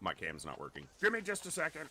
My cam's not working. Give me just a second.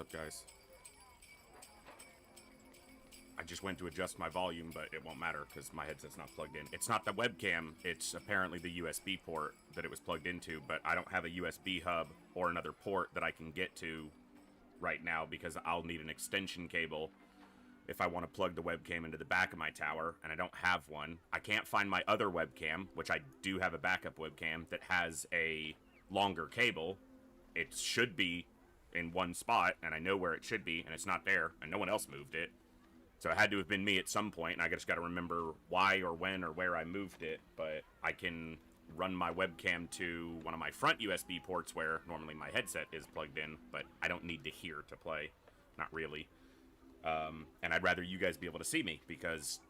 up, guys? I just went to adjust my volume, but it won't matter because my headset's not plugged in. It's not the webcam, it's apparently the USB port that it was plugged into, but I don't have a USB hub or another port that I can get to right now because I'll need an extension cable if I want to plug the webcam into the back of my tower, and I don't have one. I can't find my other webcam, which I do have a backup webcam that has a longer cable. It should be in one spot, and I know where it should be, and it's not there, and no one else moved it. So it had to have been me at some point, and I just got to remember why or when or where I moved it. But I can run my webcam to one of my front USB ports where normally my headset is plugged in, but I don't need to hear to play. Not really. And I'd rather you guys be able to see me, because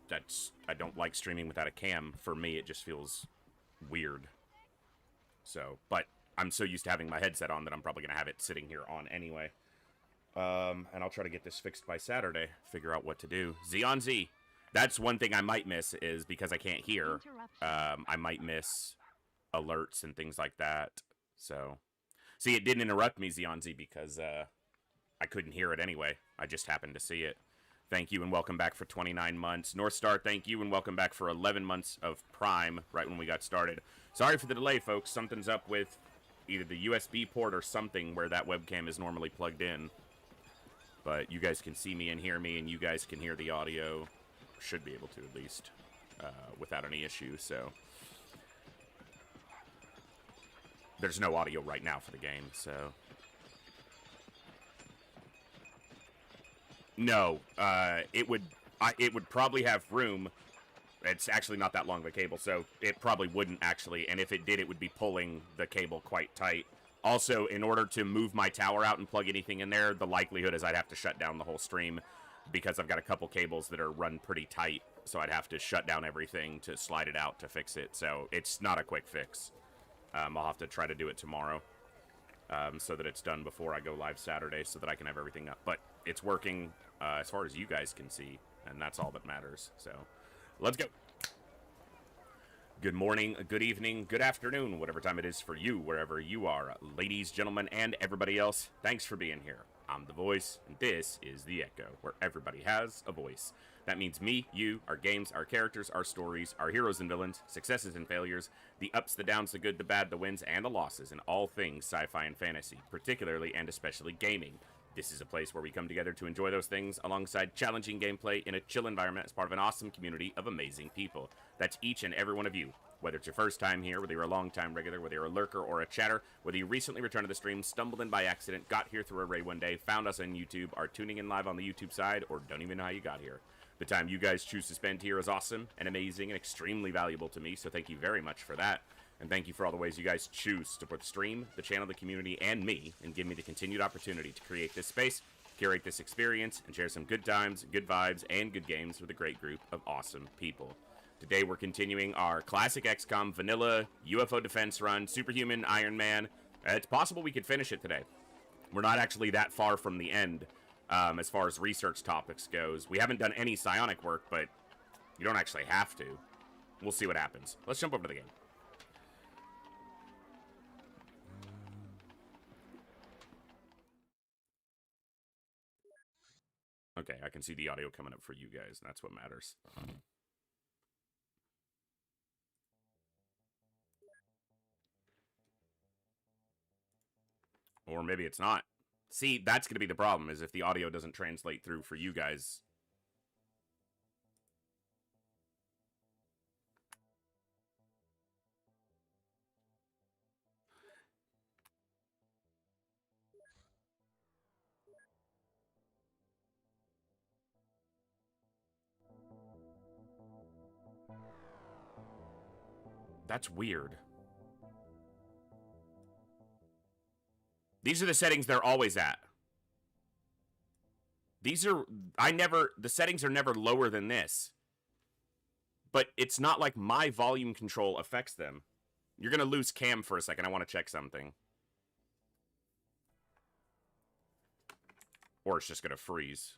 I don't like streaming without a cam. For me, it just feels weird. So, but I'm so used to having my headset on that I'm probably going to have it sitting here on anyway. And I'll try to get this fixed by Saturday, figure out what to do. Xeon Z. That's one thing I might miss, is because I can't hear. I might miss alerts and things like that. So, see, it didn't interrupt me, Xeon Z, because I couldn't hear it anyway. I just happened to see it. Thank you and welcome back for 29 months. North Star, thank you and welcome back for 11 months of Prime, right when we got started. Sorry for the delay, folks. Something's up with either the USB port or something where that webcam is normally plugged in. But you guys can see me and hear me, and you guys can hear the audio. Should be able to, at least, without any issue, so. There's no audio right now for the game, so. No, it would probably have room. It's actually not that long of a cable, so it probably wouldn't actually, and if it did, it would be pulling the cable quite tight. Also, in order to move my tower out and plug anything in there, the likelihood is I'd have to shut down the whole stream, because I've got a couple cables that are run pretty tight, so I'd have to shut down everything to slide it out to fix it, so it's not a quick fix. I'll have to try to do it tomorrow, so that it's done before I go live Saturday, so that I can have everything up. But it's working as far as you guys can see, and that's all that matters, so let's go. Good morning, good evening, good afternoon, whatever time it is for you, wherever you are. Ladies, gentlemen, and everybody else, thanks for being here. I'm The Voice, and this is The Echo, where everybody has a voice. That means me, you, our games, our characters, our stories, our heroes and villains, successes and failures, the ups, the downs, the good, the bad, the wins, and the losses in all things sci-fi and fantasy, particularly and especially gaming. This is a place where we come together to enjoy those things alongside challenging gameplay in a chill environment as part of an awesome community of amazing people. That's each and every one of you. Whether it's your first time here, whether you're a long-time regular, whether you're a lurker or a chatter, whether you recently returned to the stream, stumbled in by accident, got here through a raid one day, found us on YouTube, are tuning in live on the YouTube side, or don't even know how you got here. The time you guys choose to spend here is awesome and amazing and extremely valuable to me, so thank you very much for that. And thank you for all the ways you guys choose to support the stream, the channel, the community, and me, and give me the continued opportunity to create this space, curate this experience, and share some good times, good vibes, and good games with a great group of awesome people. Today we're continuing our classic XCOM vanilla UFO Defense run, Superhuman, Ironman. It's possible we could finish it today. We're not actually that far from the end as far as research topics goes. We haven't done any psionic work, but you don't actually have to. We'll see what happens. Let's jump over to the game. Okay, I can see the audio coming up for you guys, and that's what matters. Or maybe it's not. See, that's going to be the problem, is if the audio doesn't translate through for you guys. That's weird. These are the settings they're always at. These are, the settings are never lower than this. But it's not like my volume control affects them. You're going to lose cam for a second. I want to check something. Or it's just going to freeze.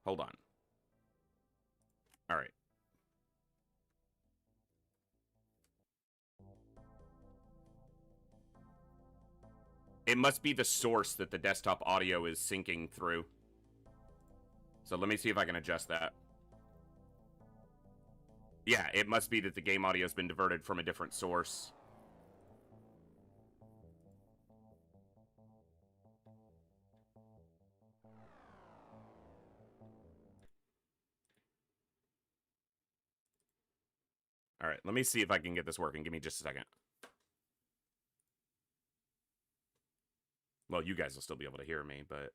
Hold on. All right. It must be the source that the desktop audio is syncing through. So let me see if I can adjust that. Yeah, it must be that the game audio has been diverted from a different source. All right, let me see if I can get this working. Give me just a second. Well, you guys will still be able to hear me, but...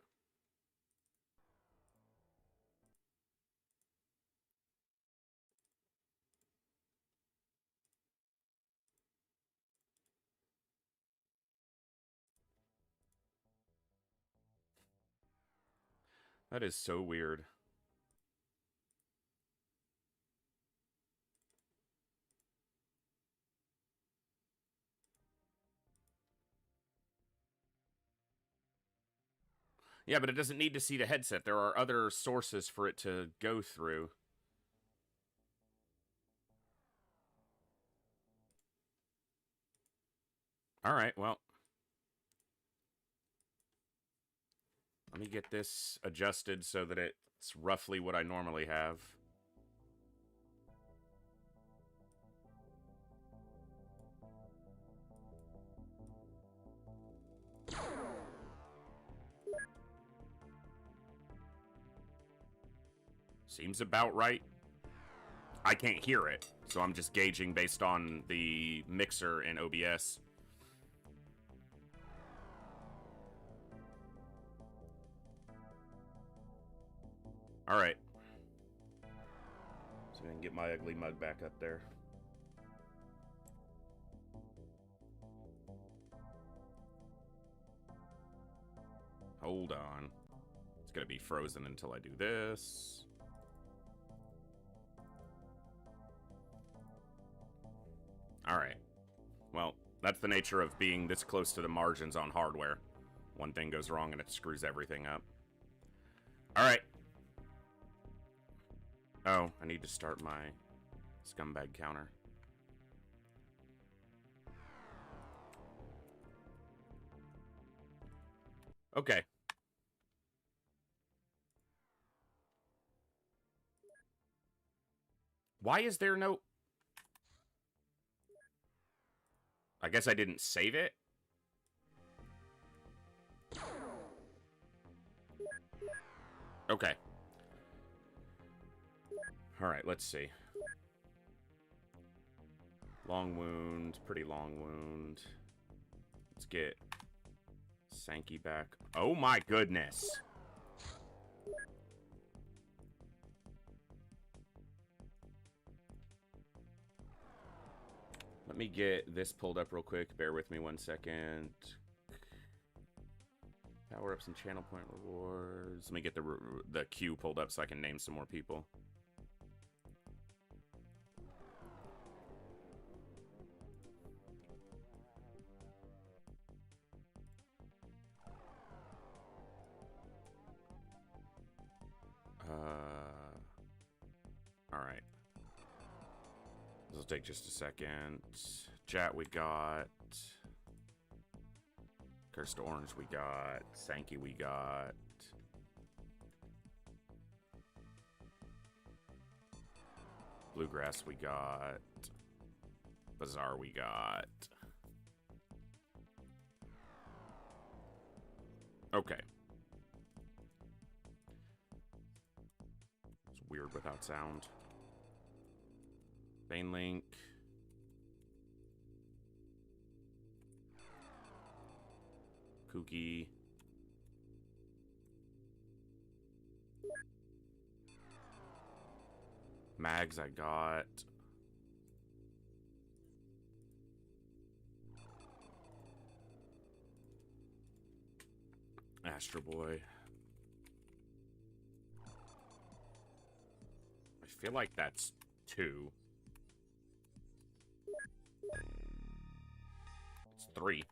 That is so weird. Yeah, but it doesn't need to see the headset. There are other sources for it to go through. All right, well. Let me get this adjusted so that it's roughly what I normally have. Seems about right. I can't hear it, so I'm just gauging based on the mixer in OBS. All right. So I can get my ugly mug back up there. Hold on. It's going to be frozen until I do this. All right. Well, that's the nature of being this close to the margins on hardware. One thing goes wrong and it screws everything up. All right. Oh, I need to start my scumbag counter. Okay. Why is there no... I guess I didn't save it? Okay. Alright, let's see. Long wound, pretty long wound. Let's get Sankey back. Oh my goodness! Let me get this pulled up real quick. Bear with me 1 second. Power ups and channel point rewards. Let me get the queue pulled up so I can name some more people. Alright. This will take just a second. Chat we got. Cursed Orange we got. Sankey we got. Bluegrass we got. Bazaar we got. Okay. It's weird without sound. Bane Link. Kooky. Mags I got. Astro Boy. I feel like that's 2. It's 3.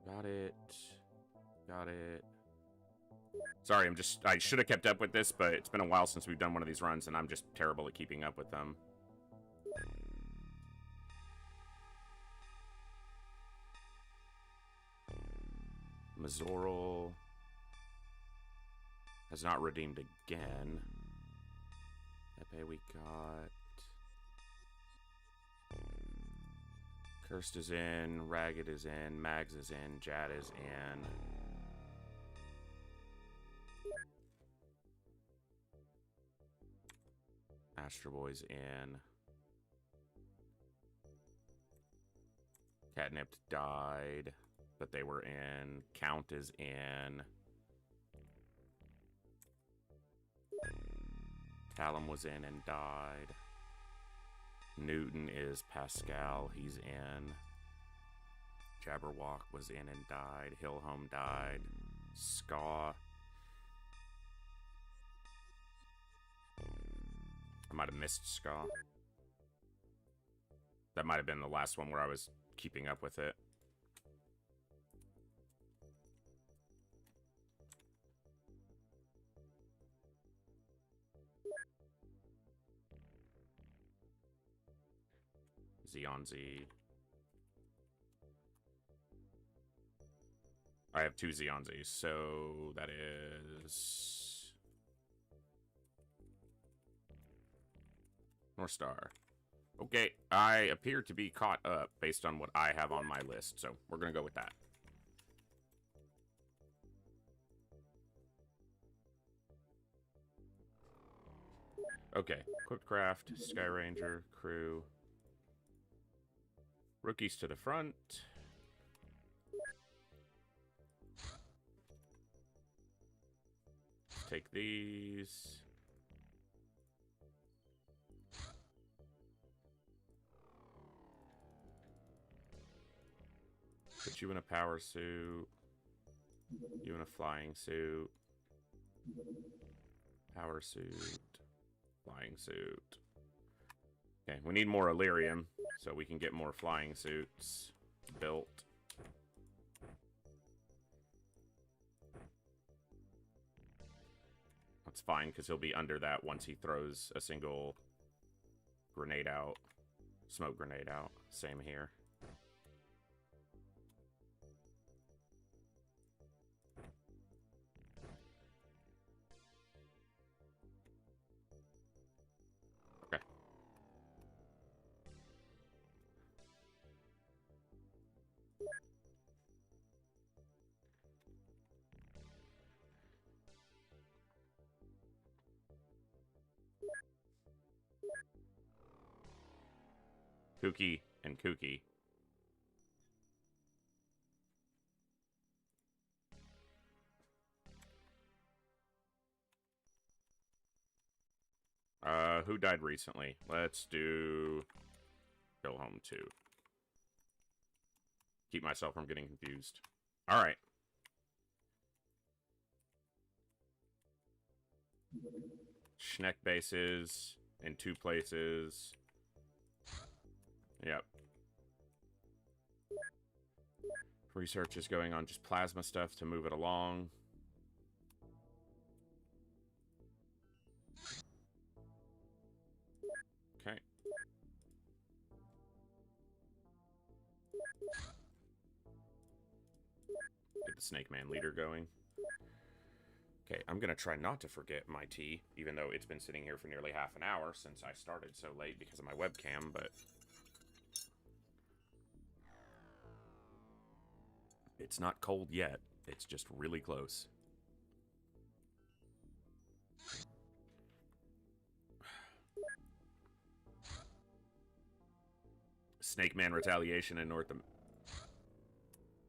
Got it. Got it. Sorry, I should have kept up with this, but it's been a while since we've done one of these runs, and I'm just terrible at keeping up with them. Mazoral has not redeemed again. Pepe we got. Cursed is in, Ragged is in, Mags is in, Jad is in. Astro Boy's in. Catnipped died, but they were in. Count is in. Callum was in and died. Newton is Pascal. He's in. Jabberwock was in and died. Hillhome died. Ska. I might have missed Ska. That might have been the last one where I was keeping up with it. Xeon Z. I have 2 Xeon Zs, so that is North Star. Okay, I appear to be caught up based on what I have on my list, so we're gonna go with that. Okay, Equipped Craft, Sky Ranger, Crew. Rookies to the front. Take these. Put you in a power suit. You in a flying suit. Power suit. Flying suit. Okay, we need more Illyrium, so we can get more flying suits built. That's fine, because he'll be under that once he throws a single grenade out. Smoke grenade out. Same here. Okay. Kooky and Kooky. Who died recently? Let's do Hillhome 2. Keep myself from getting confused. Alright. Schneck bases in 2 places. Yep. Research is going on just plasma stuff to move it along. Okay. Get the Snake Man leader going. Okay, I'm gonna try not to forget my tea, even though it's been sitting here for nearly half an hour since I started so late because of my webcam, but it's not cold yet. It's just really close. Snake Man retaliation in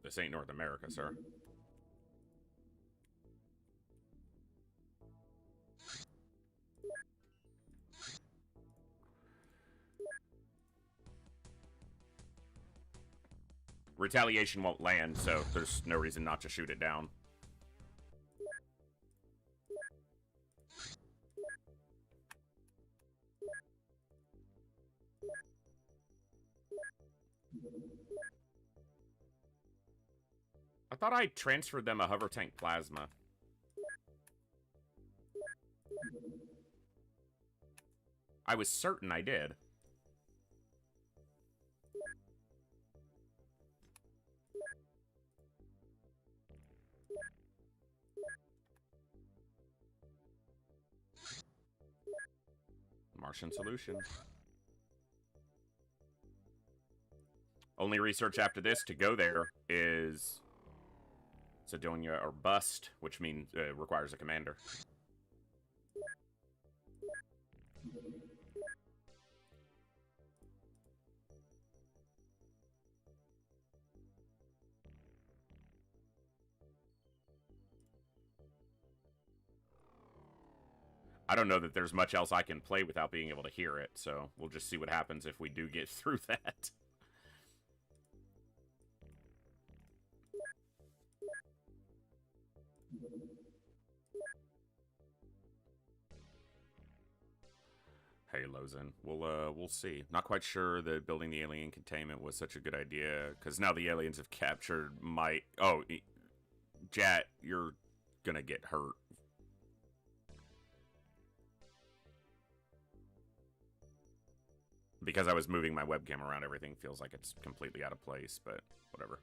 This ain't North America, sir. Retaliation won't land, so there's no reason not to shoot it down. thought I transferred them a hover tank plasma. I was certain I did. Martian solution. Only research after this to go there is Sidonia or bust, which means requires a commander. I don't know that there's much else I can play without being able to hear it, so we'll just see what happens if we do get through that. Hey, Lozen. We'll see. Not quite sure that building the alien containment was such a good idea, because now the aliens have captured my... Oh, Jat, you're gonna get hurt. Because I was moving my webcam around, everything feels like it's completely out of place, but whatever.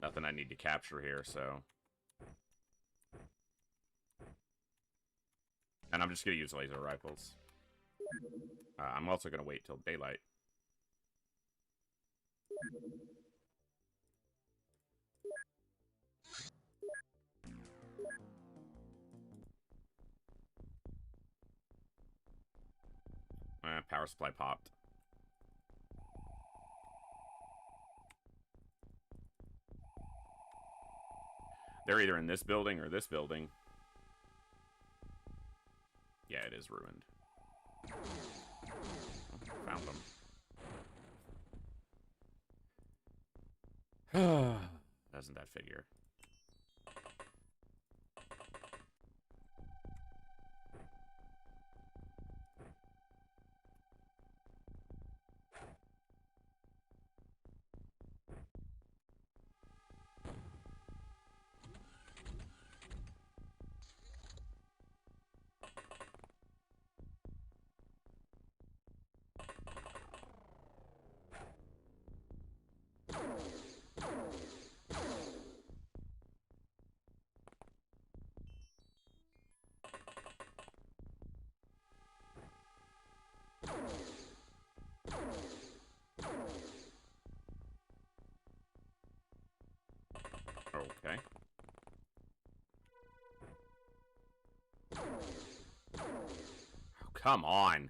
Nothing I need to capture here, so... And I'm just going to use laser rifles. I'm also going to wait till daylight. Power supply popped. They're either in this building or this building. Yeah, it is ruined. Found them. Doesn't that figure? Okay. Oh, come on.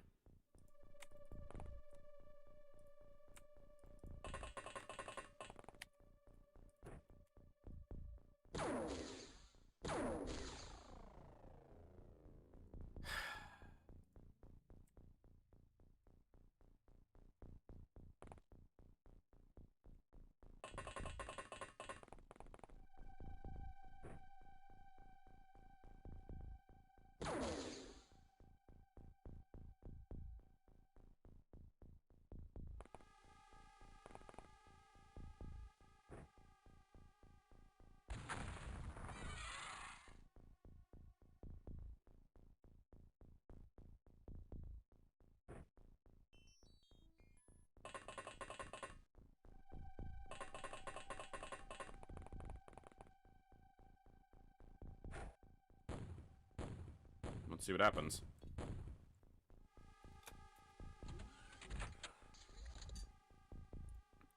Let's see what happens.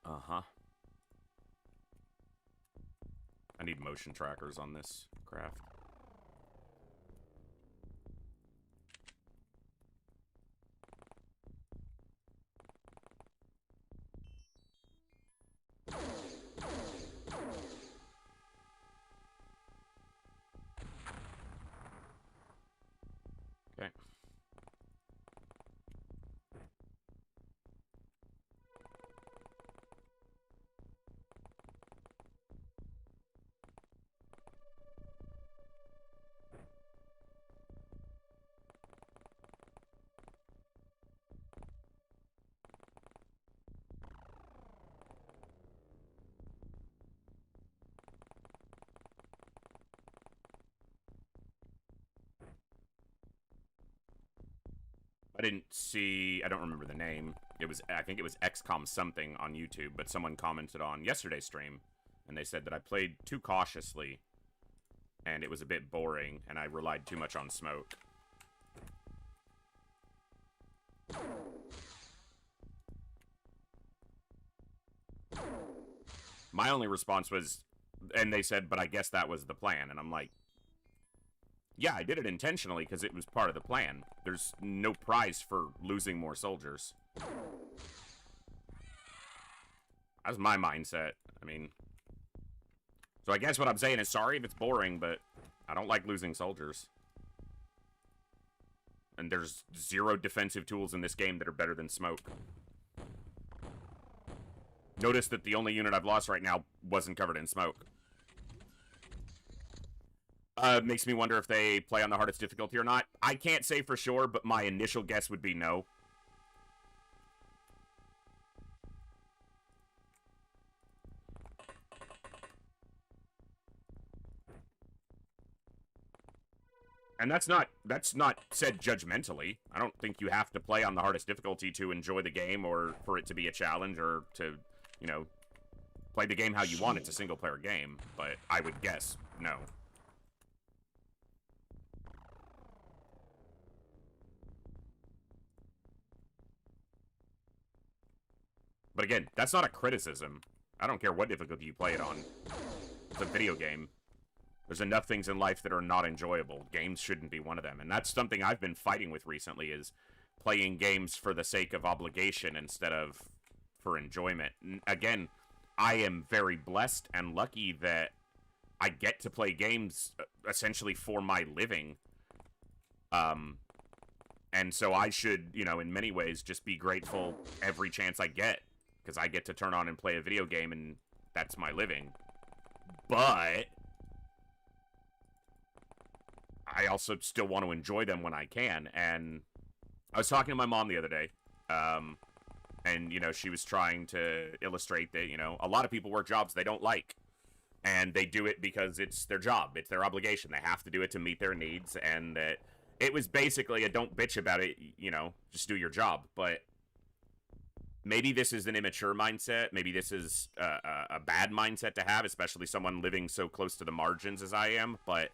Uh-huh. I need motion trackers on this craft. I didn't see, I don't remember the name. It was, I think it was XCOM something on YouTube, but someone commented on yesterday's stream, and they said that I played too cautiously, and it was a bit boring, and I relied too much on smoke. My only response was, and they said, but I guess that was the plan, and I'm like, yeah, I did it intentionally because it was part of the plan. There's no prize for losing more soldiers. That's my mindset. I mean, so I guess what I'm saying is sorry if it's boring, but I don't like losing soldiers. And there's 0 defensive tools in this game that are better than smoke. Notice that the only unit I've lost right now wasn't covered in smoke. Makes me wonder if they play on the hardest difficulty or not. I can't say for sure, but my initial guess would be no. And that's not said judgmentally. I don't think you have to play on the hardest difficulty to enjoy the game or for it to be a challenge or to, you know, play the game how you want. It's a single-player game, but I would guess no. But again, that's not a criticism. I don't care what difficulty you play it on. It's a video game. There's enough things in life that are not enjoyable. Games shouldn't be one of them. And that's something I've been fighting with recently, is playing games for the sake of obligation instead of for enjoyment. And again, I am very blessed and lucky that I get to play games essentially for my living. And so I should, you know, in many ways just be grateful every chance I get, because I get to turn on and play a video game, and that's my living. But I also still want to enjoy them when I can. And I was talking to my mom the other day, and, you know, she was trying to illustrate that, you know, a lot of people work jobs they don't like, and they do it because it's their job, it's their obligation, they have to do it to meet their needs, and that it was basically a don't bitch about it, you know, just do your job. But maybe this is an immature mindset. Maybe this is a bad mindset to have, especially someone living so close to the margins as I am. But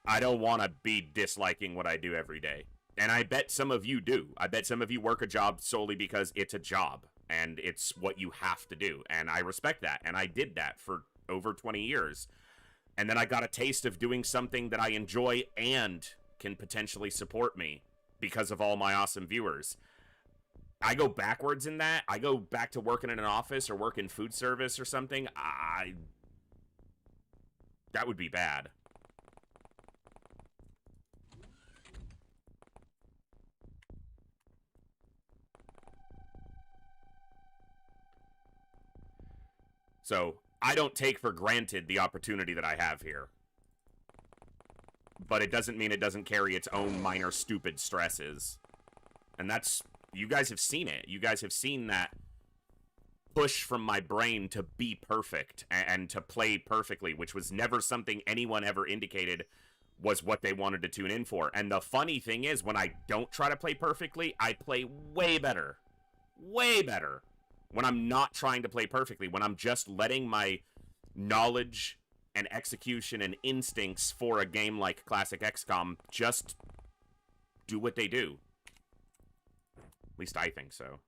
I don't want to be disliking what I do every day. And I bet some of you do. I bet some of you work a job solely because it's a job and it's what you have to do. And I respect that. And I did that for over 20 years. And then I got a taste of doing something that I enjoy and can potentially support me because of all my awesome viewers. I go backwards in that. I go back to working in an office or working food service or something. That would be bad. So I don't take for granted the opportunity that I have here. But it doesn't mean it doesn't carry its own minor stupid stresses. And that's, you guys have seen it. You guys have seen that push from my brain to be perfect and to play perfectly, which was never something anyone ever indicated was what they wanted to tune in for. And the funny thing is, when I don't try to play perfectly, I play way better. Way better. When I'm not trying to play perfectly, when I'm just letting my knowledge and execution and instincts for a game like Classic XCOM just do what they do. At least I think so.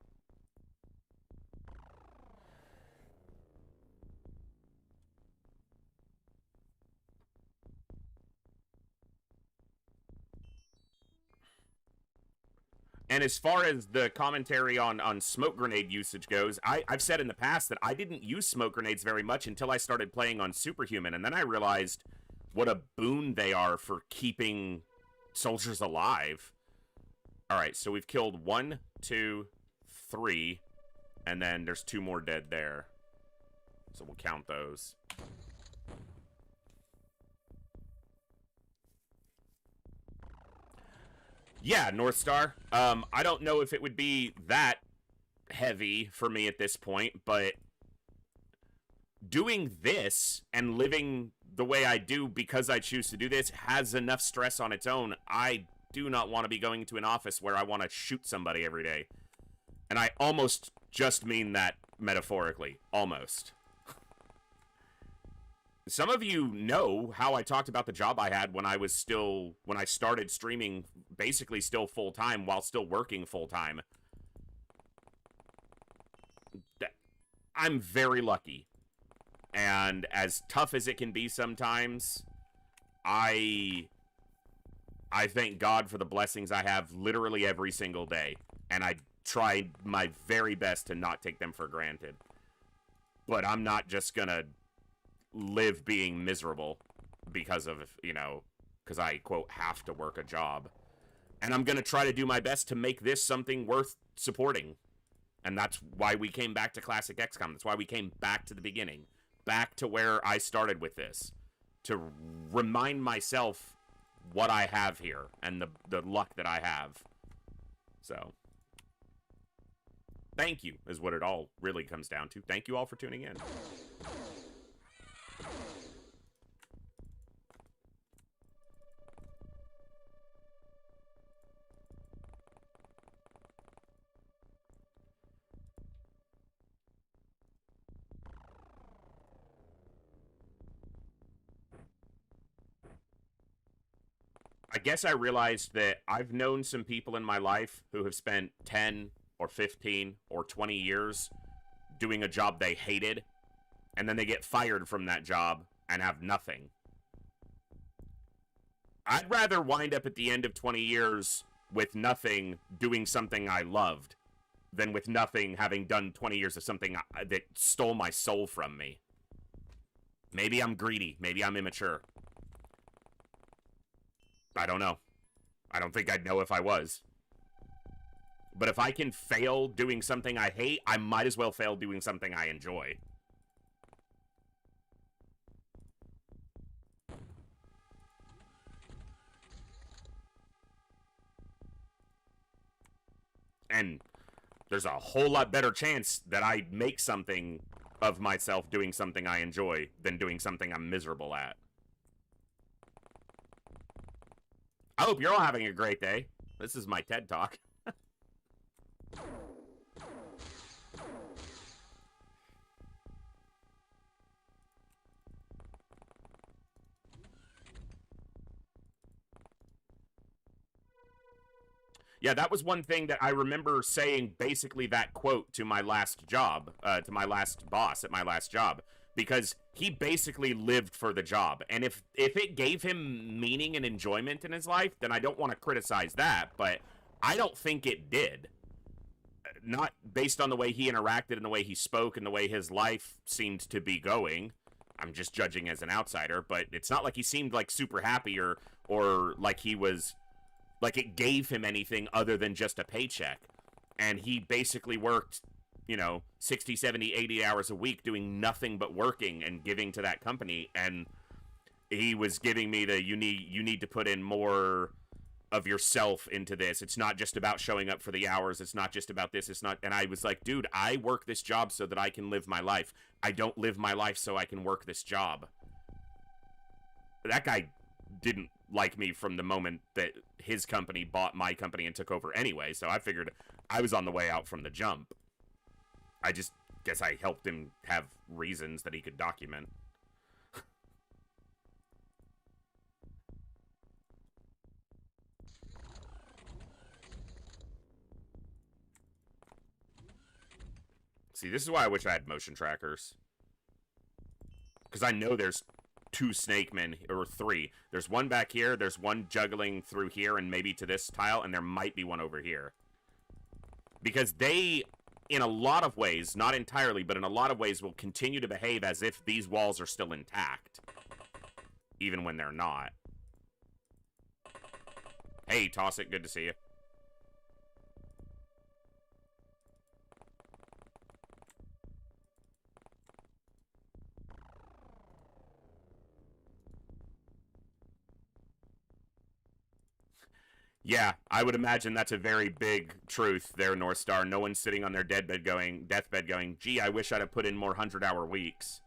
And as far as the commentary on smoke grenade usage goes, I've said in the past that I didn't use smoke grenades very much until I started playing on Superhuman, and then I realized what a boon they are for keeping soldiers alive. Alright, so we've killed 1, 2, 3, and then there's 2 more dead there. So we'll count those. Yeah, North Star. I don't know if it would be that heavy for me at this point, but doing this and living the way I do because I choose to do this has enough stress on its own. I do not want to be going to an office where I want to shoot somebody every day. And I almost just mean that metaphorically. Almost. Some of you know how I talked about the job I had when I started streaming basically still full-time while still working full-time. I'm very lucky. And as tough as it can be sometimes, I thank God for the blessings I have literally every single day. And I try my very best to not take them for granted. But I'm not just gonna live being miserable because of, because I, quote, have to work a job. And I'm gonna try to do my best to make this something worth supporting. And that's why we came back to Classic XCOM. That's why we came back to the beginning. Back to where I started with this. To remind myself what I have here. And the luck that I have. So. Thank you is what it all really comes down to. Thank you all for tuning in. I guess I realized that I've known some people in my life who have spent 10 or 15 or 20 years doing a job they hated, and then they get fired from that job and have nothing. I'd rather wind up at the end of 20 years with nothing doing something I loved than with nothing having done 20 years of something that stole my soul from me. Maybe I'm greedy. Maybe I'm immature. I don't know. I don't think I'd know if I was. But if I can fail doing something I hate, I might as well fail doing something I enjoy. And there's a whole lot better chance that I make something of myself doing something I enjoy than doing something I'm miserable at. I hope you're all having a great day. This is my TED Talk. Yeah, that was one thing that I remember saying basically that quote to my last job, to my last boss at my last job, because he basically lived for the job. And if it gave him meaning and enjoyment in his life, then I don't want to criticize that, but I don't think it did. Not based on the way he interacted and the way he spoke and the way his life seemed to be going. I'm just judging as an outsider, but it's not like he seemed like super happy or like he was... like it gave him anything other than just a paycheck. And he basically worked, 60, 70, 80 hours a week doing nothing but working and giving to that company. And he was giving me you need to put in more of yourself into this. It's not just about showing up for the hours. It's not just about this. It's not. And I was like, dude, I work this job so that I can live my life. I don't live my life so I can work this job. That guy didn't like me from the moment that his company bought my company and took over anyway, so I figured I was on the way out from the jump. I just guess I helped him have reasons that he could document. See, this is why I wish I had motion trackers. Because I know there's 2 snake men, or 3. There's one back here, there's one juggling through here and maybe to this tile, and there might be one over here. Because they, in a lot of ways, not entirely, but in a lot of ways, will continue to behave as if these walls are still intact. Even when they're not. Hey, Toss It, good to see you. Yeah, I would imagine that's a very big truth there, North Star. No one's sitting on their deathbed going, gee, I wish I'd have put in more 100-hour weeks.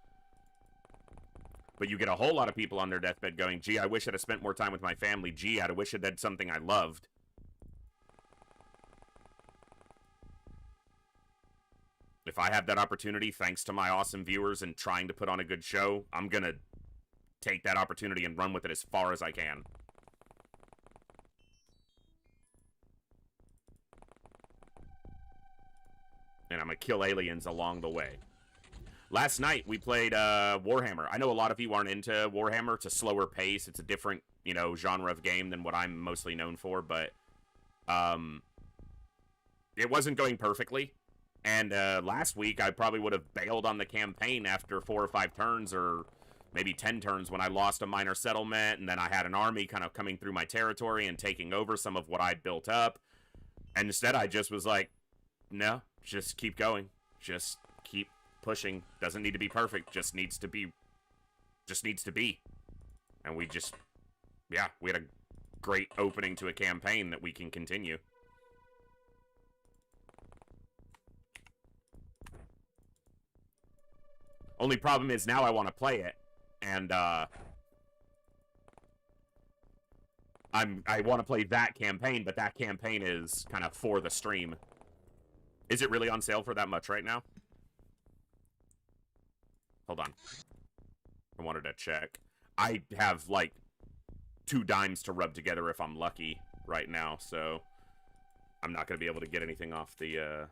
But you get a whole lot of people on their deathbed going, gee, I wish I'd have spent more time with my family. Gee, I wish I'd done something I loved. If I have that opportunity, thanks to my awesome viewers and trying to put on a good show, I'm going to take that opportunity and run with it as far as I can. And I'm going to kill aliens along the way. Last night, we played Warhammer. I know a lot of you aren't into Warhammer. It's a slower pace. It's a different, you know, genre of game than what I'm mostly known for. But it wasn't going perfectly. And last week, I probably would have bailed on the campaign after 4 or 5 turns, or maybe 10 turns, when I lost a minor settlement. And then I had an army kind of coming through my territory and taking over some of what I'd built up. And instead, I just was like, no, just keep going. Just keep pushing. Doesn't need to be perfect. Just needs to be. And we just, yeah, we had a great opening to a campaign that we can continue. Only problem is now I want to play it, and I want to play that campaign, but that campaign is kind of for the stream. Is it really on sale for that much right now? Hold on. I wanted to check. I have, like, 2 dimes to rub together if I'm lucky right now, so I'm not going to be able to get anything off the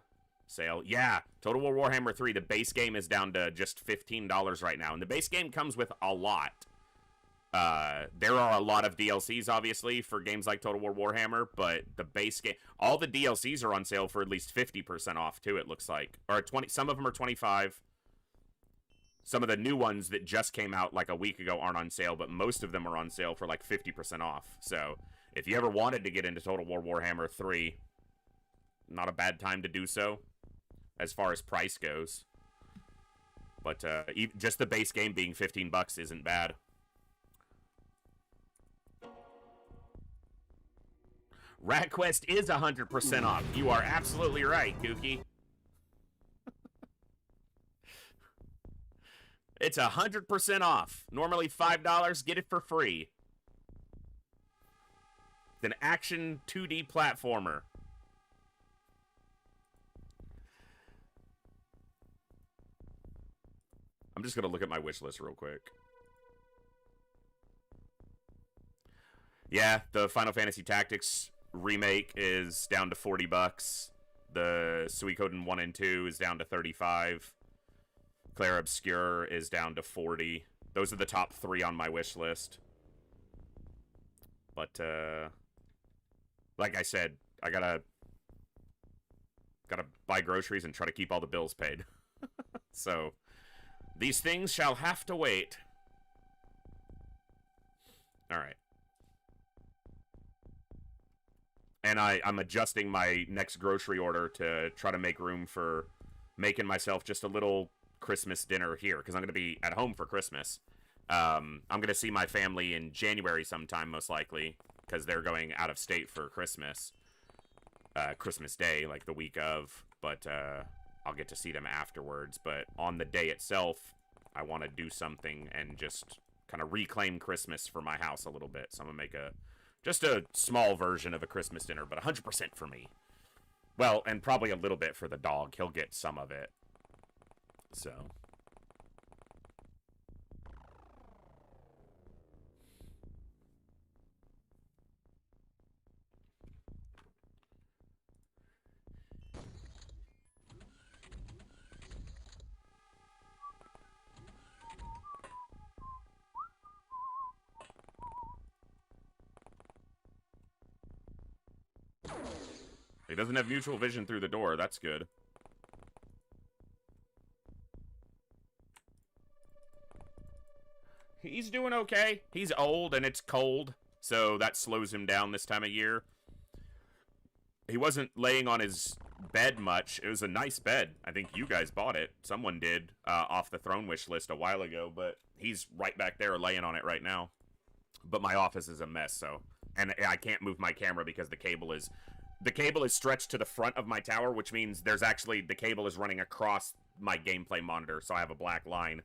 sale. Yeah, Total War Warhammer 3, the base game is down to just $15 right now, and the base game comes with a lot. There are a lot of DLCs, obviously, for games like Total War Warhammer, but the base game, all the DLCs are on sale for at least 50% off, too, it looks like. Or 20, some of them are 25. Some of the new ones that just came out like a week ago aren't on sale, but most of them are on sale for like 50% off. So, if you ever wanted to get into Total War Warhammer 3, not a bad time to do so, as far as price goes. But just the base game being $15 isn't bad. Rat Quest is 100% off. You are absolutely right, Kookie. It's 100% off. Normally $5, get it for free. It's an action 2D platformer. I'm just going to look at my wish list real quick. Yeah, the Final Fantasy Tactics remake is down to $40. The Suikoden 1 and 2 is down to $35. Clair Obscure is down to $40. Those are the top 3 on my wish list. But, like I said, I gotta buy groceries and try to keep all the bills paid. So, these things shall have to wait. Alright. And I'm adjusting my next grocery order to try to make room for making myself just a little Christmas dinner here, because I'm going to be at home for Christmas. I'm going to see my family in January sometime, most likely, because they're going out of state for Christmas. Christmas Day, like the week of, but I'll get to see them afterwards. But on the day itself, I want to do something and just kind of reclaim Christmas for my house a little bit. So I'm going to make just a small version of a Christmas dinner, but 100% for me. Well, and probably a little bit for the dog. He'll get some of it. So. He doesn't have mutual vision through the door. That's good. He's doing okay. He's old and it's cold, so that slows him down this time of year. He wasn't laying on his bed much. It was a nice bed. I think you guys bought it. Someone did, off the Throne Wish list a while ago, but he's right back there laying on it right now. But my office is a mess, so... And I can't move my camera because the cable is stretched to the front of my tower, which means there's actually... The cable is running across my gameplay monitor, so I have a black line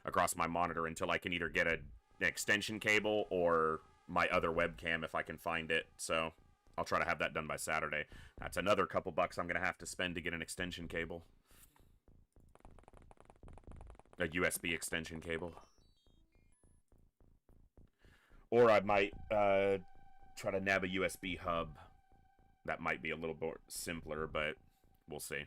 across my monitor until I can either get an extension cable or my other webcam if I can find it. So I'll try to have that done by Saturday. That's another couple bucks I'm going to have to spend to get an extension cable. A USB extension cable. Or I might try to nab a USB hub. That might be a little more simpler, but we'll see.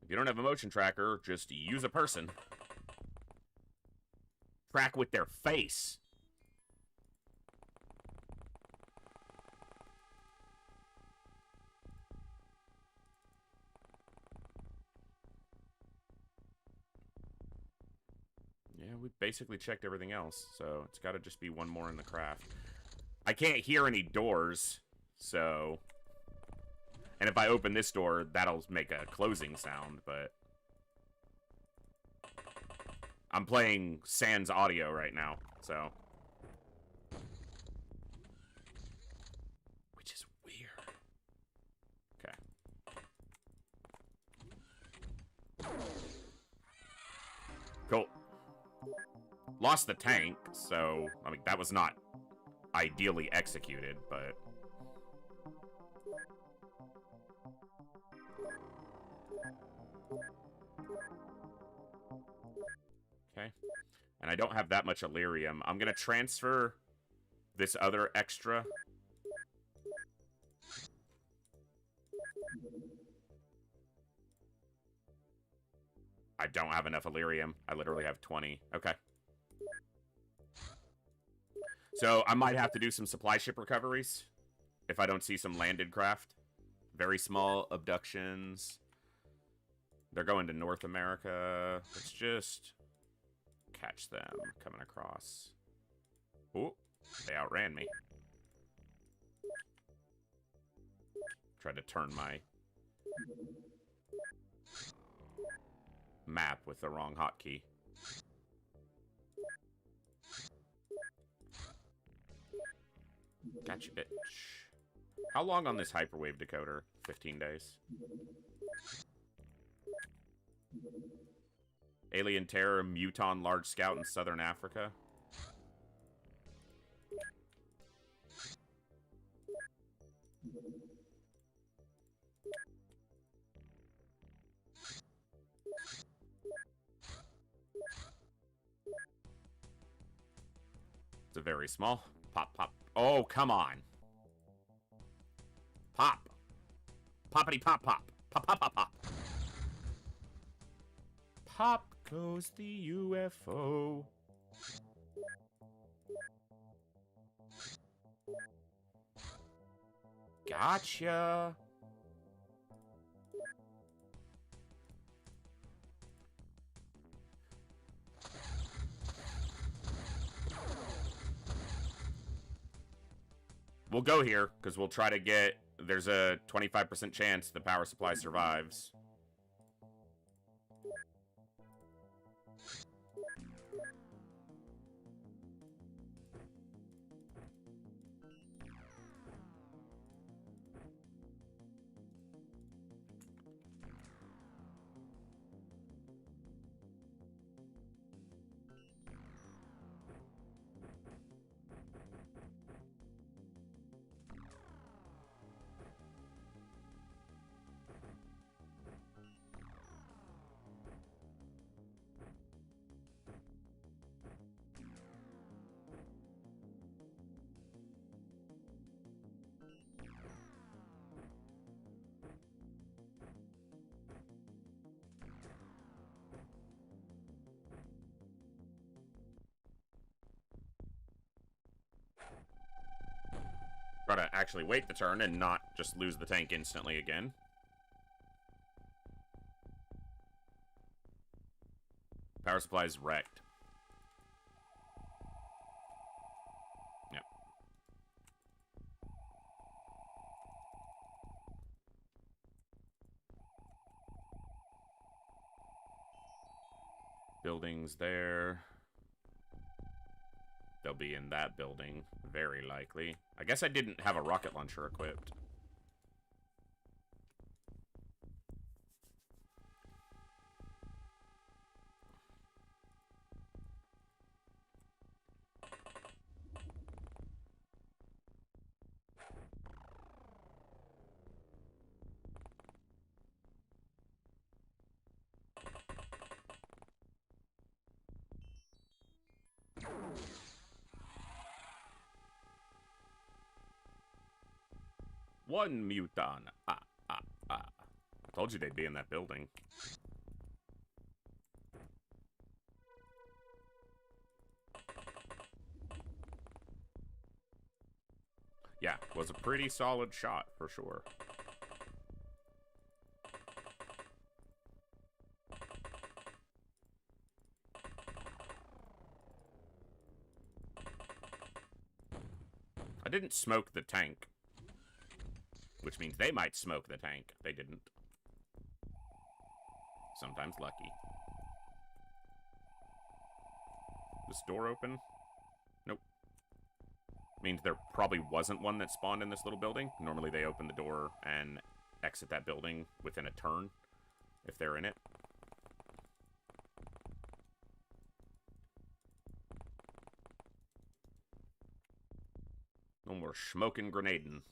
If you don't have a motion tracker, just use a person. Track with their face. Yeah, we basically checked everything else, so it's got to just be one more in the craft. I can't hear any doors, so... And if I open this door, that'll make a closing sound, but... I'm playing sans audio right now, so... Which is weird. Okay. Cool. Lost the tank, so... I mean, that was not ideally executed, but... Okay. And I don't have that much Illyrium. I'm going to transfer this other extra. I don't have enough Illyrium. I literally have 20. Okay. So I might have to do some supply ship recoveries if I don't see some landed craft. Very small abductions. They're going to North America. Let's just catch them coming across. Ooh, they outran me. Tried to turn my map with the wrong hotkey. Gotcha, bitch. How long on this hyperwave decoder? 15 days. Alien Terror, Muton Large Scout in Southern Africa. It's a very small. Pop, pop. Oh, come on. Pop. Poppity pop, pop. Pop, pop, pop, pop. Pop goes the UFO. Gotcha. We'll go here, because we'll try to get... There's a 25% chance the power supply survives. Try to actually wait the turn and not just lose the tank instantly again. Power supply's wrecked. Yep. Buildings there. They'll be in that building, very likely. I guess I didn't have a rocket launcher equipped. One muton. I told you they'd be in that building. Yeah, was a pretty solid shot for sure. I didn't smoke the tank. Which means they might smoke the tank. They didn't. Sometimes lucky. This door open? Nope. Means there probably wasn't one that spawned in this little building. Normally they open the door and exit that building within a turn, if they're in it. No more smoking grenading.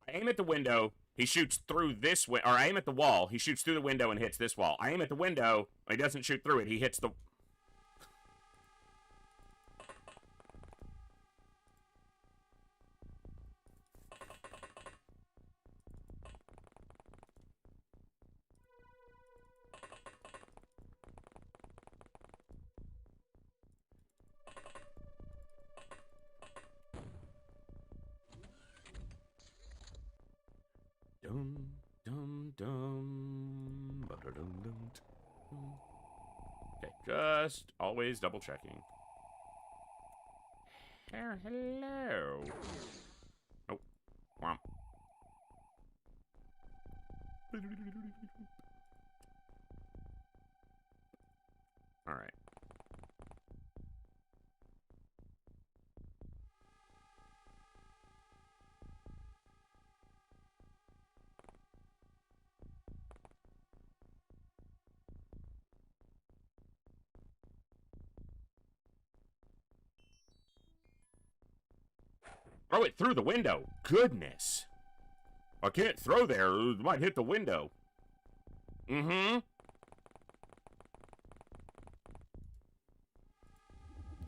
I aim at the window, he shoots through this way, or I aim at the wall, he shoots through the window and hits this wall. I aim at the window, he doesn't shoot through it, he hits the... Dum, dum, dum, ba-da-dum-dum. Okay, just always double checking. Hello. Oh, womp. All right. Throw it through the window. Goodness. I can't throw there. It might hit the window. Mm-hmm.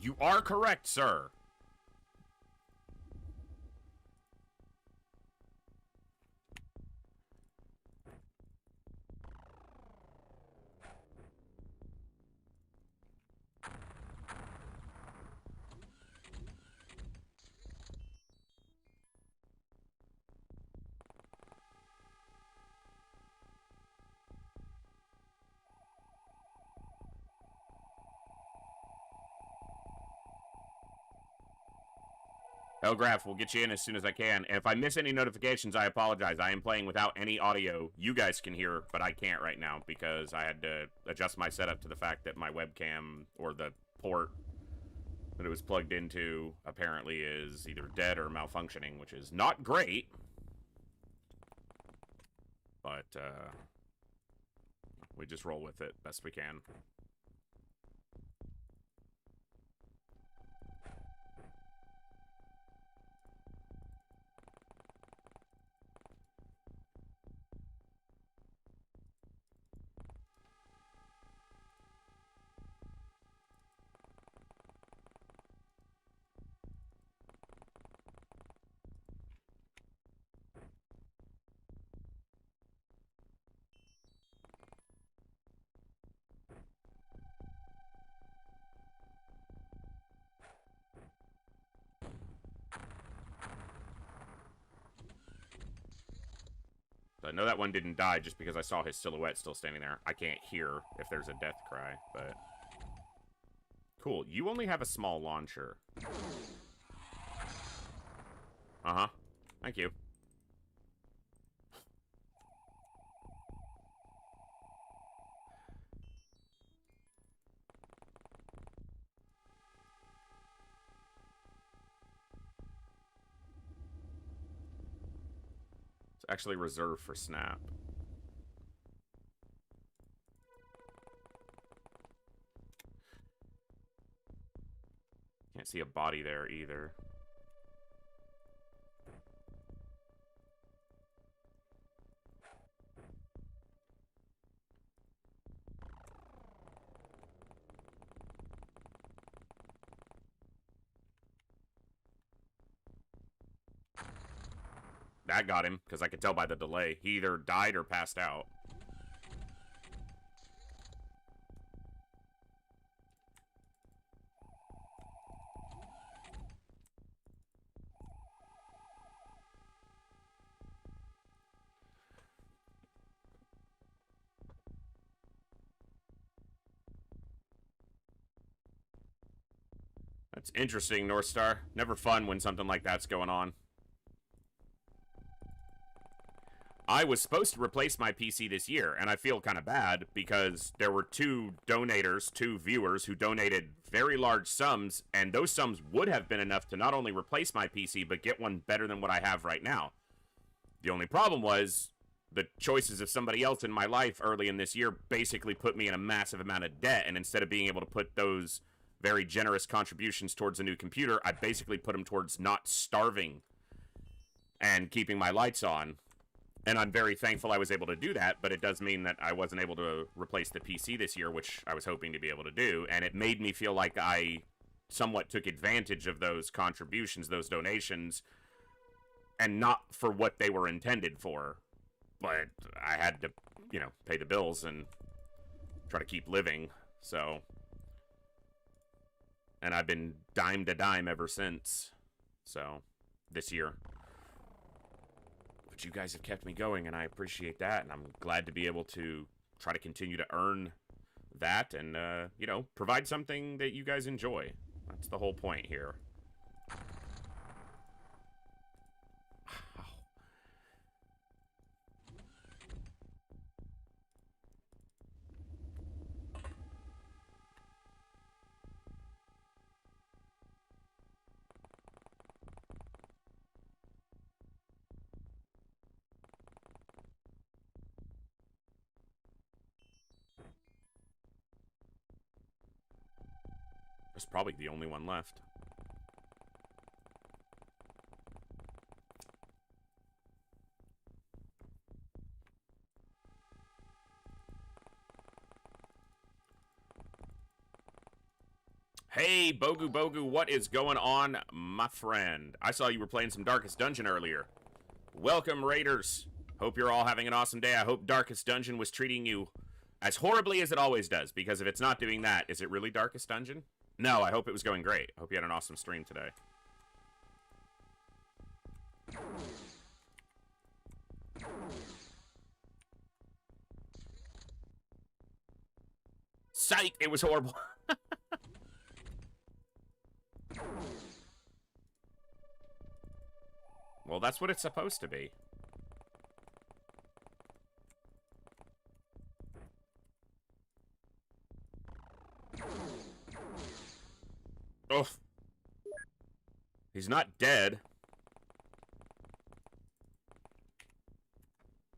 You are correct, sir. Elgraph, we'll get you in as soon as I can. If I miss any notifications, I apologize. I am playing without any audio. You guys can hear, but I can't right now because I had to adjust my setup to the fact that my webcam or the port that it was plugged into apparently is either dead or malfunctioning, which is not great. But we just roll with it best we can. So I know that one didn't die just because I saw his silhouette still standing there. I can't hear if there's a death cry, but... Cool. You only have a small launcher. Uh-huh. Thank you. It's actually reserved for Snap. Can't see a body there either. That got him, because I could tell by the delay. He either died or passed out. That's interesting, North Star. Never fun when something like that's going on. I was supposed to replace my PC this year, and I feel kind of bad because there were two donators, two viewers, who donated very large sums, and those sums would have been enough to not only replace my PC, but get one better than what I have right now. The only problem was the choices of somebody else in my life early in this year basically put me in a massive amount of debt, and instead of being able to put those very generous contributions towards a new computer, I basically put them towards not starving and keeping my lights on. And I'm very thankful I was able to do that, but it does mean that I wasn't able to replace the PC this year, which I was hoping to be able to do, and it made me feel like I somewhat took advantage of those contributions, those donations, and not for what they were intended for. But I had to, you know, pay the bills and try to keep living, so... And I've been dime to dime ever since, so, this year. But you guys have kept me going, and I appreciate that, and I'm glad to be able to try to continue to earn that and, you know, provide something that you guys enjoy. That's the whole point here. There's probably the only one left. Hey, Bogu Bogu, what is going on, my friend? I saw you were playing some Darkest Dungeon earlier. Welcome, Raiders. Hope you're all having an awesome day. I hope Darkest Dungeon was treating you as horribly as it always does, because if it's not doing that, is it really Darkest Dungeon? No, I hope it was going great. I hope you had an awesome stream today. Psych! It was horrible. Well, that's what it's supposed to be. Oh. He's not dead.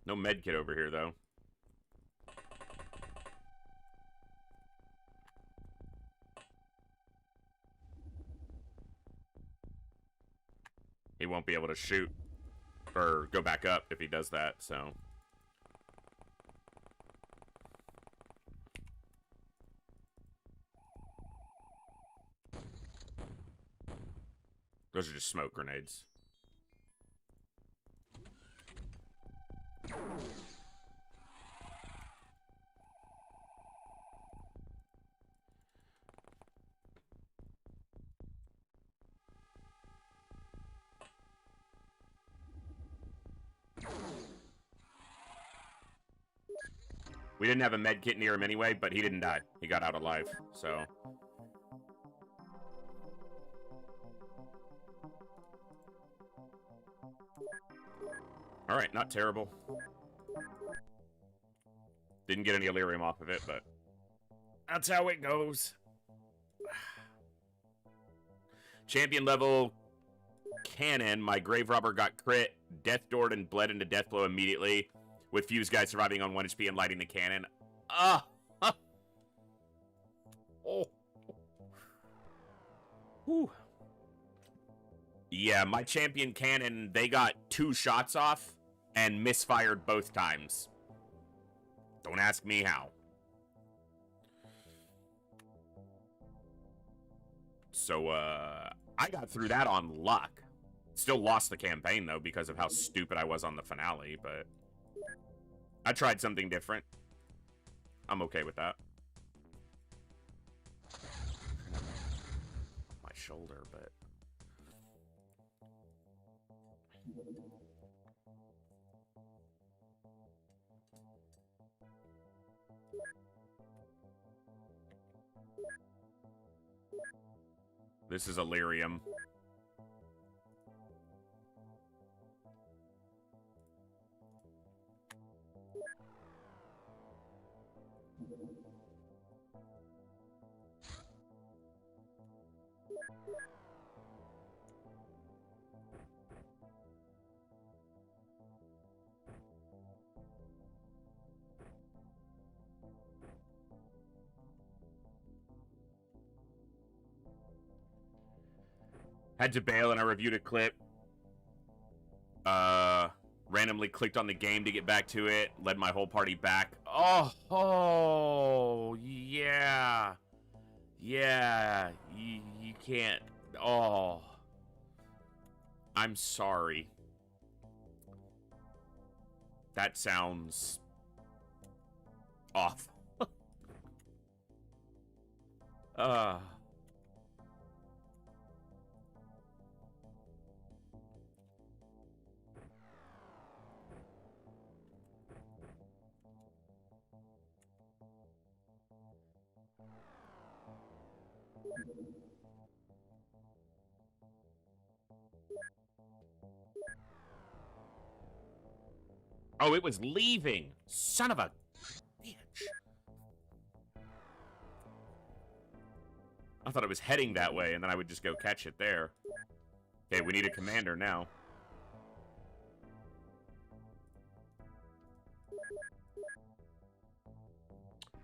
No medkit over here, though. He won't be able to shoot or go back up if he does that, so... Those are just smoke grenades. We didn't have a med kit near him anyway, but he didn't die. He got out alive, so... Alright, not terrible. Didn't get any Illyrium off of it, but... That's how it goes. Champion level cannon. My Grave Robber got crit, Death Doored, and bled into Deathblow immediately, with Fuse Guy surviving on 1 HP and lighting the cannon. Ah! Oh. Whew. Yeah, my champion cannon, they got 2 shots off and misfired both times. Don't ask me how. So, I got through that on luck. Still lost the campaign, though, because of how stupid I was on the finale, but... I tried something different. I'm okay with that. My shoulder, but... This is Illyrium. Had to bail and I reviewed a clip. Randomly clicked on the game to get back to it. Led my whole party back. Oh, yeah. Yeah, you can't. Oh. I'm sorry. That sounds off. Oh, it was leaving. Son of a bitch. I thought it was heading that way, and then I would just go catch it there. Okay, we need a commander now.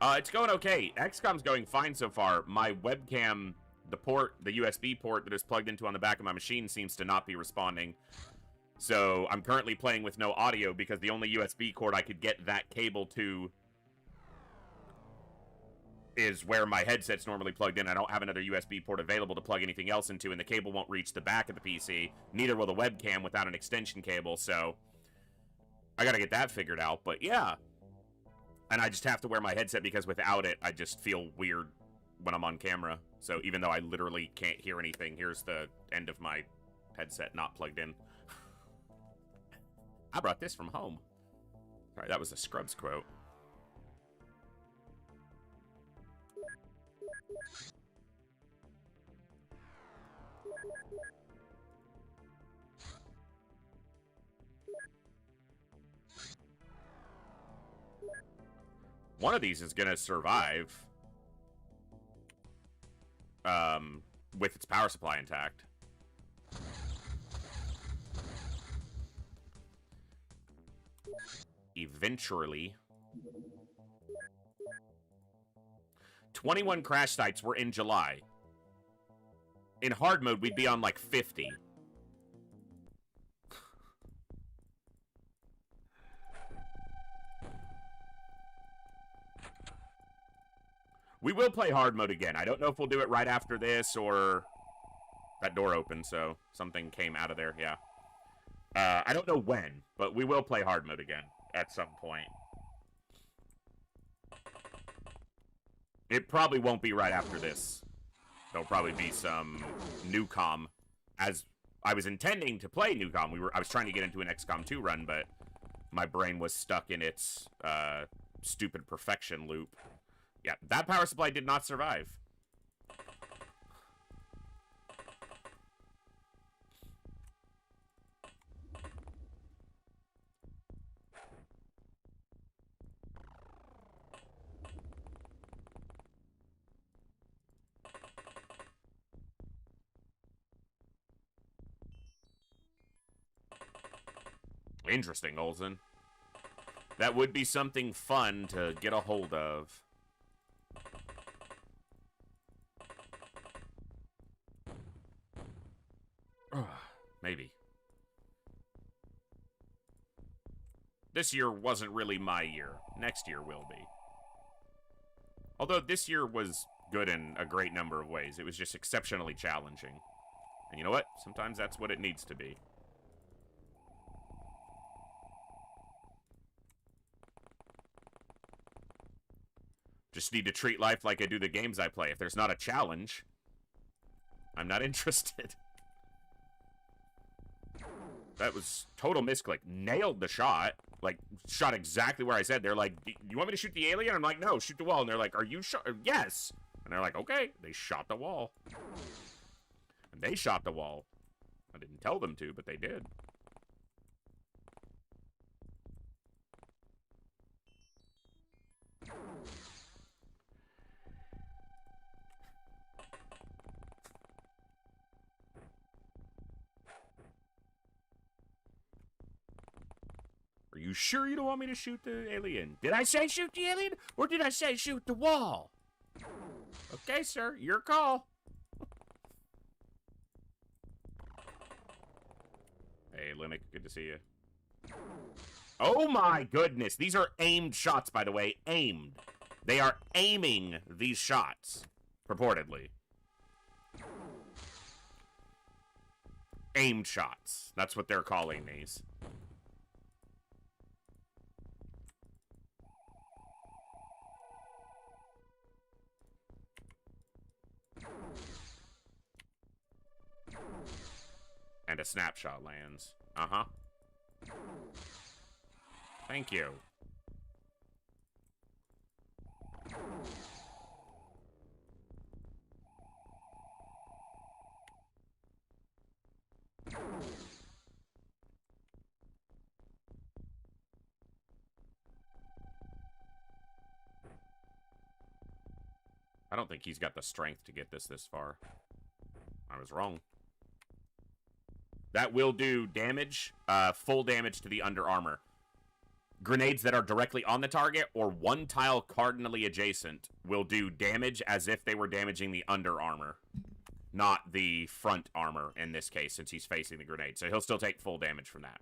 It's going okay. XCOM's going fine so far. My webcam, the USB port that is plugged into on the back of my machine seems to not be responding. So I'm currently playing with no audio because the only USB cord I could get that cable to is where my headset's normally plugged in. I don't have another USB port available to plug anything else into, and the cable won't reach the back of the PC. Neither will the webcam without an extension cable, so I gotta get that figured out. But yeah. And I just have to wear my headset because without it, I just feel weird when I'm on camera. So even though I literally can't hear anything, here's the end of my headset not plugged in. I brought this from home. Alright, that was a Scrubs quote. One of these is gonna survive. With its power supply intact. Eventually. 21 crash sites were in July. In hard mode, we'd be on like 50. We will play hard mode again. I don't know if we'll do it right after this or... That door opened, so something came out of there, yeah. I don't know when, but we will play hard mode again at some point. It probably won't be right after this. There'll probably be some Newcom. As I was intending to play Newcom, I was trying to get into an XCOM 2 run, but my brain was stuck in its stupid perfection loop. Yeah, that power supply did not survive. Interesting, Olsen. That would be something fun to get a hold of. Maybe. This year wasn't really my year. Next year will be. Although this year was good in a great number of ways. It was just exceptionally challenging. And you know what? Sometimes that's what it needs to be. Just need to treat life like I do the games I play. If there's not a challenge, I'm not interested. That was total misclick. Nailed the shot. Like, shot exactly where I said. They're like, you want me to shoot the alien? I'm like, no, shoot the wall. And they're like, are you sure? Yes. And they're like, okay. They shot the wall. And they shot the wall. I didn't tell them to, but they did. Are you sure you don't want me to shoot the alien? Did I say shoot the alien? Or did I say shoot the wall? Okay, sir. Your call. Hey, Linux. Good to see you. Oh my goodness. These are aimed shots, by the way. Aimed. They are aiming these shots. Purportedly. Aimed shots. That's what they're calling these. And a snapshot lands. Uh-huh. Thank you. I don't think he's got the strength to get this far. I was wrong. That will do damage, full damage to the under armor. Grenades that are directly on the target or one tile cardinally adjacent will do damage as if they were damaging the under armor, not the front armor in this case, since he's facing the grenade. So he'll still take full damage from that.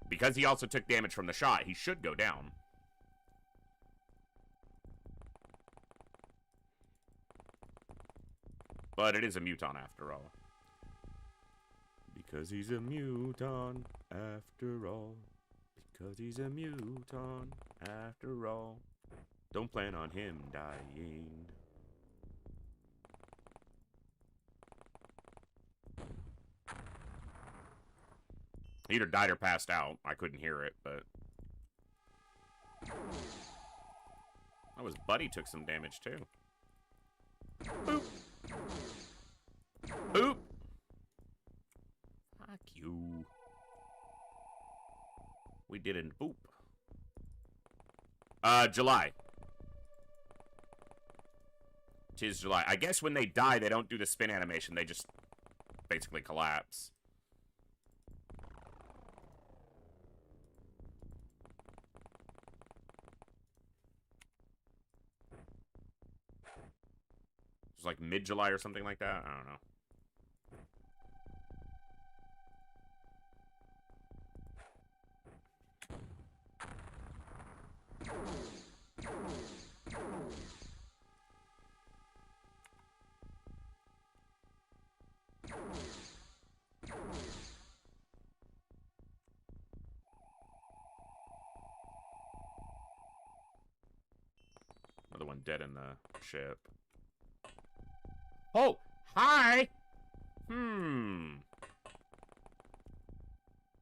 Because he also took damage from the shot, he should go down. But it is a muton after all. Because he's a muton after all. Because he's a muton after all. Don't plan on him dying. He either died or passed out. I couldn't hear it, but... Oh, his buddy took some damage, too. Boop. Boop. Fuck you. We didn't boop. July. 'Tis July. I guess when they die, they don't do the spin animation. They just basically collapse. It's like mid-July or something like that. I don't know. Another one dead in the ship. Oh, hi.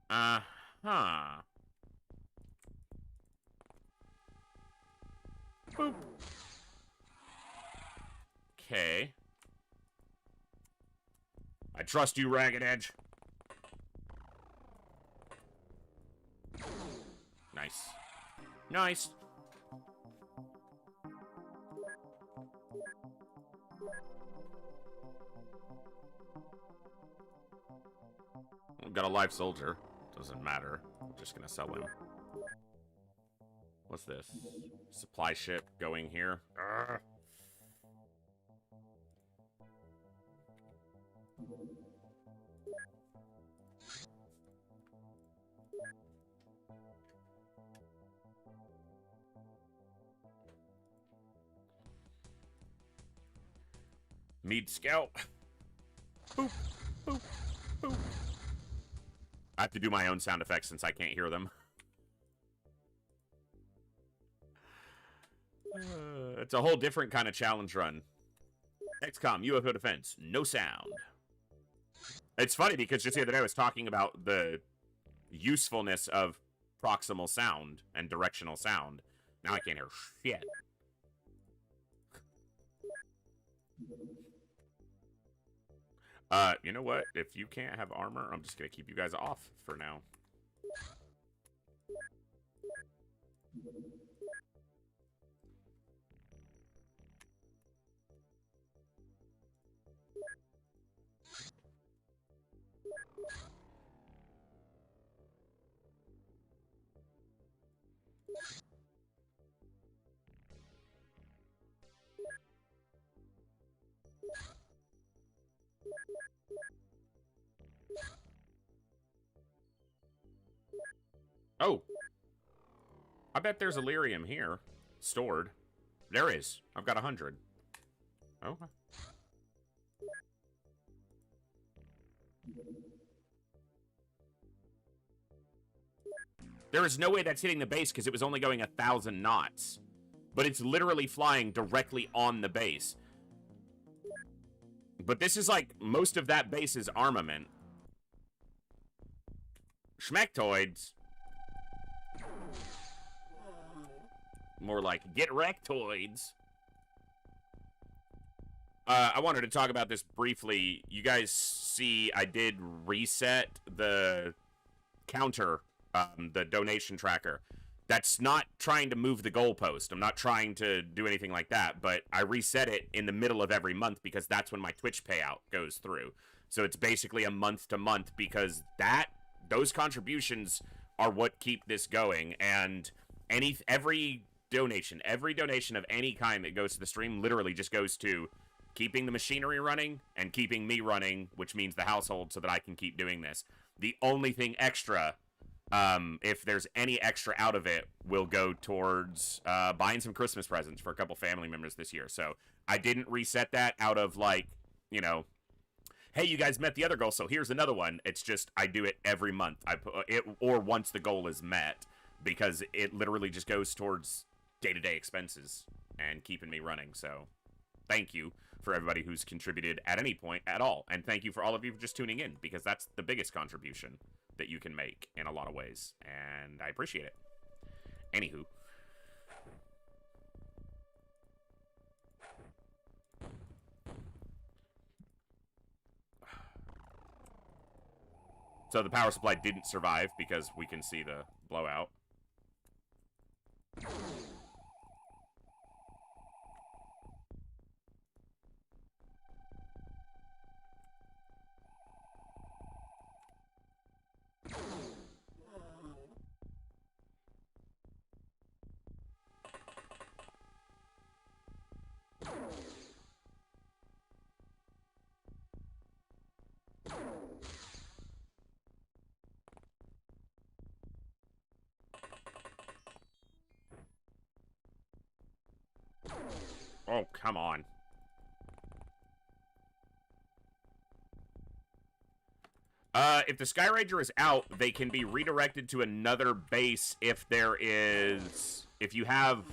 Uh-huh. I trust you, Ragged Edge. Nice. Nice. I've got a live soldier. Doesn't matter. I'm just gonna sell him. What's this? Supply ship going here. Urgh. Mead Scout. Boop, boop, boop. I have to do my own sound effects since I can't hear them. It's a whole different kind of challenge run. XCOM, UFO Defense, no sound. It's funny because just the other day I was talking about the usefulness of proximal sound and directional sound. Now I can't hear shit. You know what? If you can't have armor, I'm just gonna keep you guys off for now. Oh. I bet there's Illyrium here. Stored. There is. I've got 100. Oh. There is no way that's hitting the base because it was only going 1,000 knots. But it's literally flying directly on the base. But this is like, most of that base is armament. Schmectoids. More like, get rectoids. I wanted to talk about this briefly. You guys see I did reset the counter, the donation tracker. That's not trying to move the goalpost. I'm not trying to do anything like that, but I reset it in the middle of every month because that's when my Twitch payout goes through. So it's basically a month to month because those contributions are what keep this going, and every donation of any kind that goes to the stream literally just goes to keeping the machinery running and keeping me running, which means the household, so that I can keep doing this. The only thing extra, if there's any extra out of it, will go towards buying some Christmas presents for a couple family members this year. So I didn't reset that out of, like, you know, hey, you guys met the other goal, so here's another one. It's just I do it every month. I put it, or once the goal is met, because it literally just goes towards day-to-day expenses and keeping me running. So thank you for everybody who's contributed at any point at all, and thank you for all of you for just tuning in, because that's the biggest contribution that you can make in a lot of ways, and I appreciate it. Anywho. So the power supply didn't survive because we can see the blowout. Oh, come on. If the Sky Ranger is out, they can be redirected to another base if you have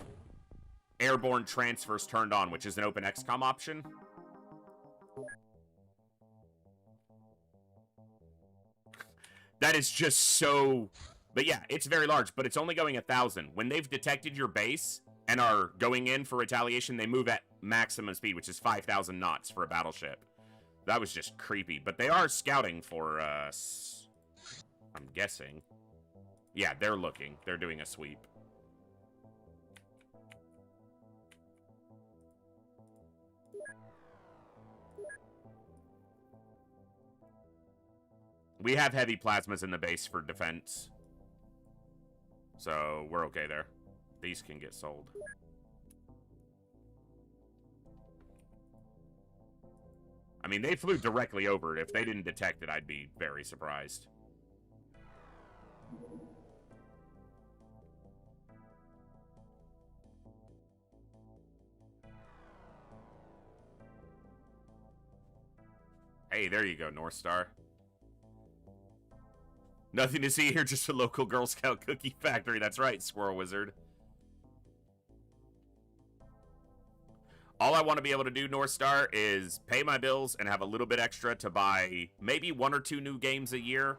airborne transfers turned on, which is an open XCOM option. That is just so... But yeah, it's very large, but it's only going 1,000. When they've detected your base and are going in for retaliation, they move at maximum speed, which is 5,000 knots for a battleship. That was just creepy. But they are scouting for us. I'm guessing. Yeah, they're looking. They're doing a sweep. We have heavy plasmas in the base for defense. So we're okay there. These can get sold. I mean, they flew directly over it. If they didn't detect it, I'd be very surprised. Hey, there you go, North Star. Nothing to see here, just a local Girl Scout cookie factory. That's right, Squirrel Wizard. All I want to be able to do, North Star, is pay my bills and have a little bit extra to buy maybe 1 or 2 new games a year.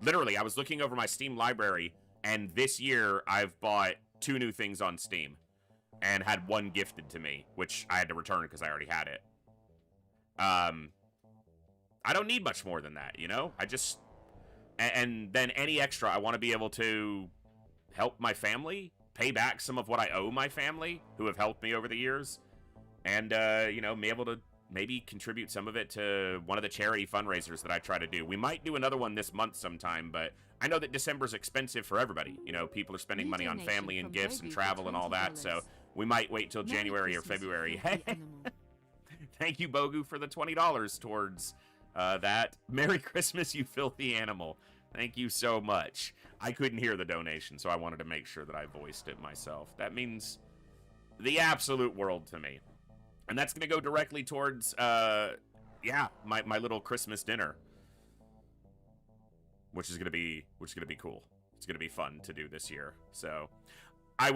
Literally, I was looking over my Steam library, and this year I've bought 2 new things on Steam and had 1 gifted to me, which I had to return because I already had it. I don't need much more than that, you know? I just... And then any extra, I want to be able to help my family, pay back some of what I owe my family, who have helped me over the years, and, you know, be able to maybe contribute some of it to one of the charity fundraisers that I try to do. We might do another one this month sometime, but I know that December's expensive for everybody. You know, people are spending money on family and gifts and travel and all that, so we might wait till January or February. Thank you, Bogu, for the $20 towards... that. Merry Christmas, you filthy animal. Thank you so much. I couldn't hear the donation, so I wanted to make sure that I voiced it myself. That means the absolute world to me. And that's going to go directly towards, yeah, my little Christmas dinner. Which is going to be cool. It's going to be fun to do this year. So, I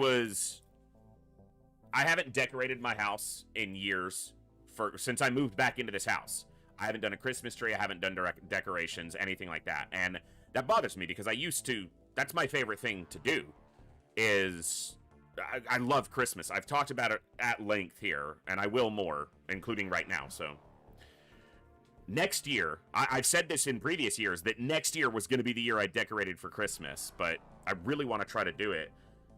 haven't decorated my house in years since I moved back into this house. I haven't done a Christmas tree. I haven't done decorations, anything like that. And that bothers me because I used to, that's my favorite thing to do, is, I love Christmas. I've talked about it at length here, and I will more, including right now, so. Next year, I've said this in previous years, that next year was going to be the year I decorated for Christmas, but I really want to try to do it.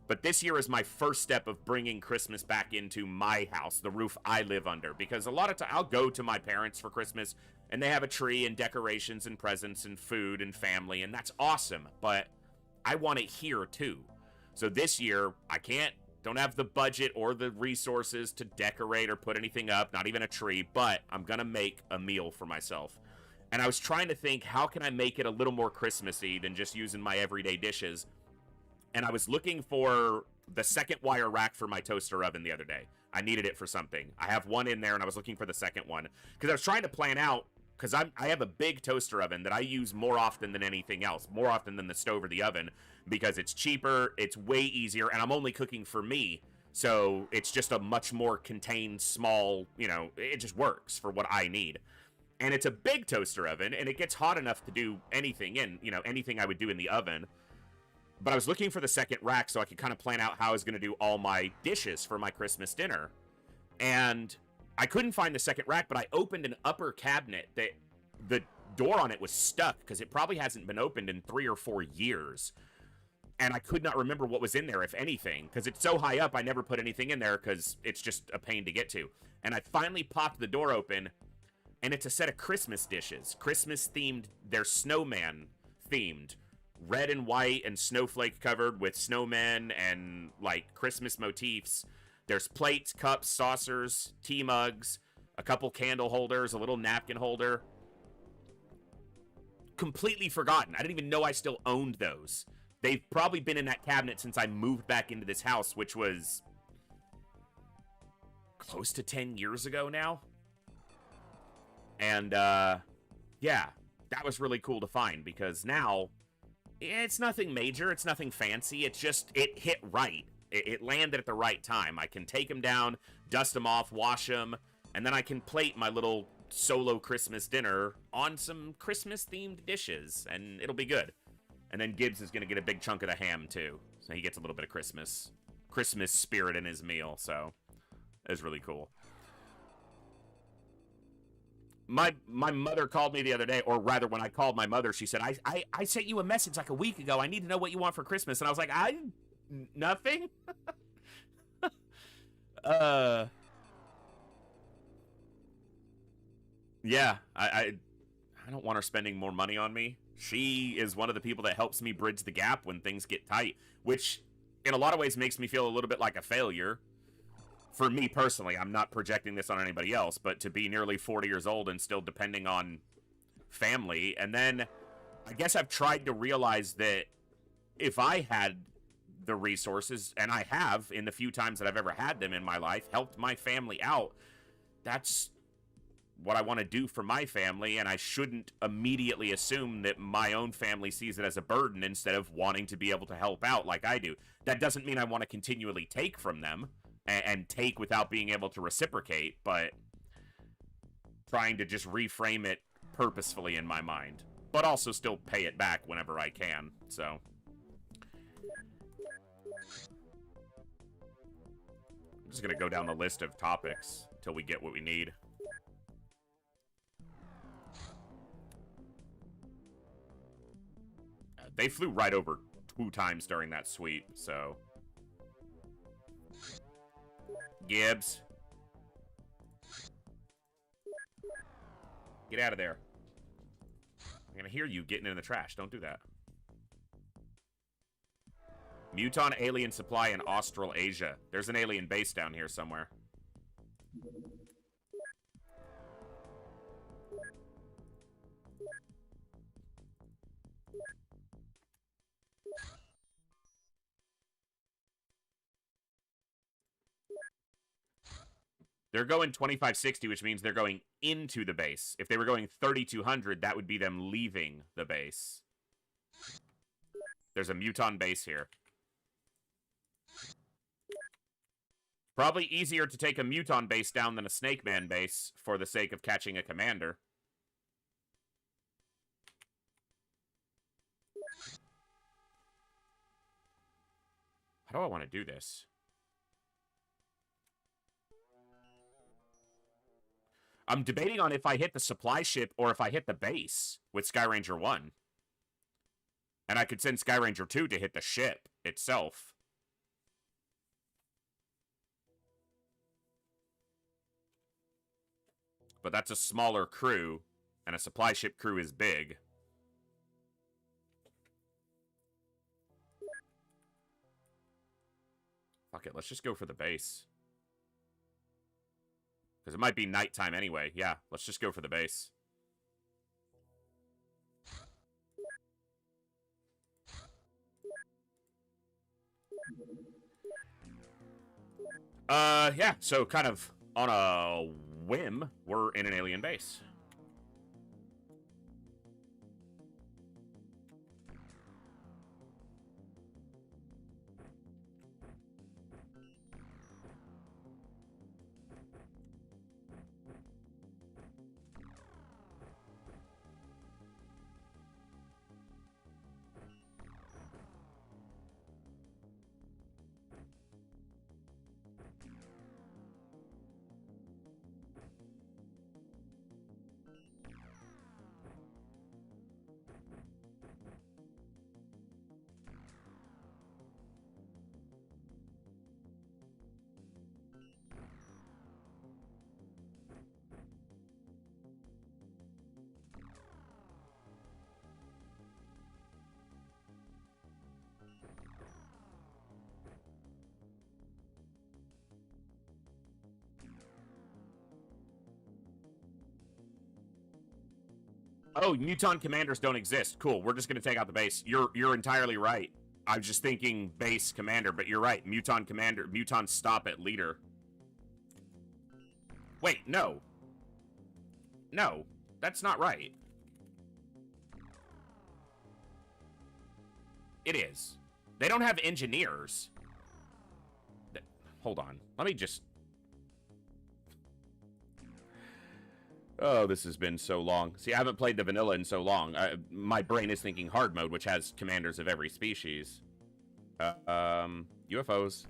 But this year is my first step of bringing Christmas back into my house, the roof I live under. Because a lot of times, I'll go to my parents for Christmas, and they have a tree and decorations and presents and food and family, and that's awesome. But I want it here, too. So this year, don't have the budget or the resources to decorate or put anything up, not even a tree, but I'm going to make a meal for myself. And I was trying to think, how can I make it a little more Christmassy than just using my everyday dishes? And I was looking for the second wire rack for my toaster oven the other day. I needed it for something. I have one in there, and I was looking for the second one. Because I was trying to plan out, because I have a big toaster oven that I use more often than anything else. More often than the stove or the oven. Because it's cheaper, it's way easier, and I'm only cooking for me. So it's just a much more contained, small, you know, it just works for what I need. And it's a big toaster oven, and it gets hot enough to do anything in, you know, anything I would do in the oven. But I was looking for the second rack so I could kind of plan out how I was going to do all my dishes for my Christmas dinner. And I couldn't find the second rack, but I opened an upper cabinet that the door on it was stuck because it probably hasn't been opened in 3 or 4 years. And I could not remember what was in there, if anything, because it's so high up, I never put anything in there because it's just a pain to get to. And I finally popped the door open, and it's a set of Christmas dishes. Christmas-themed, they're snowman-themed. Red and white and snowflake covered with snowmen and, like, Christmas motifs. There's plates, cups, saucers, tea mugs, a couple candle holders, a little napkin holder. Completely forgotten. I didn't even know I still owned those. They've probably been in that cabinet since I moved back into this house, which was close to 10 years ago now. And, yeah, that was really cool to find because now... It's nothing major. It's nothing fancy. It's just, it hit right. It landed at the right time. I can take them down, dust them off, wash them, and then I can plate my little solo Christmas dinner on some Christmas-themed dishes, and it'll be good. And then Gibbs is going to get a big chunk of the ham, too. So he gets a little bit of Christmas spirit in his meal, so it's really cool. my mother called me the other day, or rather, when I called my mother, she said, I sent you a message like a week ago. I need to know what you want for Christmas. And I was like, nothing? uh, yeah, I don't want her spending more money on me. She is one of the people that helps me bridge the gap when things get tight, which in a lot of ways makes me feel a little bit like a failure. For me personally, I'm not projecting this on anybody else, but to be nearly 40 years old and still depending on family. And then I guess I've tried to realize that if I had the resources, and I have in the few times that I've ever had them in my life, helped my family out, that's what I want to do for my family, and I shouldn't immediately assume that my own family sees it as a burden instead of wanting to be able to help out like I do. That doesn't mean I want to continually take from them and take without being able to reciprocate, but trying to just reframe it purposefully in my mind, but also still pay it back whenever I can, so. I'm just going to go down the list of topics till we get what we need. They flew right over 2 times during that sweep, so. Gibbs. Get out of there. I'm gonna hear you getting in the trash. Don't do that. Muton alien supply in Australasia. There's an alien base down here somewhere. They're going 2560, which means they're going into the base. If they were going 3200, that would be them leaving the base. There's a Muton base here. Probably easier to take a Muton base down than a Snake Man base for the sake of catching a commander. How do I want to do this? I'm debating on if I hit the supply ship or if I hit the base with Skyranger 1. And I could send Skyranger 2 to hit the ship itself. But that's a smaller crew, and a supply ship crew is big. Fuck it, let's just go for the base. Because it might be nighttime anyway. Yeah, let's just go for the base. Yeah, so kind of on a whim, we're in an alien base. Oh, Muton commanders don't exist. Cool, we're just gonna take out the base. You're entirely right. I was just thinking base commander, but you're right. Muton commander, Muton stop at leader. Wait, no. No, that's not right. It is. They don't have engineers. Hold on. Let me just... Oh, this has been so long. See, I haven't played the vanilla in so long. My brain is thinking hard mode, which has commanders of every species. UFOs.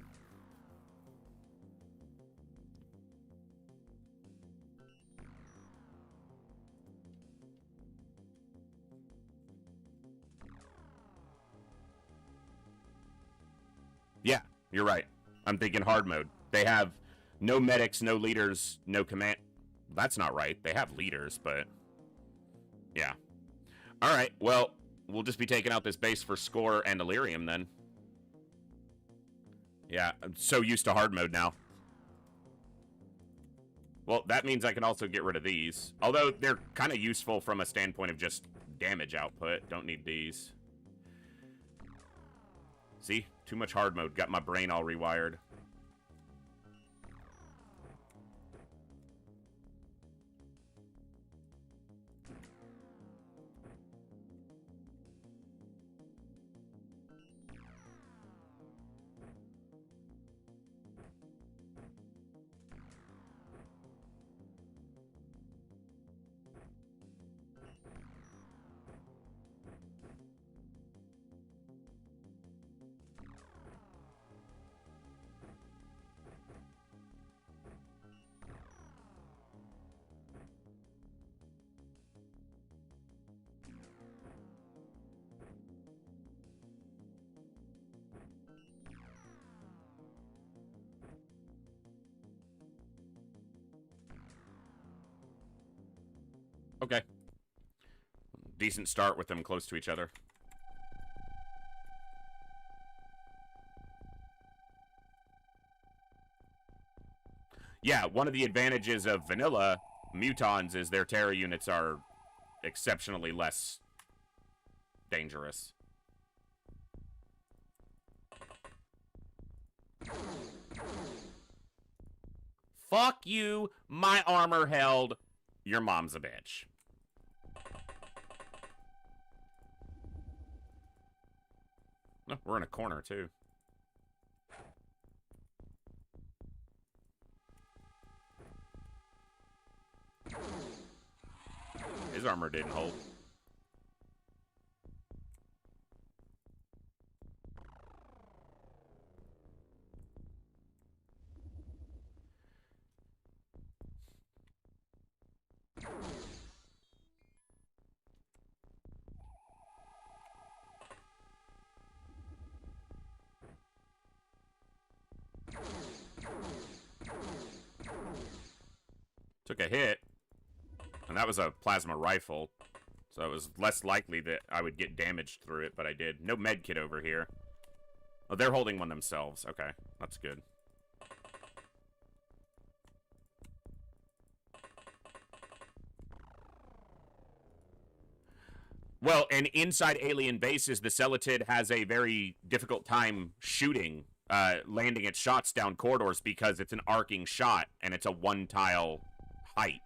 You're right. I'm thinking hard mode. They have no medics, no leaders, no command. That's not right. They have leaders, but yeah. All right. Well, we'll just be taking out this base for score and Illyrium then. Yeah, I'm so used to hard mode now. Well, that means I can also get rid of these. Although they're kind of useful from a standpoint of just damage output. Don't need these. See? Too much hard mode. Got my brain all rewired. Okay. Decent start with them close to each other. Yeah, one of the advantages of vanilla mutons is their Terra units are exceptionally less dangerous. Fuck you, my armor held. Your mom's a bitch. Oh, we're in a corner, too. His armor didn't hold. Took a hit, and that was a plasma rifle, so it was less likely that I would get damaged through it, but I did. No med kit over here. Oh, they're holding one themselves. Okay, that's good. Well, and inside alien bases, the Celatid has a very difficult time shooting, landing its shots down corridors because it's an arcing shot, and it's a one-tile height.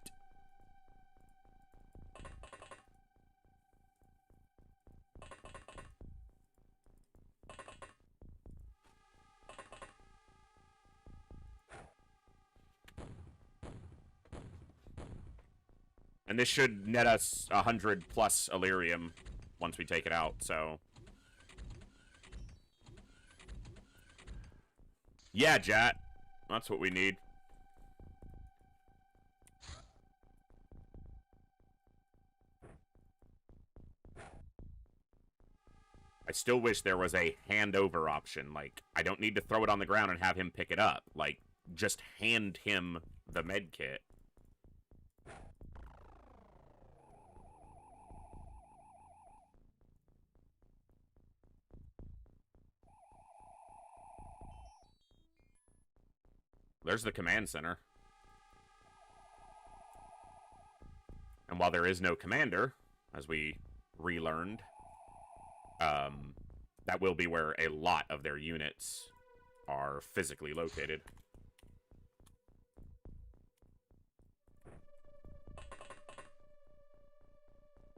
And this should net us 100 plus Illyrium once we take it out, so... Yeah, Jat. That's what we need. I still wish there was a handover option. Like, I don't need to throw it on the ground and have him pick it up. Like, just hand him the med kit. There's the command center. And while there is no commander, as we relearned, that will be where a lot of their units are physically located.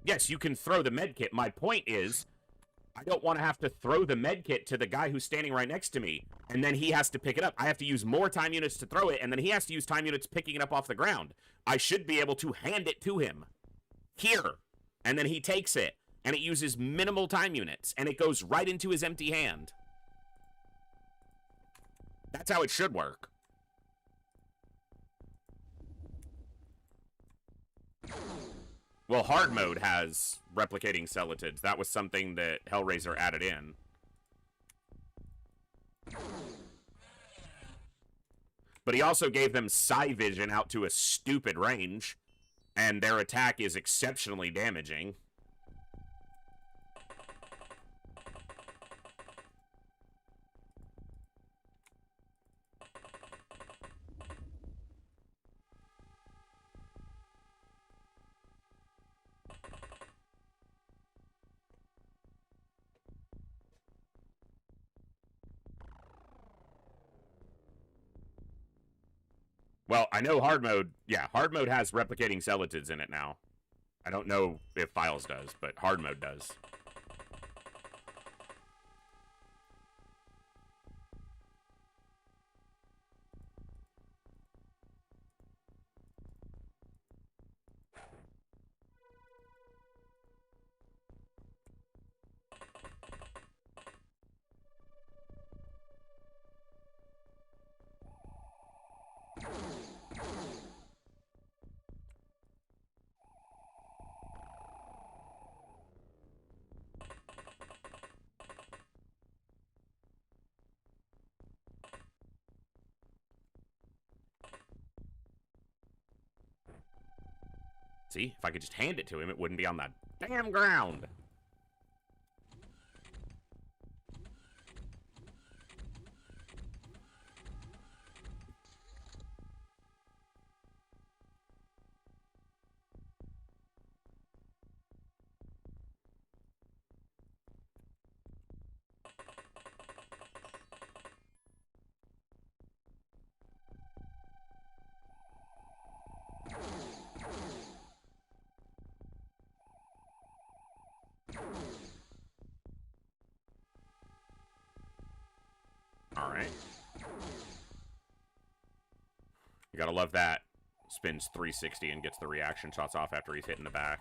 Yes, you can throw the medkit. My point is, I don't want to have to throw the medkit to the guy who's standing right next to me, and then he has to pick it up. I have to use more time units to throw it, and then he has to use time units picking it up off the ground. I should be able to hand it to him. Here. And then he takes it, and it uses minimal time units, and it goes right into his empty hand. That's how it should work. Well, hard mode has replicating Celatids. That was something that Hellraiser added in. But he also gave them psi vision out to a stupid range, and their attack is exceptionally damaging. Well, I know hard mode, yeah, hard mode has replicating skeletons in it now. I don't know if Files does, but hard mode does. See, if I could just hand it to him, it wouldn't be on the damn ground. All right. You gotta love that. Spins 360 and gets the reaction shots off after he's hitting the back.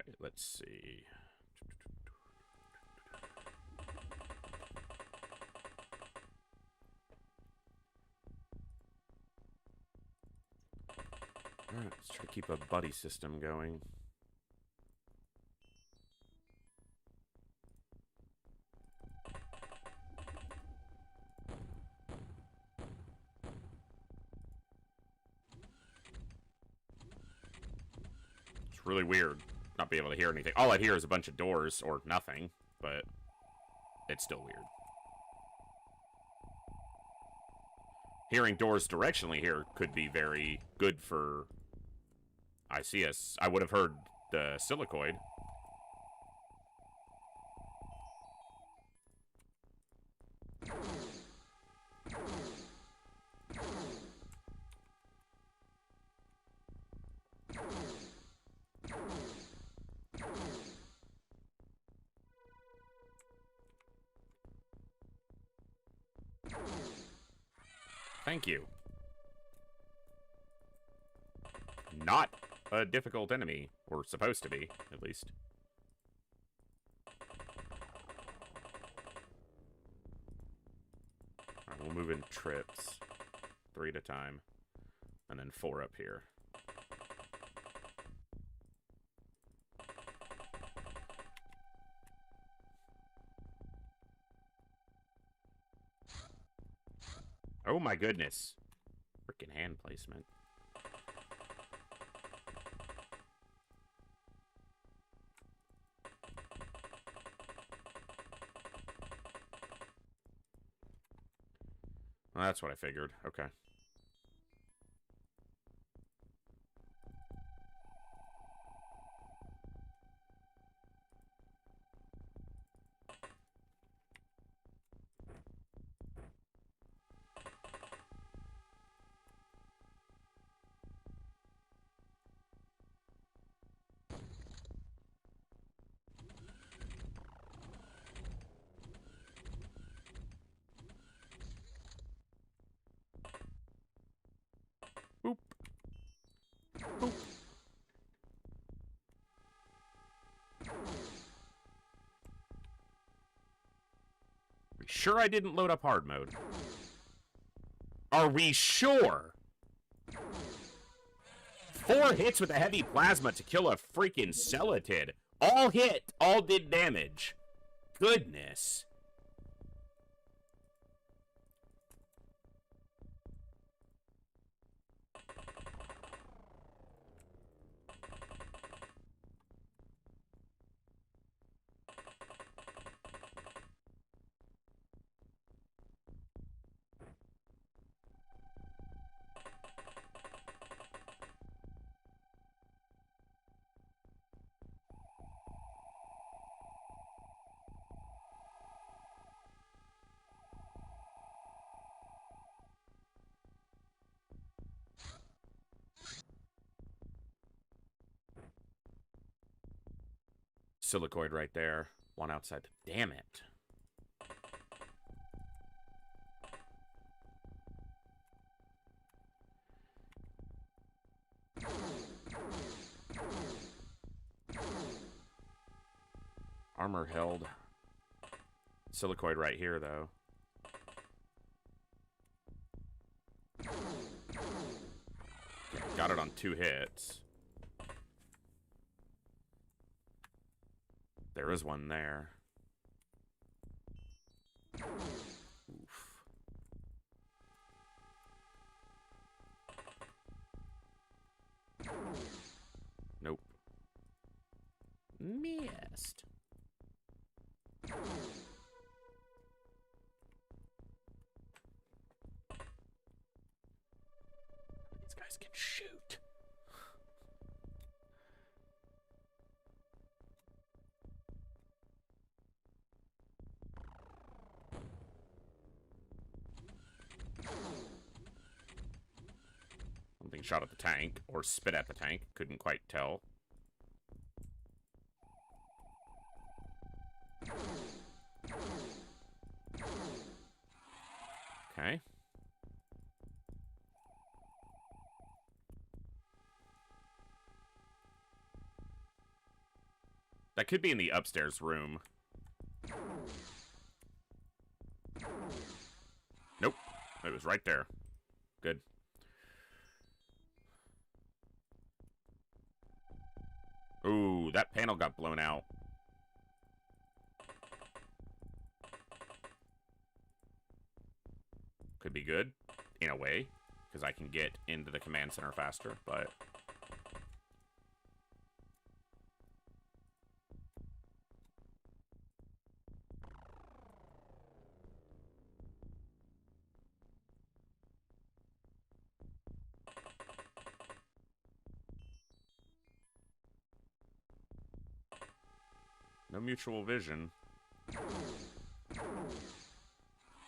Right, let's see. Alright, let's try to keep a buddy system going. It's really weird not be able to hear anything. All I hear is a bunch of doors or nothing, but it's still weird. Hearing doors directionally here could be very good for ICS. I would have heard the silicoid. Thank you. Not a difficult enemy, or supposed to be, at least. Alright, we'll move in trips. 3 at a time. And then 4 up here. Oh my goodness. Freaking hand placement. Well, that's what I figured. Okay. Sure I didn't load up hard mode? Are we sure? 4 hits with a heavy plasma to kill a freaking Celatid. All hit, all did damage. Goodness. Silicoid right there. One outside. Damn it. Armor held. Silicoid right here, though. Got it on 2 hits. There is one there. Oof. Nope. Missed. These guys can shoot. Something shot at the tank, or spit at the tank. Couldn't quite tell. Okay. That could be in the upstairs room. Nope. It was right there. Good. Ooh, that panel got blown out. Could be good, in a way, because I can get into the command center faster, but... No mutual vision.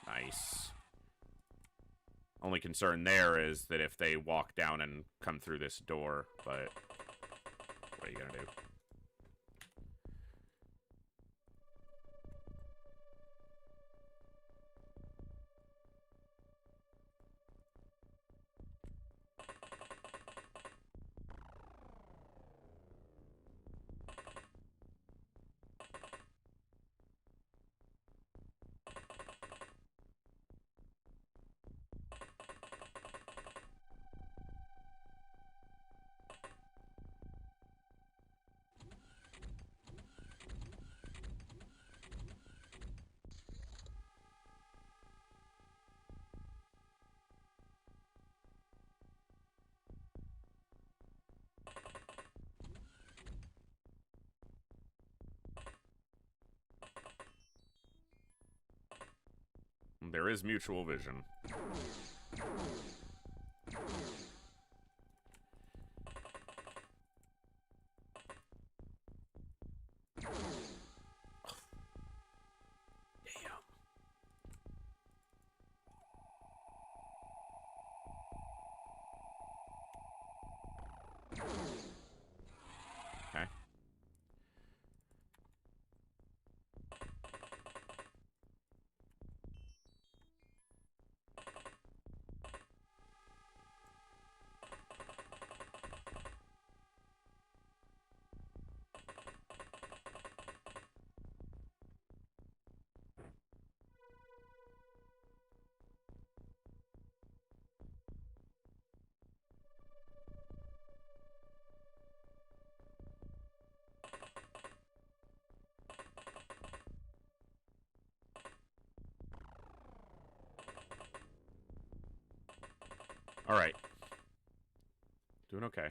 Nice. Only concern there is that if they walk down and come through this door, but what are you gonna do? There is mutual vision. Okay. All right. Doing okay.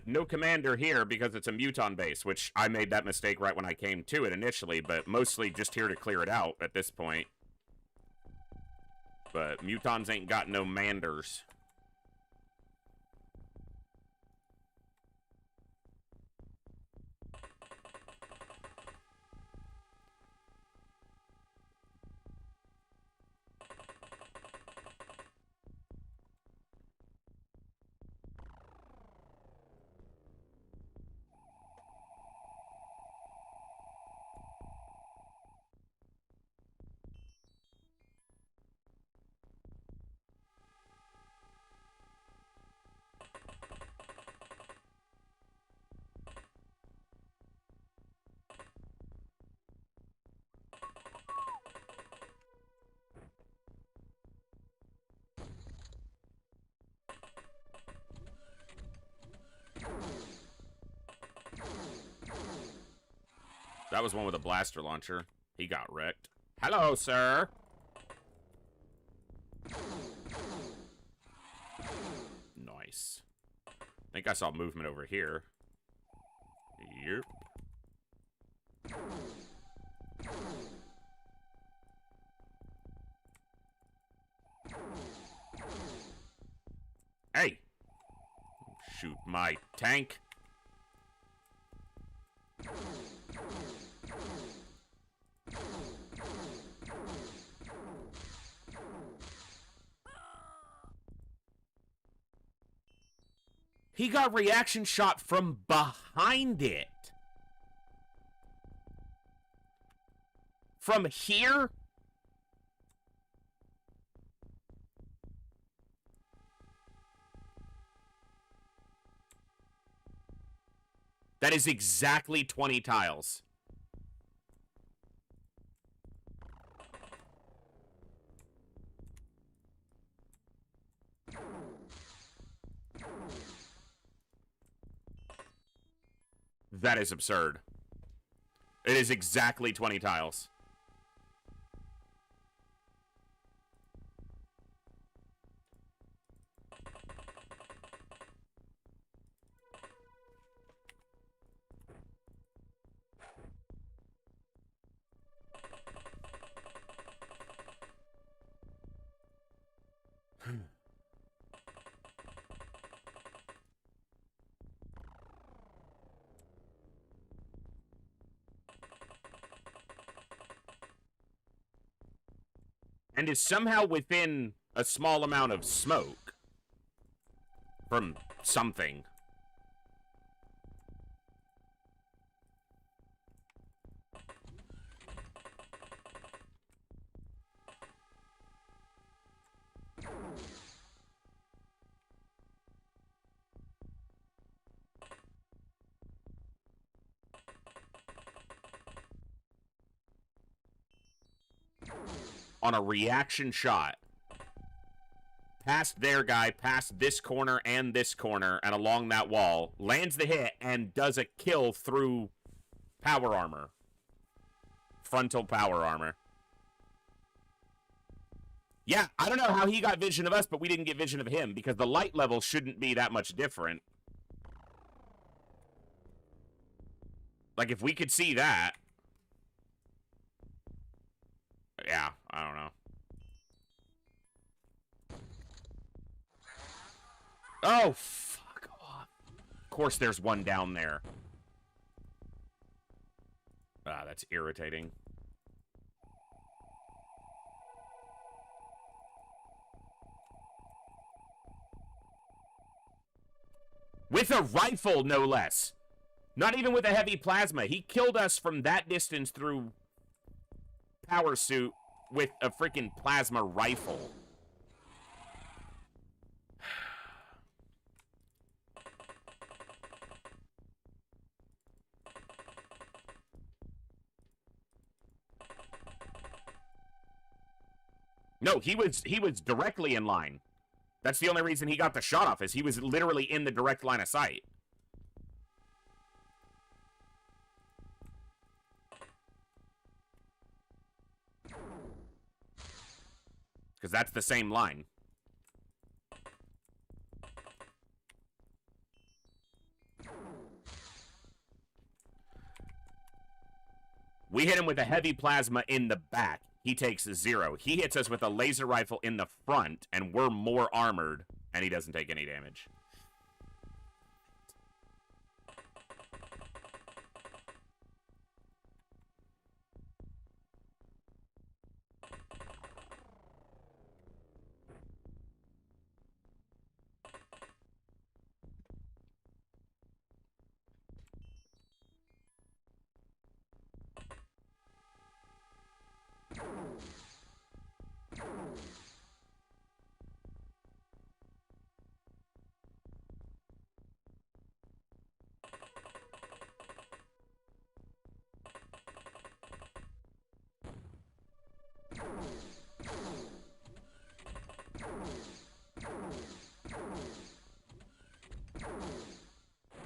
No commander here because it's a Muton base, which I made that mistake right when I came to it initially, but mostly just here to clear it out at this point. But Mutons ain't got no manders. That was one with a blaster launcher. He got wrecked. Hello, sir. Nice. I think I saw movement over here. Yep. Hey! Shoot my tank. He got reaction shot from behind it. From here? That is exactly 20 tiles. That is absurd. It is exactly 20 tiles. And is somehow within a small amount of smoke from something. On a reaction shot. Past their guy, past this corner and along that wall. Lands the hit and does a kill through power armor. Frontal power armor. Yeah, I don't know how he got vision of us, but we didn't get vision of him because the light level shouldn't be that much different. Like, if we could see that... Yeah, I don't know. Oh, fuck off. Of course there's one down there. Ah, that's irritating. With a rifle, no less. Not even with a heavy plasma. He killed us from that distance through power suit with a freaking plasma rifle. No, he was directly in line. That's the only reason he got the shot off, is he was literally in the direct line of sight. Because that's the same line. We hit him with a heavy plasma in the back. He takes 0. He hits us with a laser rifle in the front, and we're more armored, and he doesn't take any damage.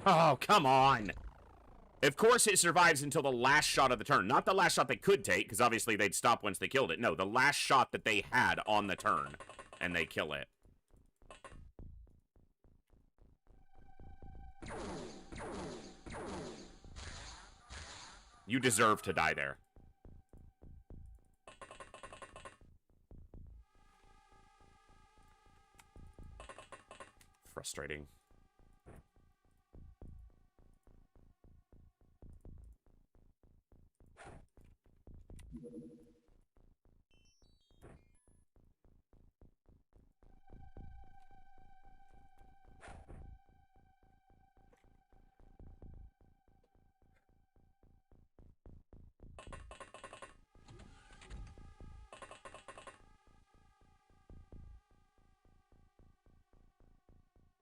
Oh, come on. Of course it survives until the last shot of the turn. Not the last shot they could take, because obviously they'd stop once they killed it. No, the last shot that they had on the turn, and they kill it. You deserve to die there. Frustrating.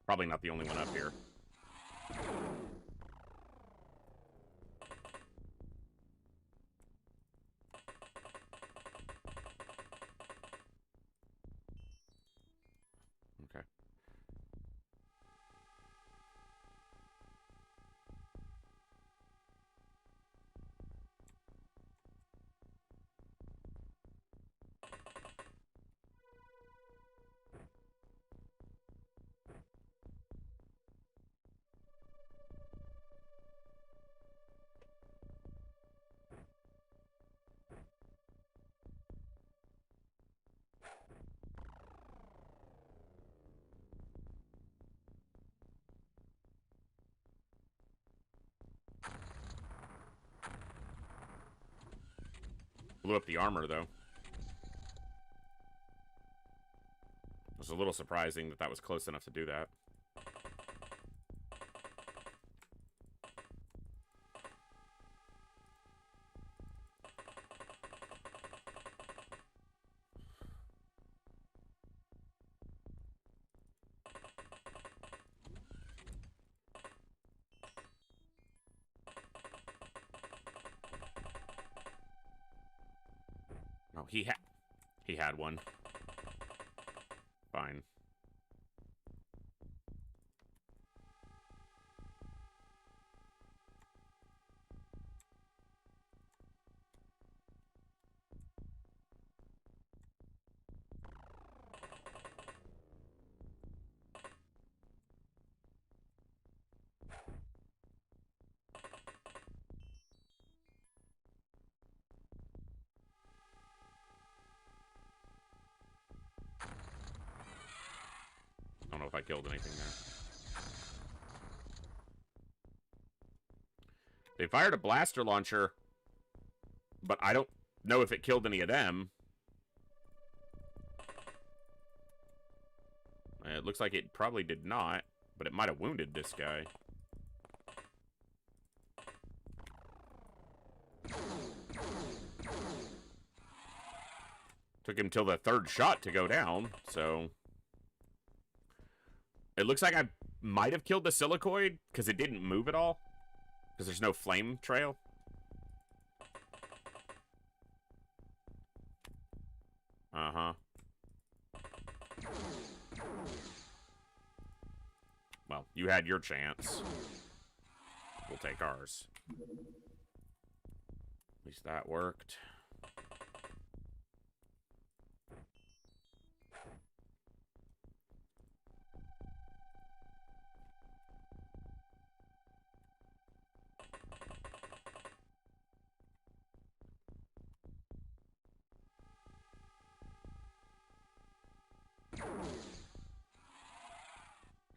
Probably not the only one up here. Okay. Blew up the armor, though. It was a little surprising that that was close enough to do that. Oh, he had one. Fine. I don't know if I killed anything there. They fired a blaster launcher, but I don't know if it killed any of them. It looks like it probably did not, but it might have wounded this guy. Took him till the third shot to go down, so... It looks like I might have killed the silicoid, because it didn't move at all. Because there's no flame trail. Uh-huh. You had your chance. We'll take ours. At least that worked.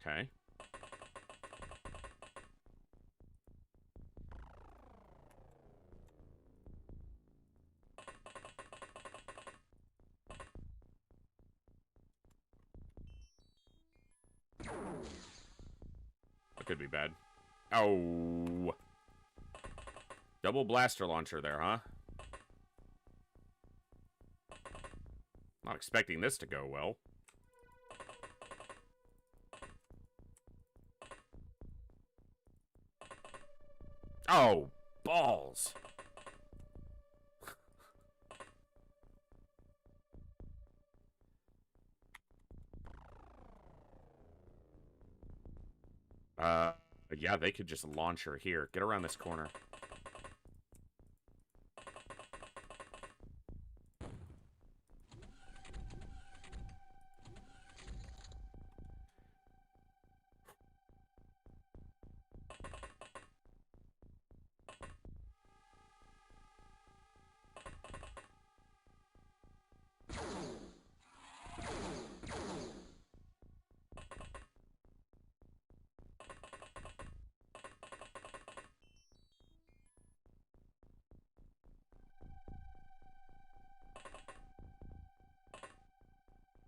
Okay. That could be bad. Oh. Double blaster launcher there, huh? Not expecting this to go well. Oh, balls. Yeah, they could just launch her here. Get around this corner.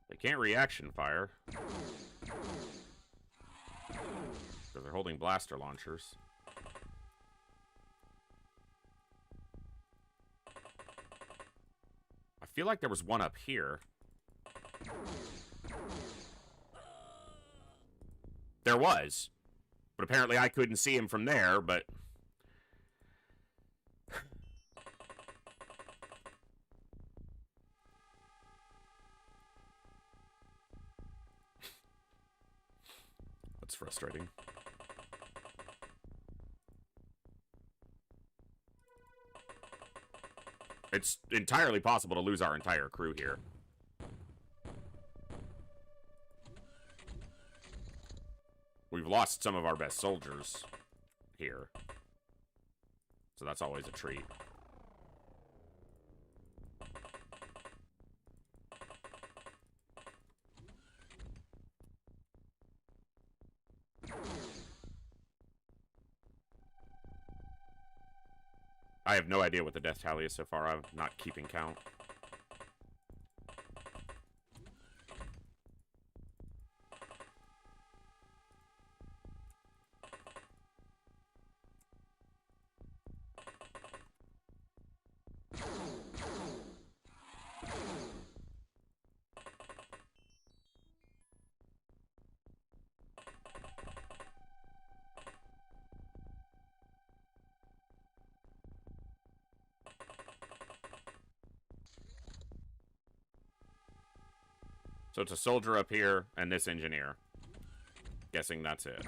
They can't reaction fire. Because they're holding blaster launchers. I feel like there was one up here. There was. But apparently I couldn't see him from there, but... That's frustrating. It's entirely possible to lose our entire crew here. We've lost some of our best soldiers here. So that's always a treat. I have no idea what the death tally is so far. I'm not keeping count. So it's a soldier up here and this engineer. Guessing that's it.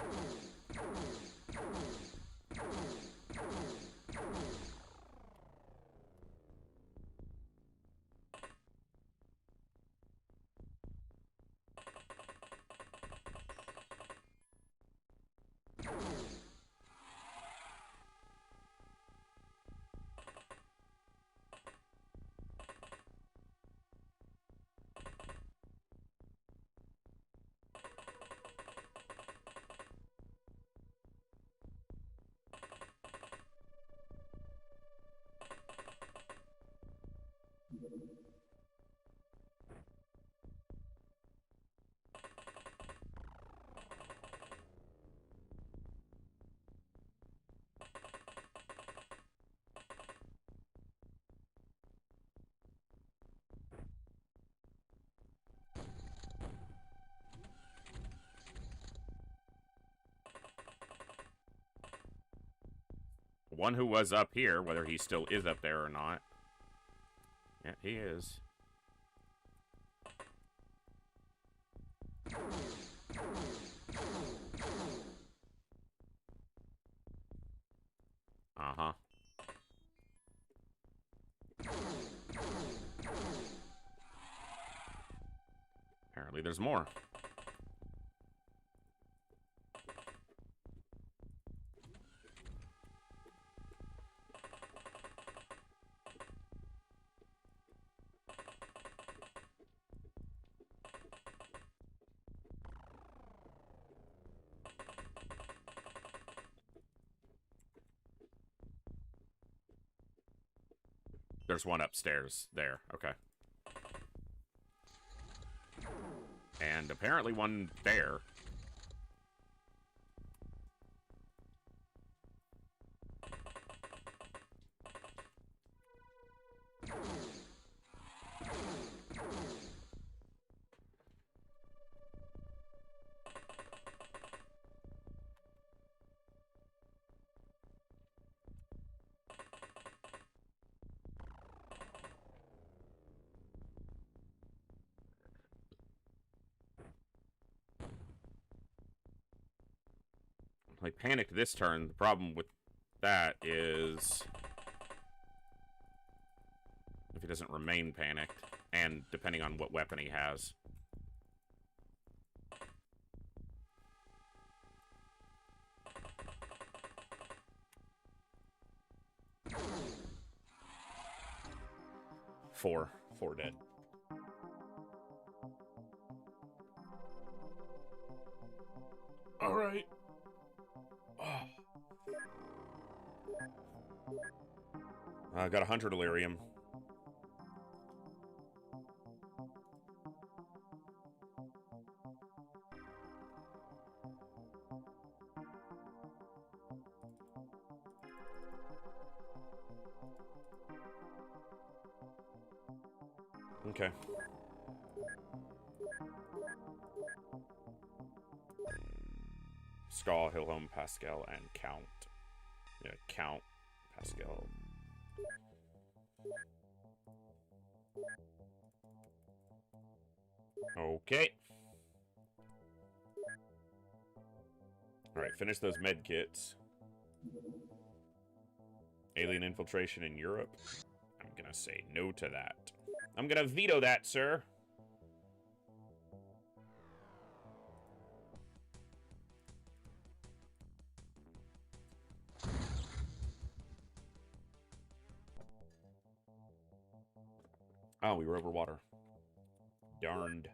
One who was up here, whether he still is up there or not. Yeah, he is. Apparently there's more. There's one upstairs there. Okay. And apparently one there. I panicked this turn. The problem with that is if he doesn't remain panicked, and depending on what weapon he has. Four dead. All right. I got 100 delirium. Okay. Skull, Hillhome, Pascal, and Count. Yeah, Count, Pascal. Okay. Alright, finish those med kits. Alien infiltration in Europe. I'm gonna say no to that. I'm gonna veto that, sir. Oh, we were over water. Darned.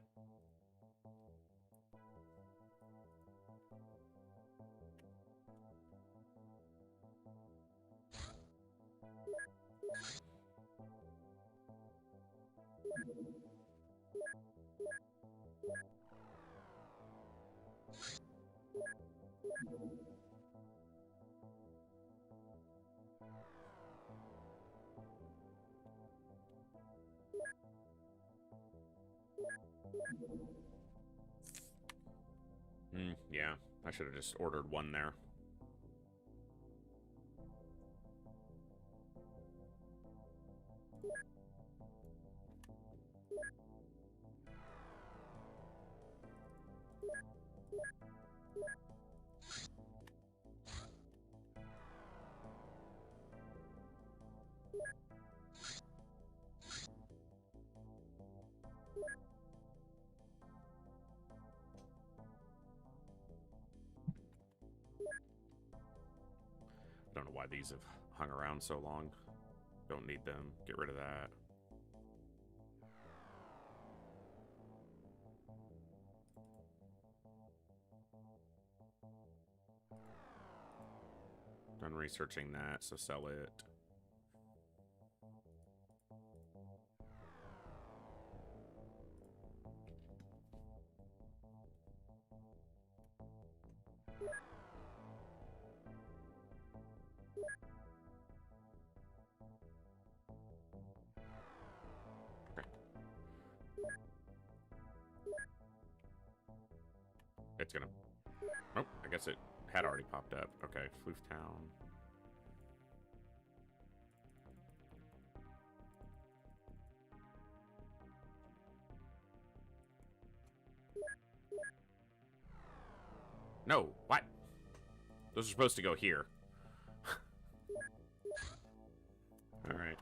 Yeah, I should have just ordered one there. I don't know why these have hung around so long. Don't need them. Get rid of that. Done researching that, so sell it. It's gonna... Oh, I guess it had already popped up. Okay, Floof Town. No, what? Those are supposed to go here. Alright.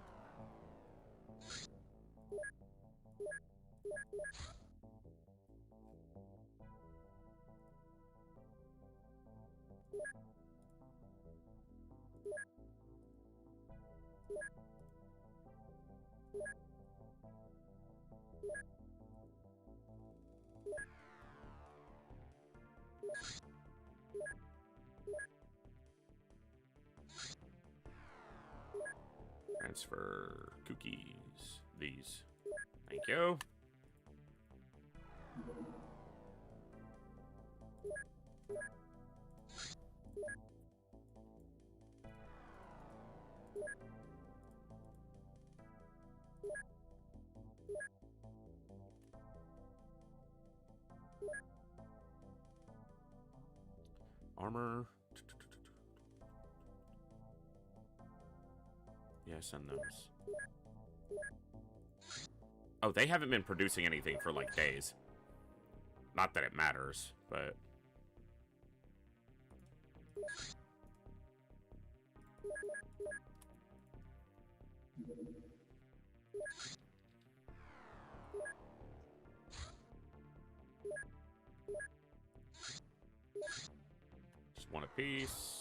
Transfer cookies. These. Thank you. Armor. Yeah, send those. Oh, they haven't been producing anything for, like, days. Not that it matters, but... Just one apiece.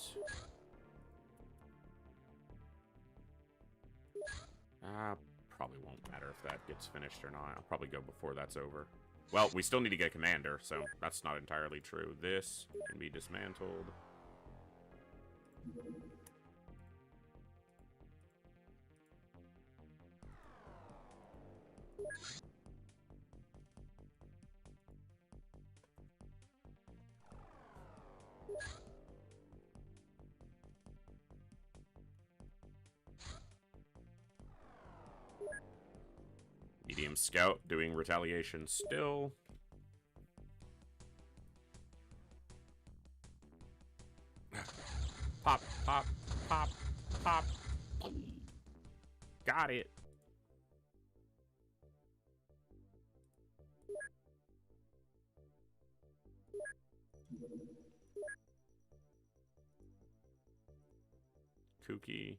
Probably won't matter if that gets finished or not. I'll probably go before that's over. Well, we still need to get a commander, so that's not entirely true. This can be dismantled. Medium scout doing retaliation still. Pop, pop, pop, pop. Got it. Kooky.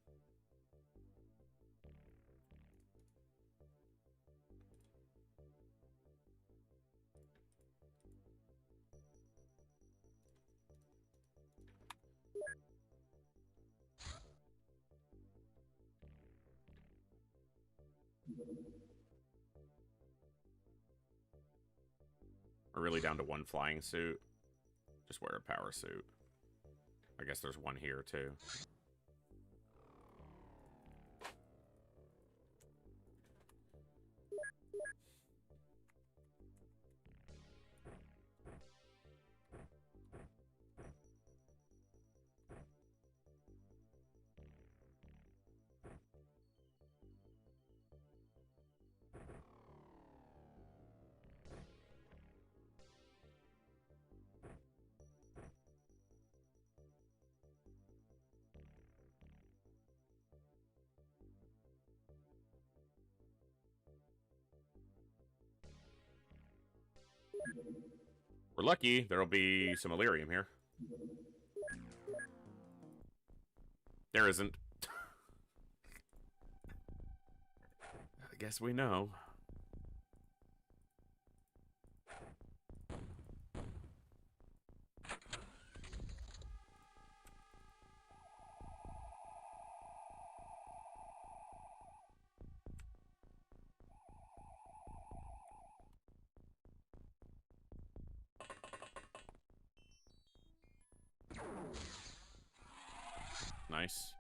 We're really down to one flying suit. Just wear a power suit. I guess there's one here, too. We're lucky. There'll be some Illyrium here. There isn't. I guess we know. Nice.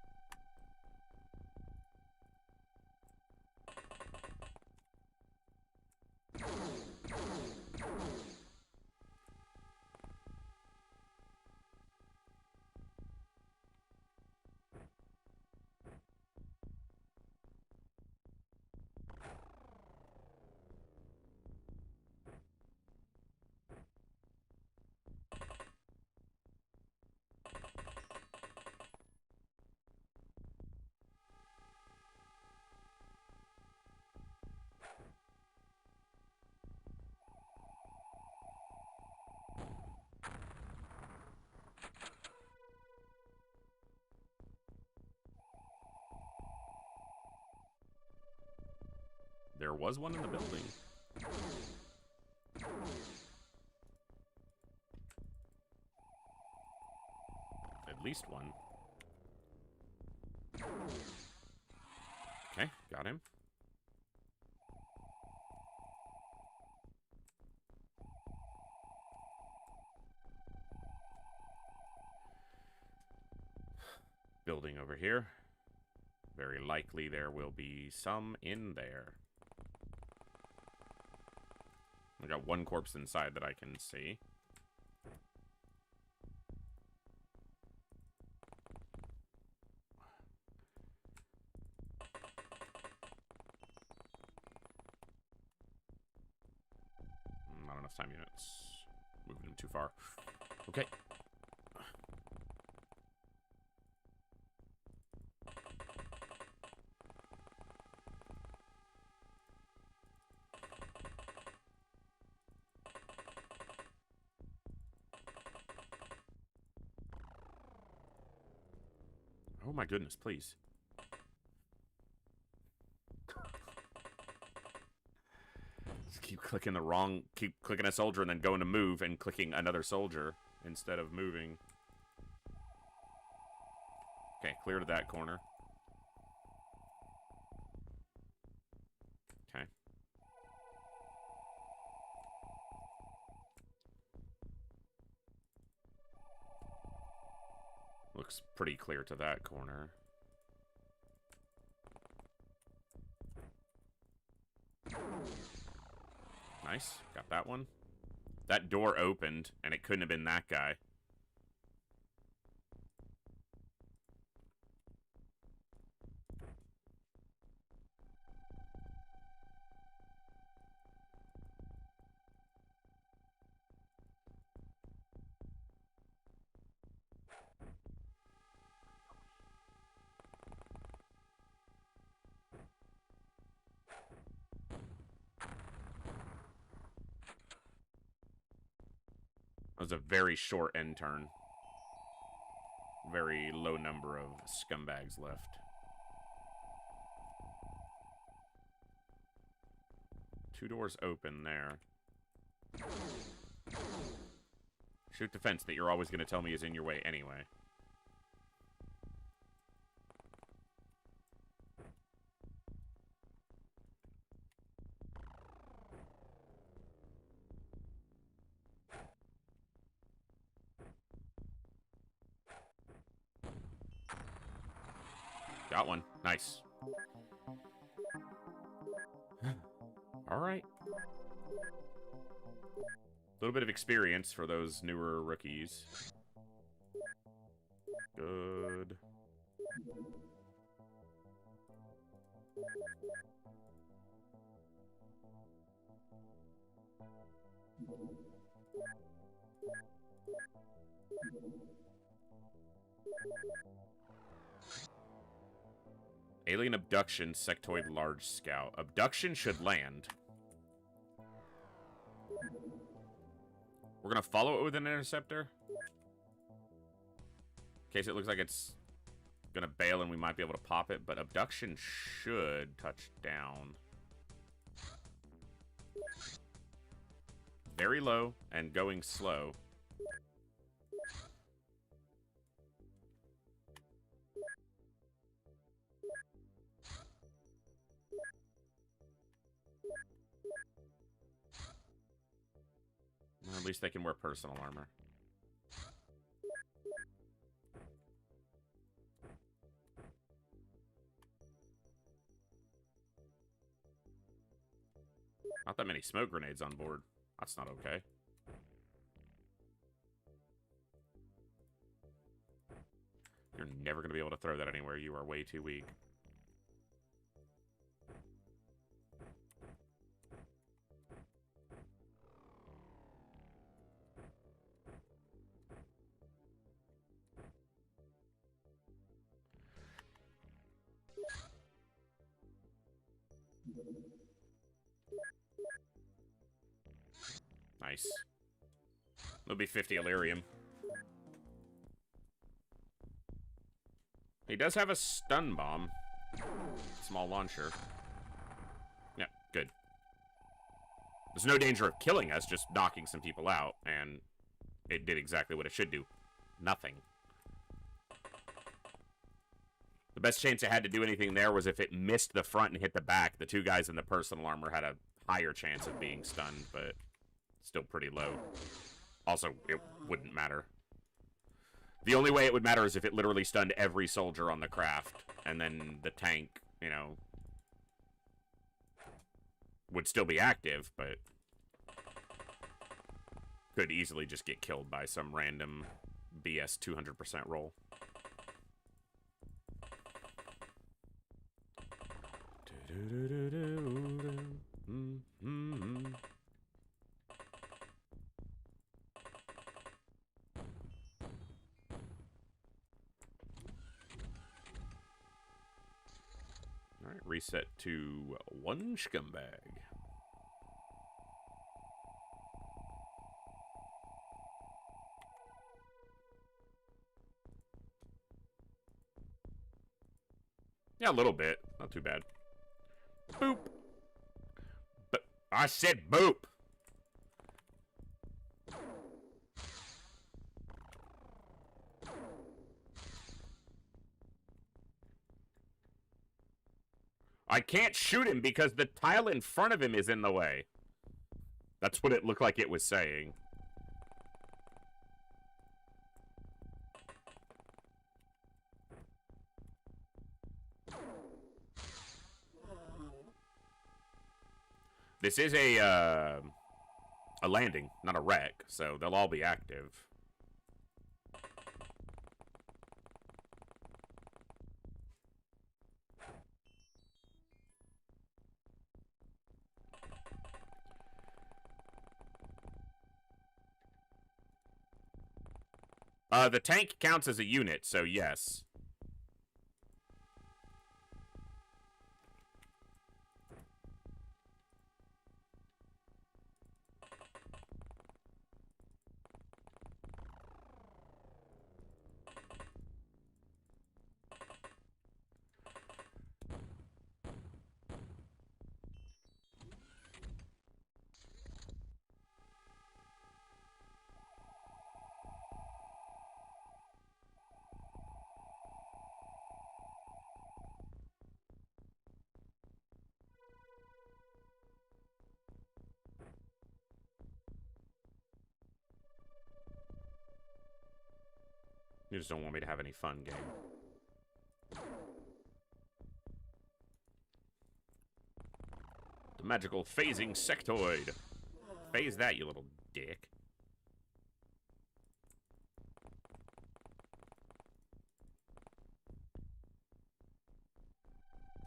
There was one in the building. At least one. Okay, got him. Building over here. Very likely there will be some in there. I got one corpse inside that I can see. Not enough time units. Moving them too far. Okay. Oh my goodness, please. Just keep clicking keep clicking a soldier and then going to move and clicking another soldier instead of moving. Okay, clear to that corner. Okay. Looks pretty clear to that corner. Nice. Got that one. That door opened, and it couldn't have been that guy. That was a very short end turn. Very low number of scumbags left. Two doors open there. Shoot the fence that you're always going to tell me is in your way anyway. Got one. Nice. All right. A little bit of experience for those newer rookies. Good. Alien abduction, sectoid large scout. Abduction should land. We're gonna follow it with an interceptor. In case it looks like it's gonna bail and we might be able to pop it, but abduction should touch down. Very low and going slow. Well, at least they can wear personal armor. Not that many smoke grenades on board. That's not okay. You're never going to be able to throw that anywhere. You are way too weak. Nice. There'll be 50 Illyrium. He does have a stun bomb. Small launcher. Yeah, good. There's no danger of killing us, just knocking some people out, and it did exactly what it should do. Nothing. The best chance it had to do anything there was if it missed the front and hit the back. The two guys in the personal armor had a higher chance of being stunned, but still pretty low. Also, it wouldn't matter. The only way it would matter is if it literally stunned every soldier on the craft, and then the tank, you know, would still be active, but could easily just get killed by some random BS 200% roll. Alright, reset to one scumbag. Yeah, a little bit. Not too bad. Boop. But I said boop. I can't shoot him because the tile in front of him is in the way. That's what it looked like it was saying. This is a landing, not a wreck, so they'll all be active. The tank counts as a unit, so yes. You just don't want me to have any fun, game. The magical phasing sectoid. Phase that, you little dick.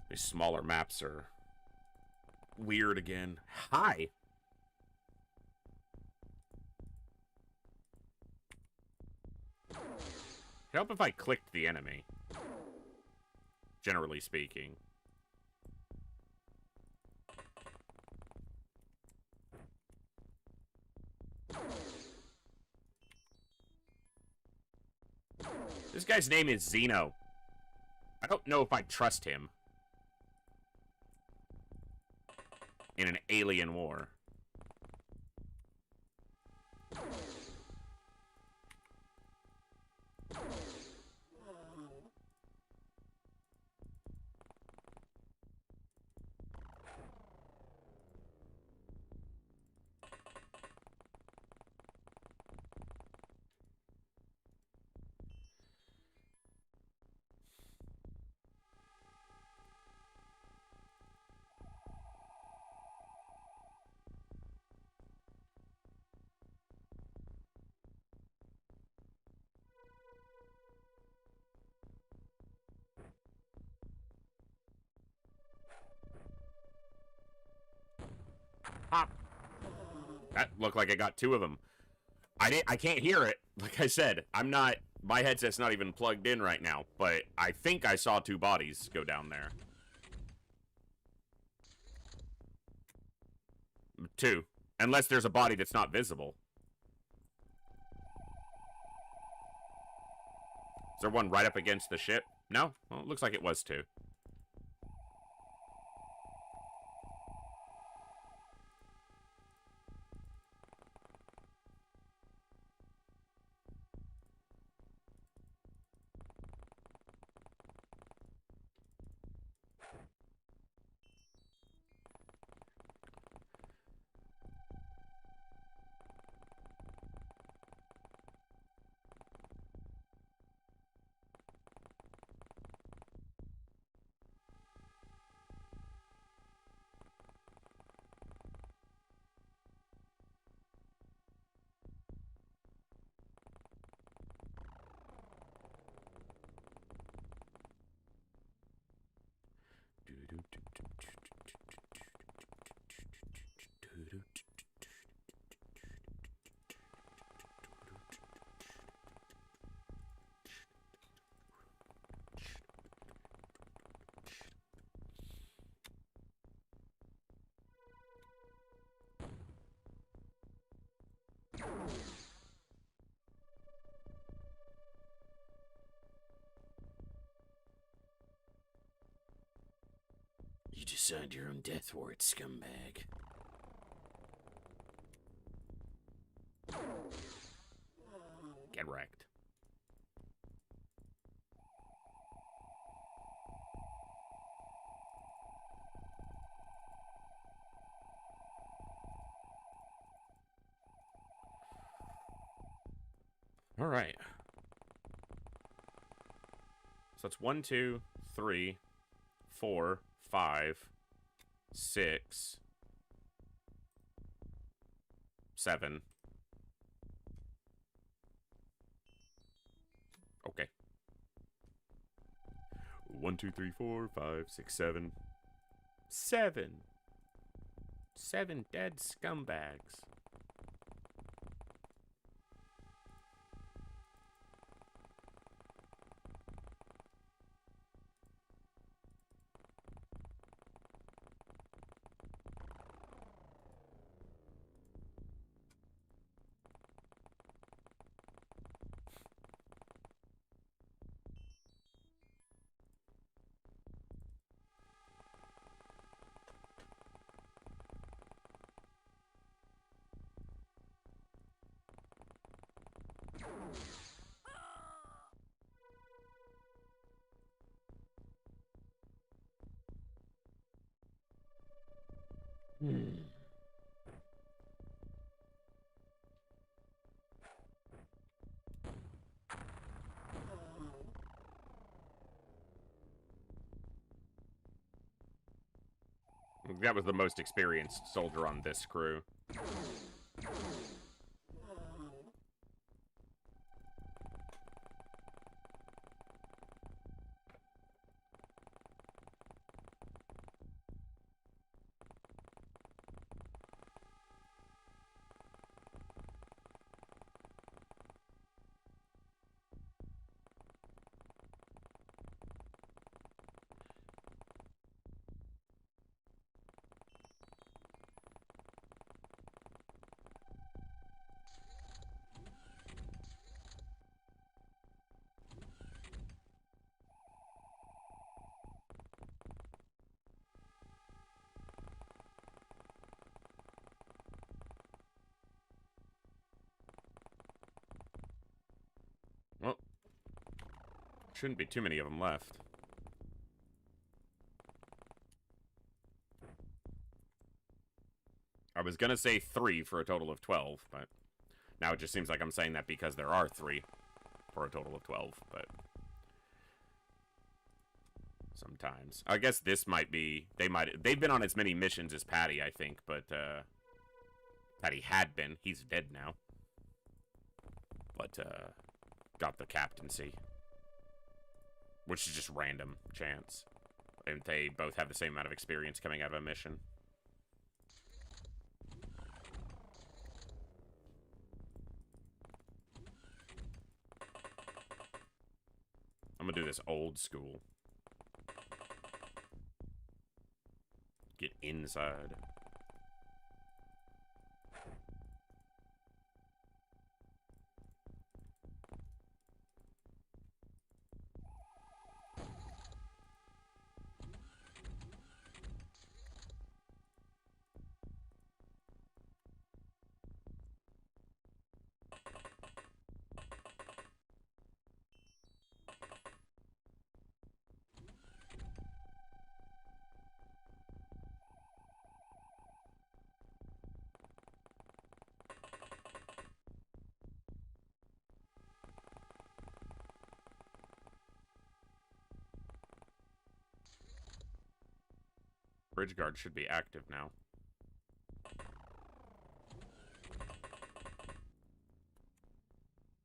These smaller maps are weird again. Hi! Help if I clicked the enemy. Generally speaking. This guy's name is Zeno. I don't know if I trust him. In an alien war. Pop. That looked like I got two of them. I can't hear it. Like I said, my headset's not even plugged in right now, but I think I saw two bodies go down there. Two. Unless there's a body that's not visible. Is there one right up against the ship? No? Well, it looks like it was two. You decide your own death warrant, scumbag. Get wrecked. All right. So it's 1, 2, 3, 4, 5, 6, 7. Okay. 1, 2, 3, 4, 5, 6, 7. 7. 7 dead scumbags. That was the most experienced soldier on this crew. Well, shouldn't be too many of them left. I was gonna say 3 for a total of 12, but now it just seems like I'm saying that because there are 3 for a total of 12, but sometimes. I guess this might be, they've been on as many missions as Patty, I think, but, Patty had been. He's dead now. But, got the captaincy. Which is just random chance. And they both have the same amount of experience coming out of a mission. I'm gonna do this old school. Get inside. Bridge guard should be active now.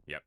Yep.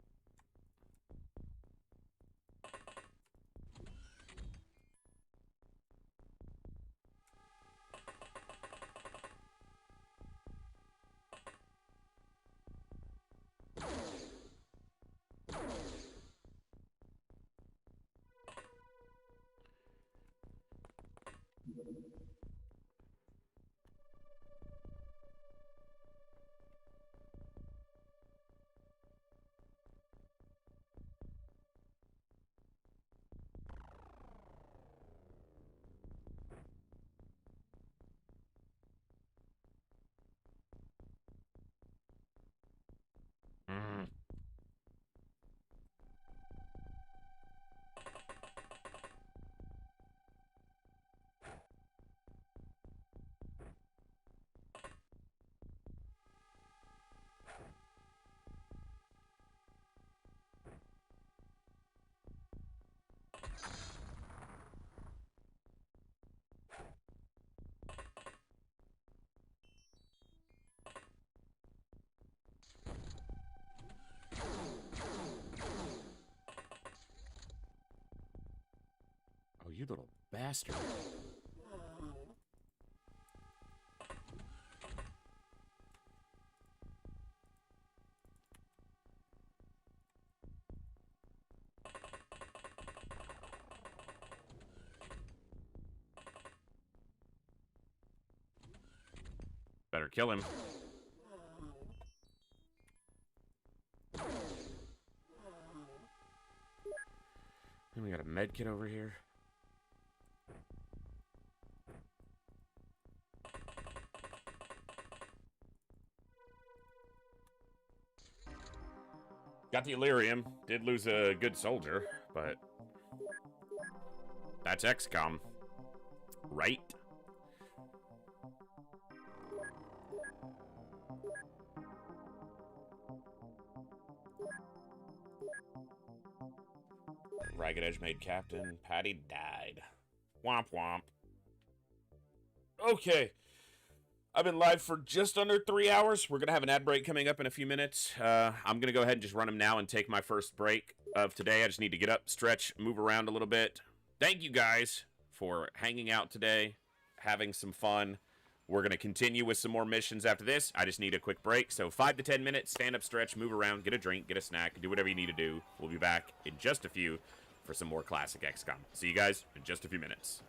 faster. Better kill him. And we got a med kit over here. Got the Illyrium. Did lose a good soldier, but that's XCOM. Right? Ragged Edge made captain. Patty died. Womp womp. Okay. I've been live for just under 3 hours. We're going to have an ad break coming up in a few minutes. I'm going to go ahead and just run them now and take my first break of today. I just need to get up, stretch, move around a little bit. Thank you guys for hanging out today, having some fun. We're going to continue with some more missions after this. I just need a quick break. So 5 to 10 minutes, stand up, stretch, move around, get a drink, get a snack, do whatever you need to do. We'll be back in just a few for some more classic XCOM. See you guys in just a few minutes.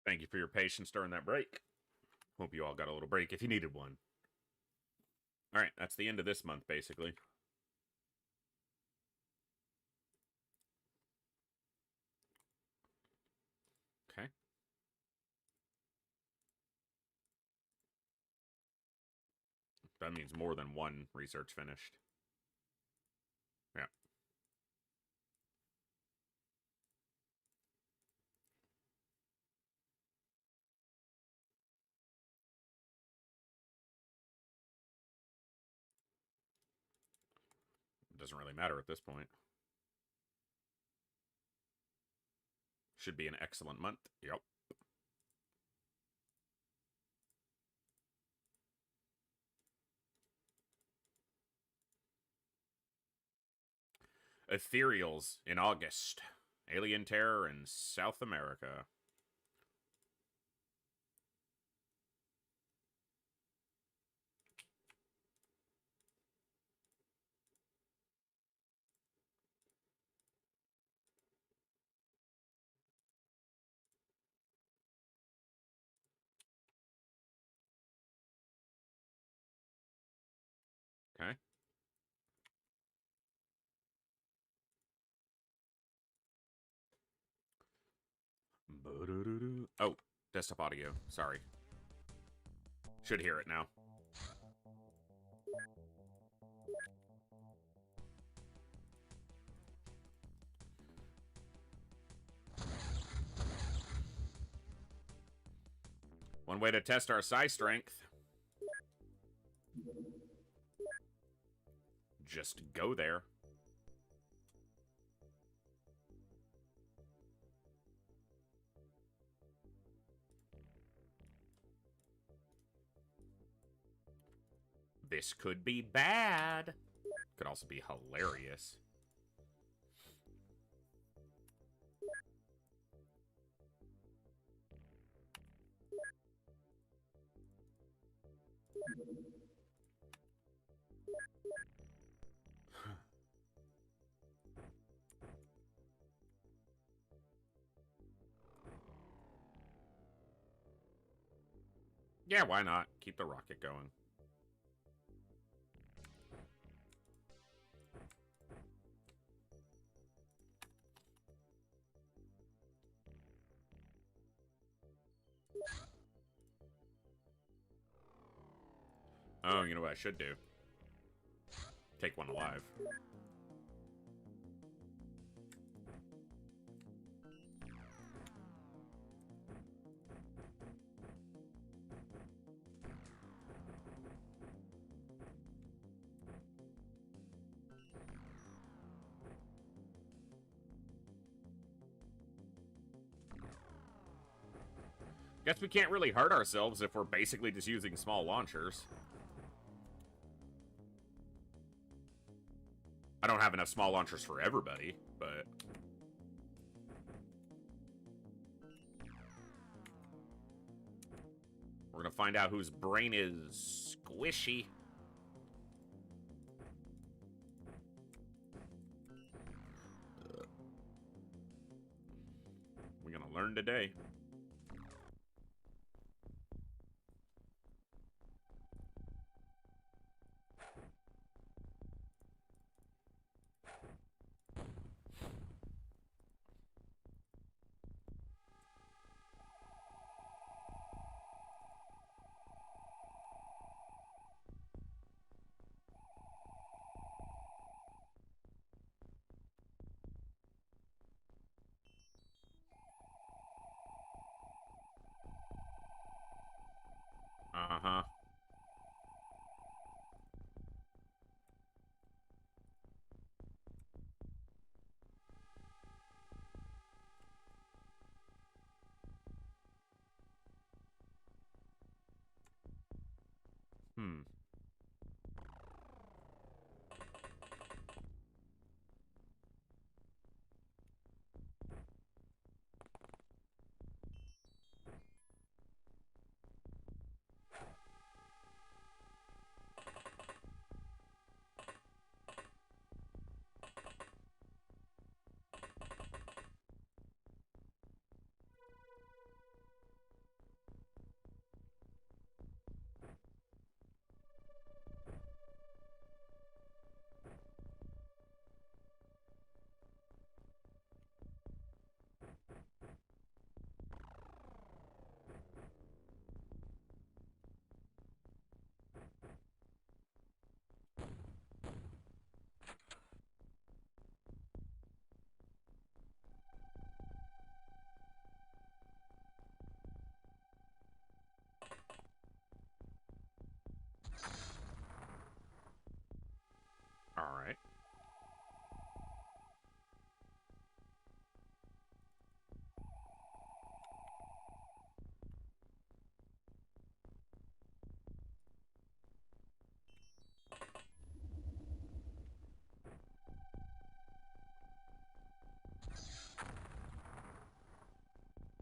Thank you for your patience during that break. Hope you all got a little break if you needed one. All right, that's the end of this month, basically. Okay. That means more than one research finished. Yeah. It doesn't really matter at this point. Should be an excellent month. Yep. Ethereals in August. Alien terror in South America. Okay. Oh, desktop audio. Sorry. Should hear it now. One way to test our psi strength. Just go there. This could be bad. Could also be hilarious. Yeah, why not? Keep the rocket going. Oh, you know what I should do? Take one alive. Guess we can't really hurt ourselves if we're basically just using small launchers. I don't have enough small launchers for everybody, but... we're gonna find out whose brain is squishy. We're gonna learn today. Uh-huh. Hmm.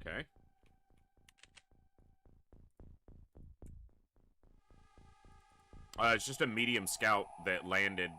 Okay. It's just a medium scout that landed.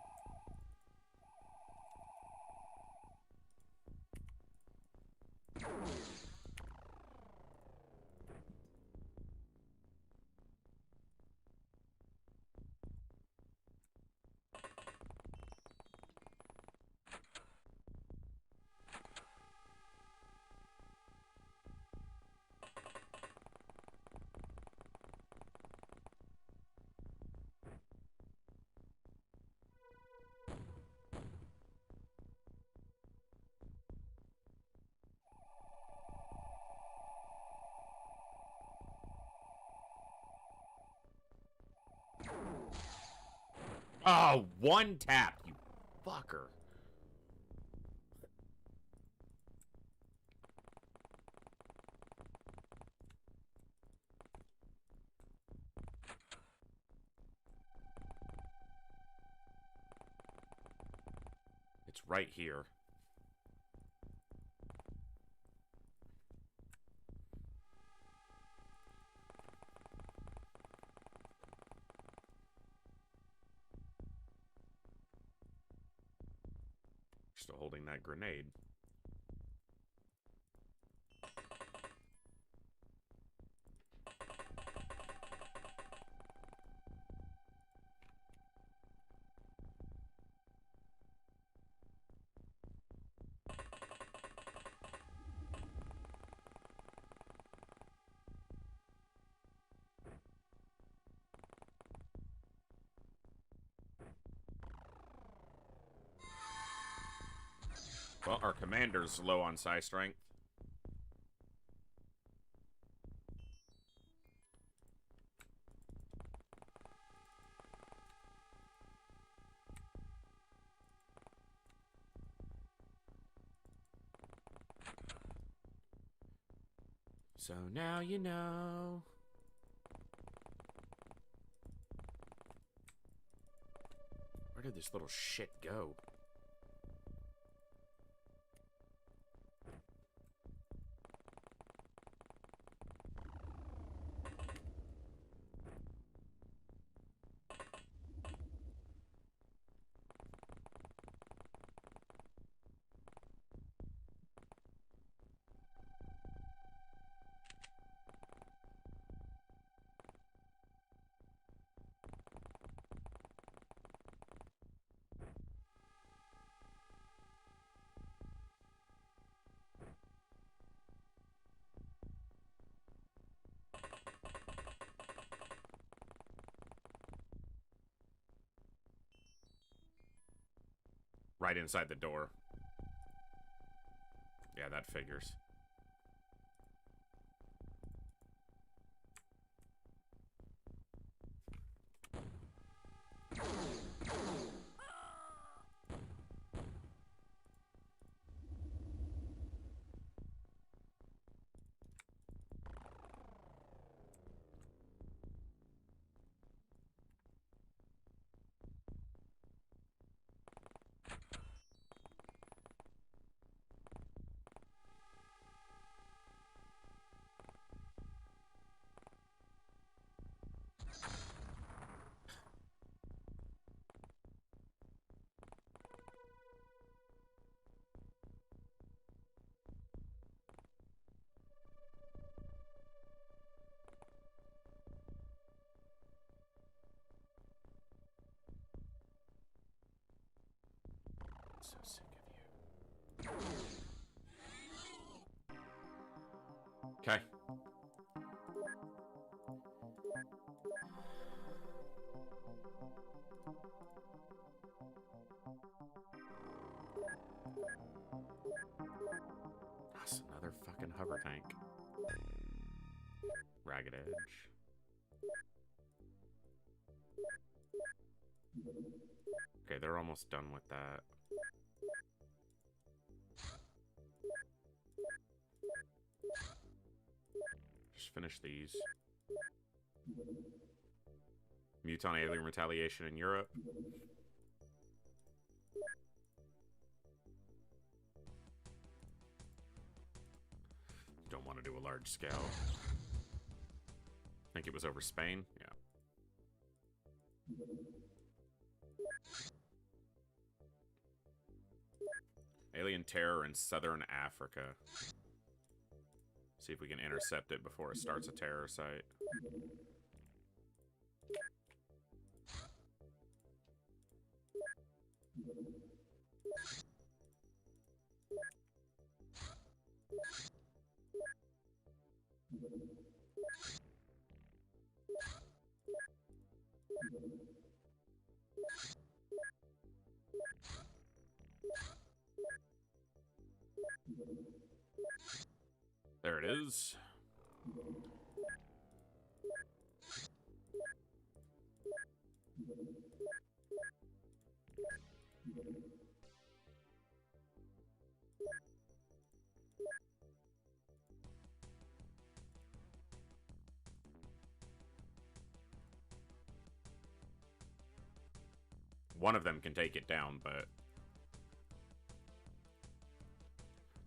Oh, one tap, you fucker. It's right here. Still holding that grenade. Well, our commander's low on psi strength. So now you know. Where did this little shit go? Right inside the door. Yeah, that figures. So sick of you. Okay. That's another fucking hover tank. Ragged Edge. Okay, they're almost done with that. Just finish these. Muton alien retaliation in Europe. Don't want to to do a large scale. I think it was over Spain. Yeah. Alien terror in southern Africa. See if we can intercept it before it starts a terror site. There it is. One of them can take it down, but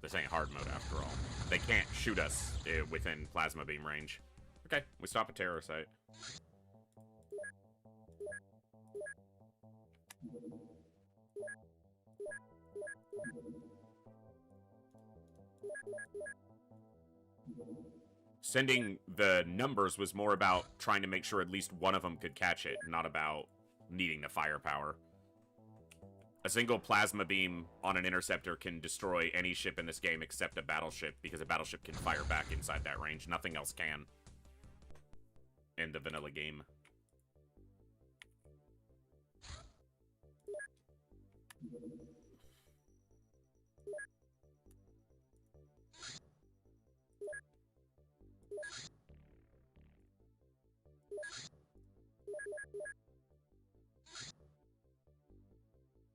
this ain't hard mode after all. They can't shoot us within plasma beam range. Okay, we stop a terror site. Sending the numbers was more about trying to make sure at least one of them could catch it, not about needing the firepower. A single plasma beam on an interceptor can destroy any ship in this game except a battleship, because a battleship can fire back inside that range. Nothing else can in the vanilla game.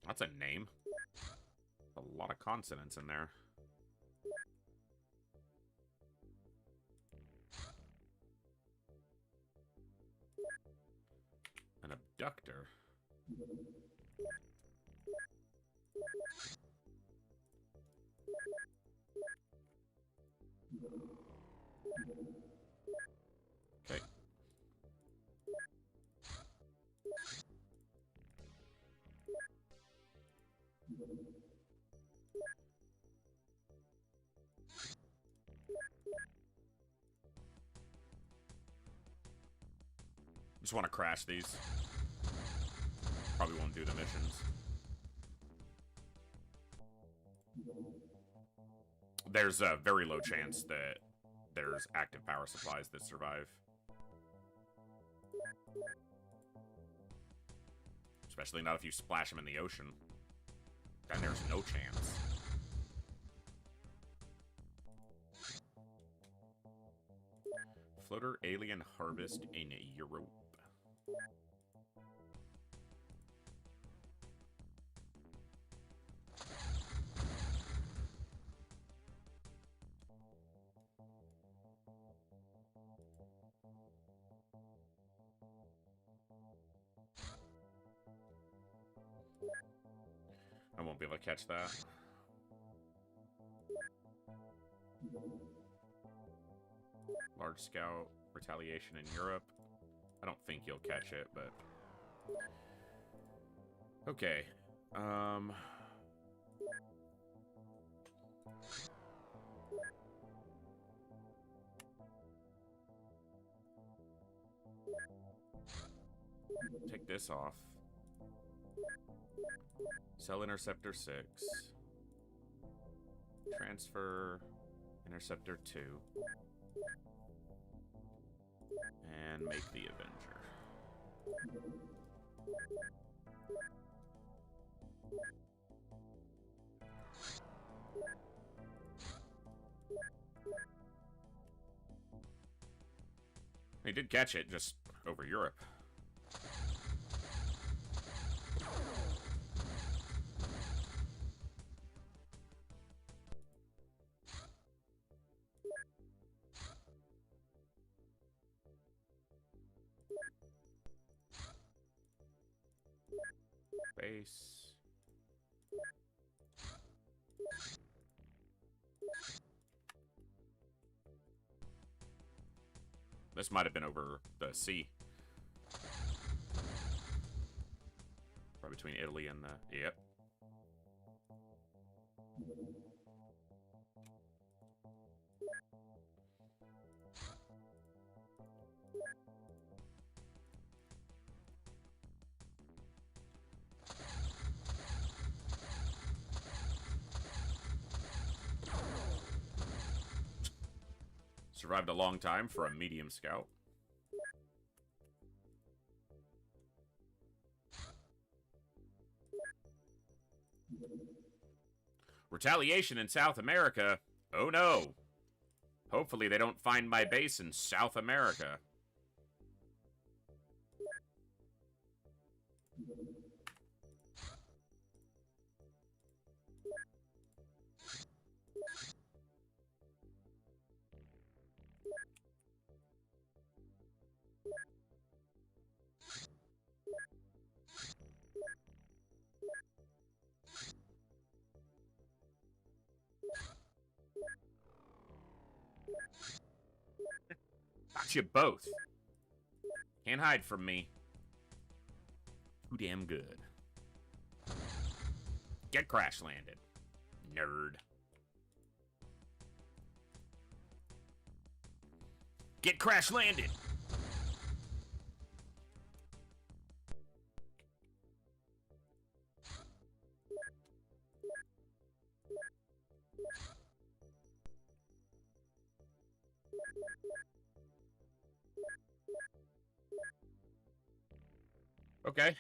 That's a name. A lot of consonants in there. An abductor. Okay. Just want to crash these. Probably won't do the missions. There's a very low chance that there's active power supplies that survive. Especially not if you splash them in the ocean. Then there's no chance. Floater alien harvest in Europe. I won't be able to catch that. Large scout retaliation in Europe. I don't think you'll catch it, but okay. Take this off. Sell Interceptor 6. Transfer Interceptor 2. And make the Avenger. He did catch it, just over Europe. Base. This might have been over the sea. Right between Italy and the... Yep. Survived a long time for a medium scout. Retaliation in South America? Oh no. Hopefully they don't find my base in South America. Got you both. Can't hide from me. Too damn good. Get crash landed. Nerd. Get crash landed. Okay.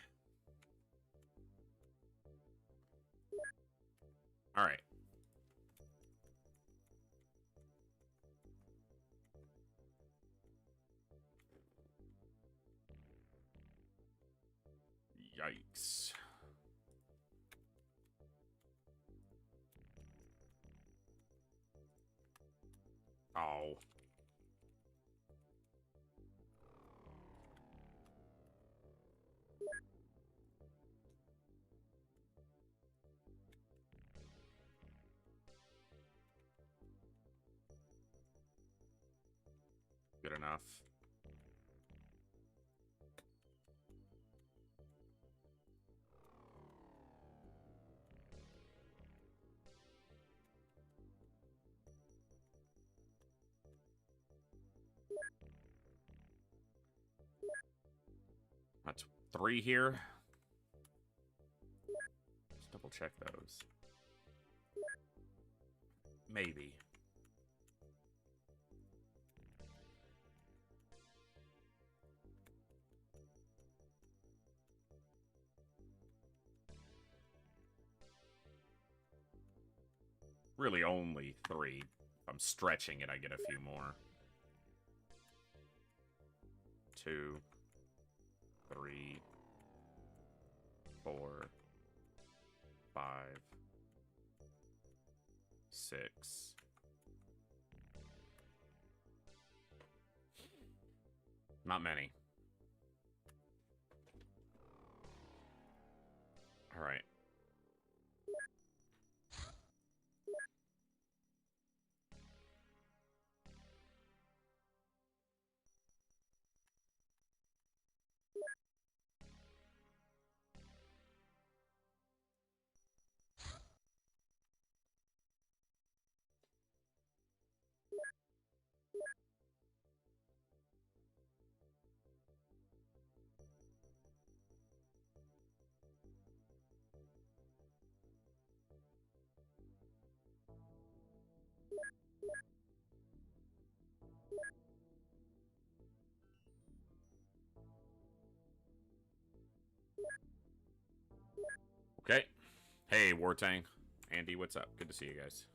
All right. Yikes. Oh. Good enough. That's 3 here. Let's double check those. Maybe. Really only 3. If I'm stretching it, I get a few more. 2, 3, 4, 5, 6. Not many. All right. Okay. Hey, Wartang. Andy, what's up? Good to see you guys.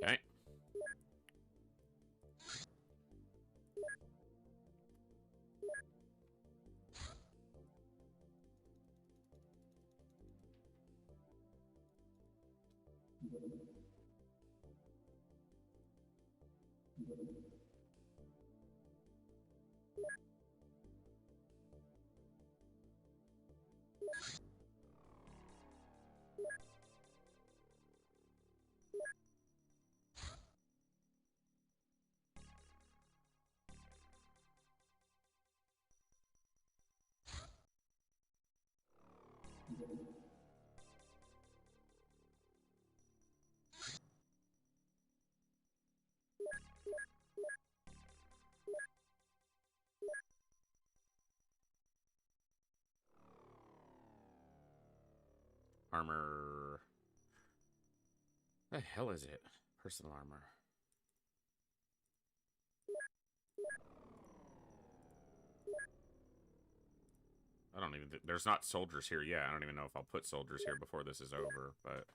Okay. Armor. The hell is it? Personal armor. I don't even... There's not soldiers here yet. I don't even know if I'll put soldiers here before this is over, but...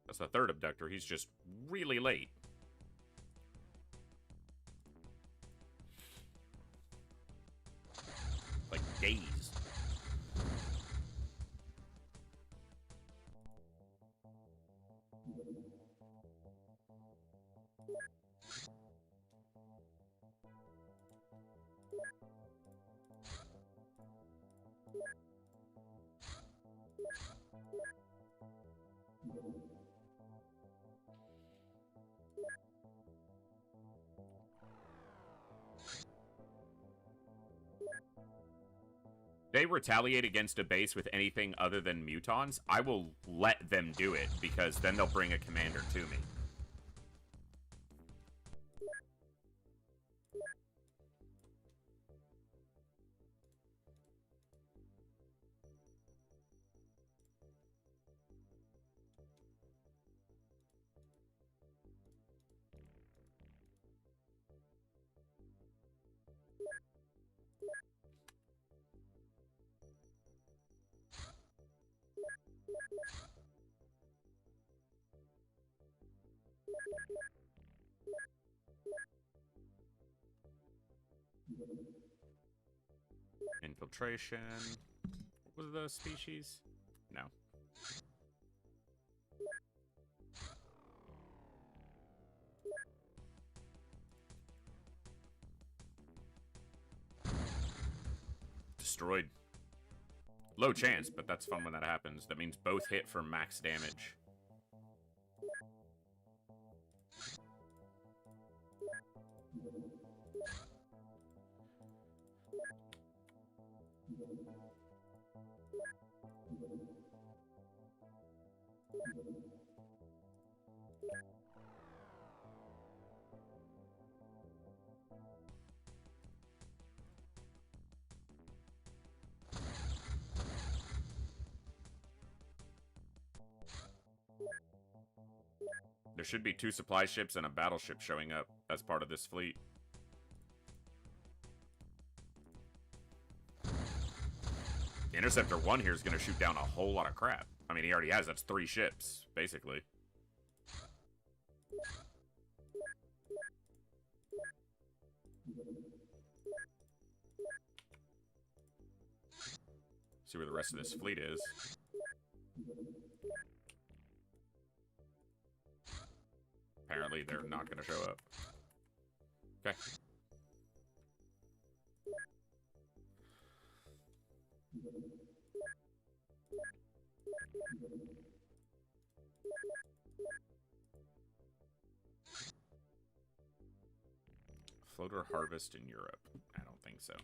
That's the third abductor. He's just really late. Like days. They retaliate against a base with anything other than mutons, I will let them do it, because then they'll bring a commander to me. Infiltration. What was the species? No. Destroyed. Low chance, but that's fun when that happens. That means both hit for max damage. There should be 2 supply ships and a battleship showing up as part of this fleet. The Interceptor 1 here is going to shoot down a whole lot of crap. I mean, he already has. That's 3 ships, basically. See where the rest of this fleet is. Apparently, they're not going to show up. Okay. Floater harvest in Europe. I don't think so.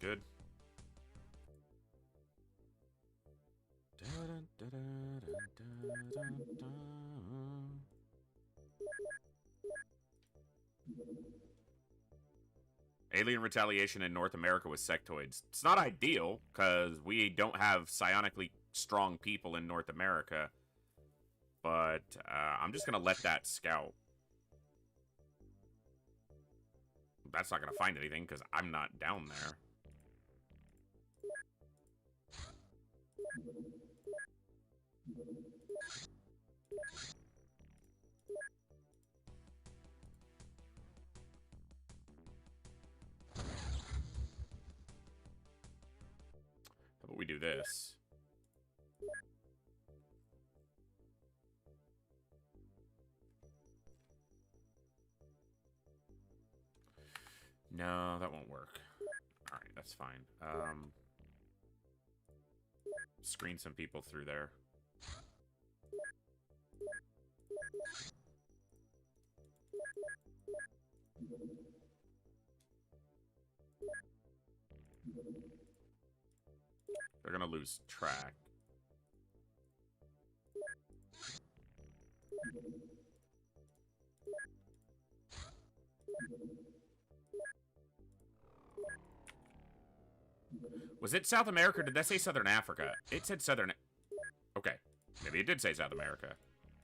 Good. Alien retaliation in North America with sectoids. It's not ideal, because we don't have psionically strong people in North America. But I'm just going to let that scout. That's not going to find anything, because I'm not down there. How about we do this? No, that won't work. Alright, that's fine. Screen some people through there. They're gonna lose track. Was it South America or did that say Southern Africa? It said Southern... Okay. Maybe it did say South America.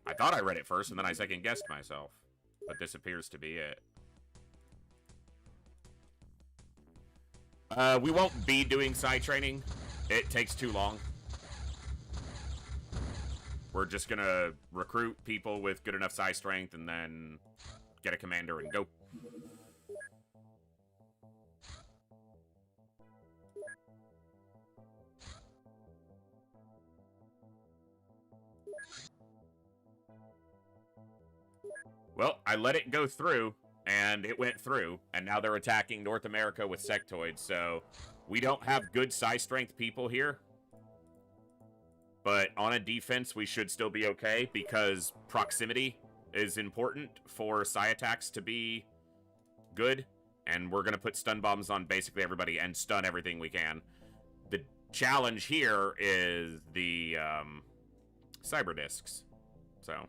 I thought I read it first and then I second-guessed myself. But this appears to be it. We won't be doing side training. It takes too long. We're just gonna recruit people with good enough psi strength and then get a commander and go. Well, I let it go through, and it went through, and now they're attacking North America with sectoids, so we don't have good psi strength people here. But on a defense, we should still be okay, because proximity is important for psi attacks to be good, and we're going to put stun bombs on basically everybody and stun everything we can. The challenge here is the cyber discs, so...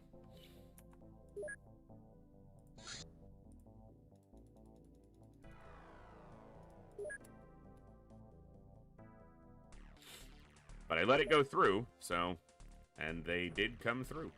But I let it go through, so... And they did come through.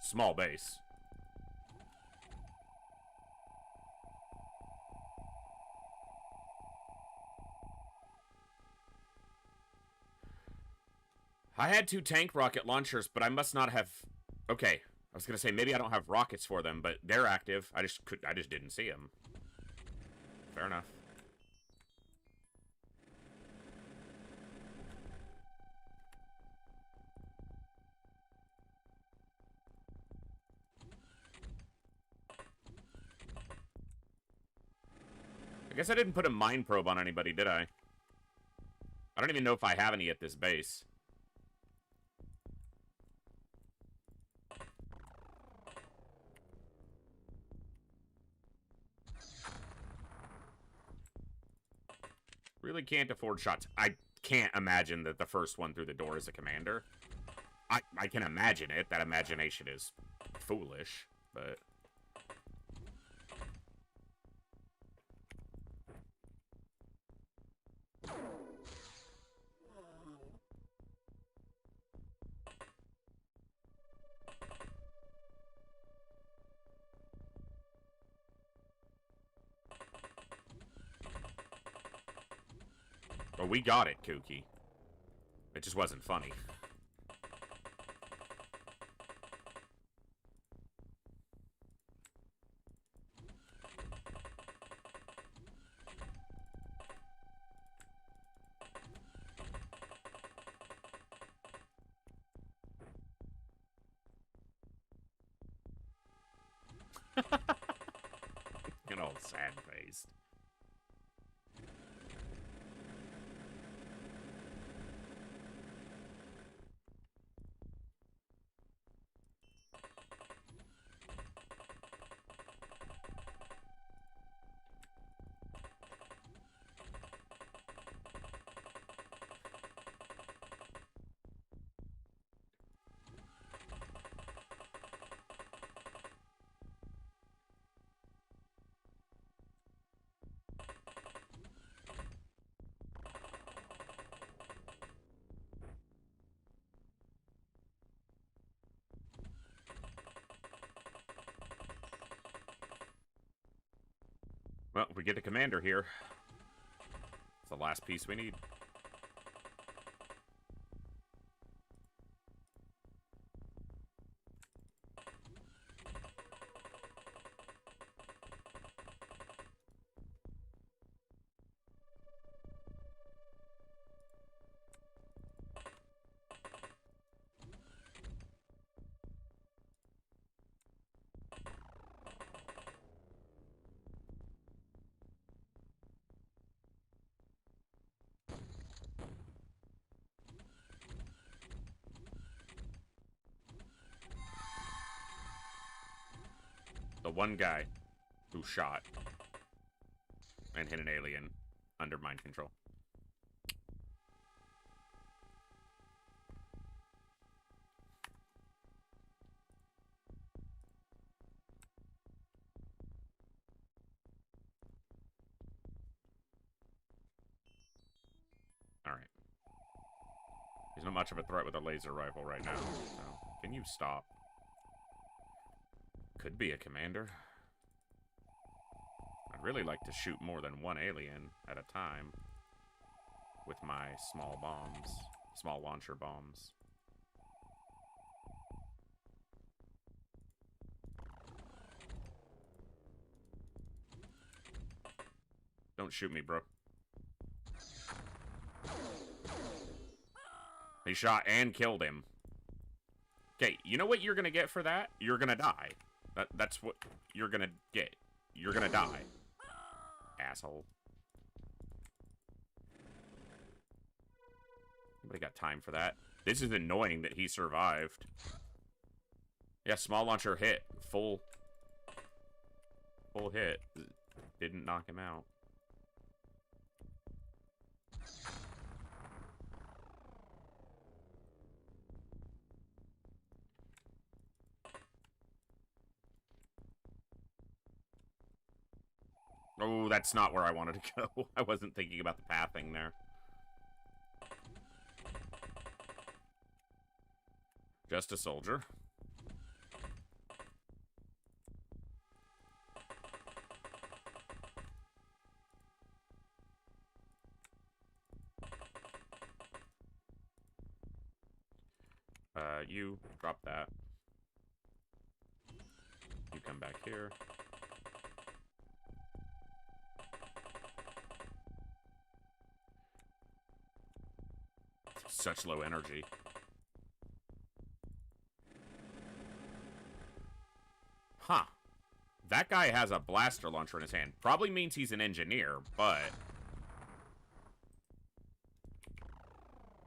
Small base. I had 2 tank rocket launchers, but I must not have... Okay, I was gonna say maybe I don't have rockets for them, but they're active. I just didn't see them. Fair enough. I guess I didn't put a mine probe on anybody, did I? I don't even know if I have any at this base. Really can't afford shots. I can't imagine that the first one through the door is a commander. I can imagine it. That imagination is foolish, but... Well, we got it, Kooky. It just wasn't funny. An old sad-faced. Well, we get a commander here. It's the last piece we need. The one guy who shot and hit an alien under mind control. Alright. He's not much of a threat with a laser rifle right now, so can you stop? Could be a commander. I'd really like to shoot more than one alien at a time with my small bombs, small launcher bombs. Don't shoot me, bro. He shot and killed him. Okay, you know what you're gonna get for that? You're gonna die. That's what you're gonna get. You're gonna die. Asshole. Nobody got time for that. This is annoying that he survived. Yeah, small launcher hit. Full hit. Didn't knock him out. Oh, that's not where I wanted to go. I wasn't thinking about the pathing there. Just a soldier. You drop that. come back here. Such low energy. Huh. That guy has a blaster launcher in his hand. Probably means he's an engineer, but...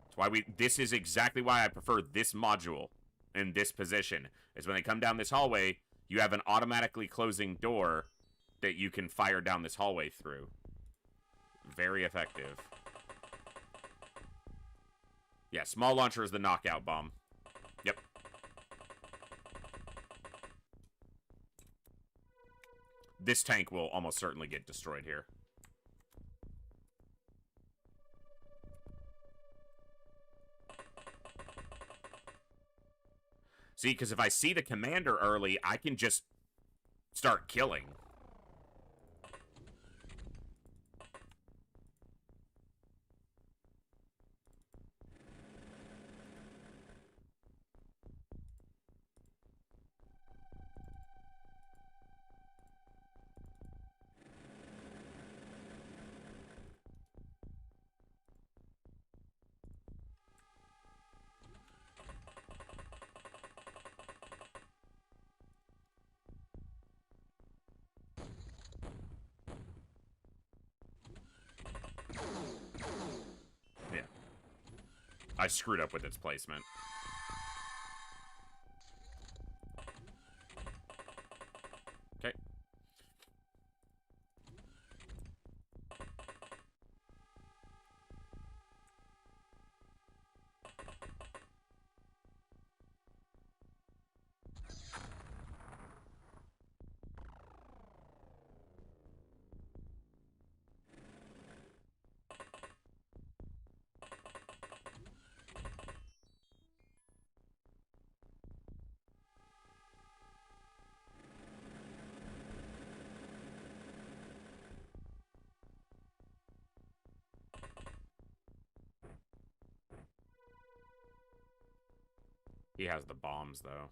That's why this is exactly why I prefer this module in this position. Is when they come down this hallway, you have an automatically closing door that you can fire down this hallway through. Very effective. Yeah, small launcher is the knockout bomb. Yep. This tank will almost certainly get destroyed here. See, because if I see the commander early, I can just start killing. Yeah. I screwed up with its placement. Okay. He has the bombs, though.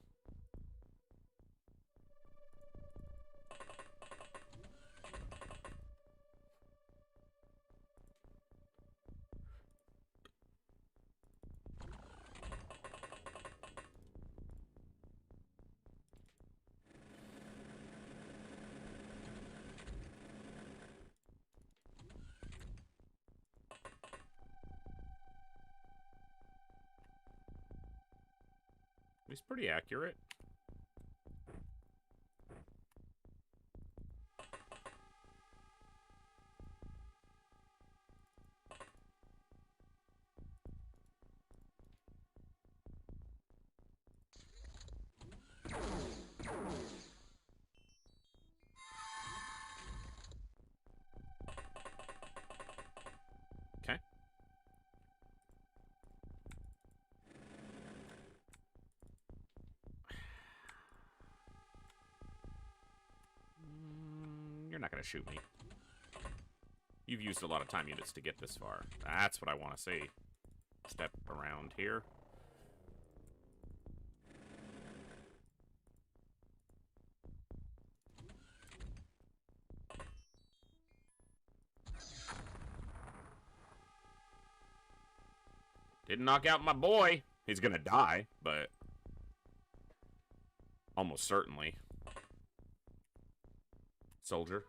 He's pretty accurate. Okay. You're not going to shoot me. You've used a lot of time units to get this far. That's what I want to see. Step around here. Didn't knock out my boy. He's going to die, but almost certainly. Soldier.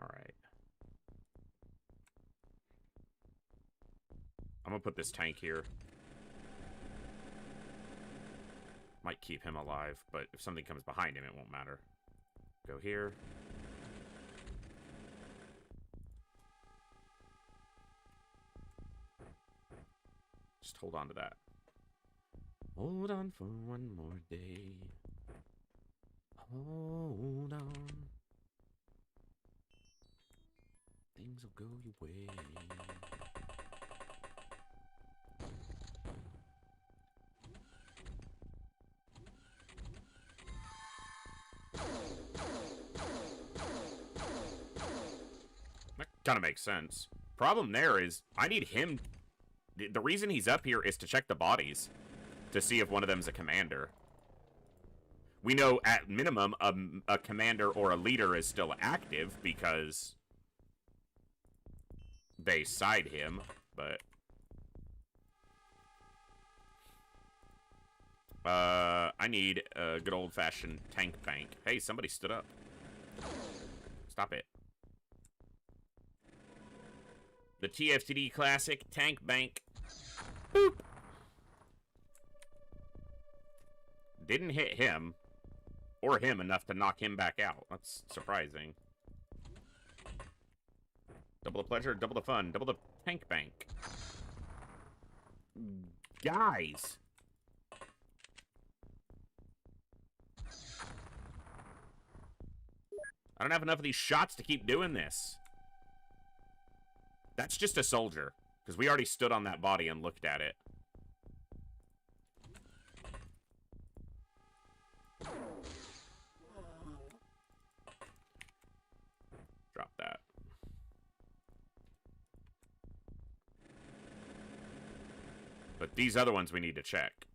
All right. I'm gonna put this tank here. Might keep him alive, but if something comes behind him, it won't matter. Go here. Just hold on to that. Hold on for one more day. Hold on. Things will go your way. That kind of makes sense. Problem there is, I need him... The reason he's up here is to check the bodies. To see if one of them's a commander. We know, at minimum, a commander or a leader is still active, because... they side him, but... I need a good old-fashioned tank bank. Hey, somebody stood up. Stop it. The TFTD Classic Tank Bank. Boop. Didn't hit him. Or him enough to knock him back out. That's surprising. Double the pleasure, double the fun, double the tank bank. Guys. I don't have enough of these shots to keep doing this. That's just a soldier. Because we already stood on that body and looked at it. Drop that. But these other ones we need to check.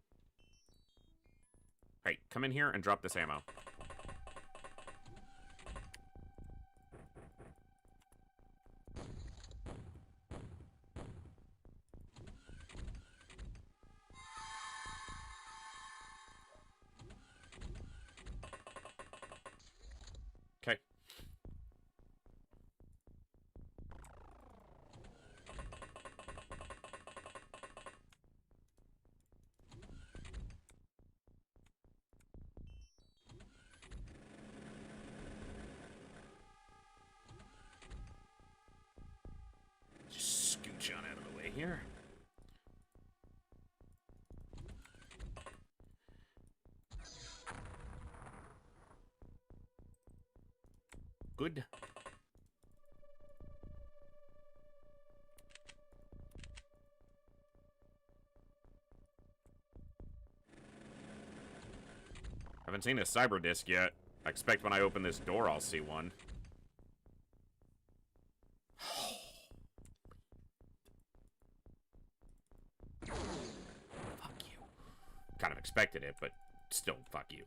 Hey, come in here and drop this ammo. Okay. Just scooch on out of the way here. Good. Haven't seen a cyber disc yet. I expect when I open this door, I'll see one. Fuck you. Kind of expected it, but still, fuck you.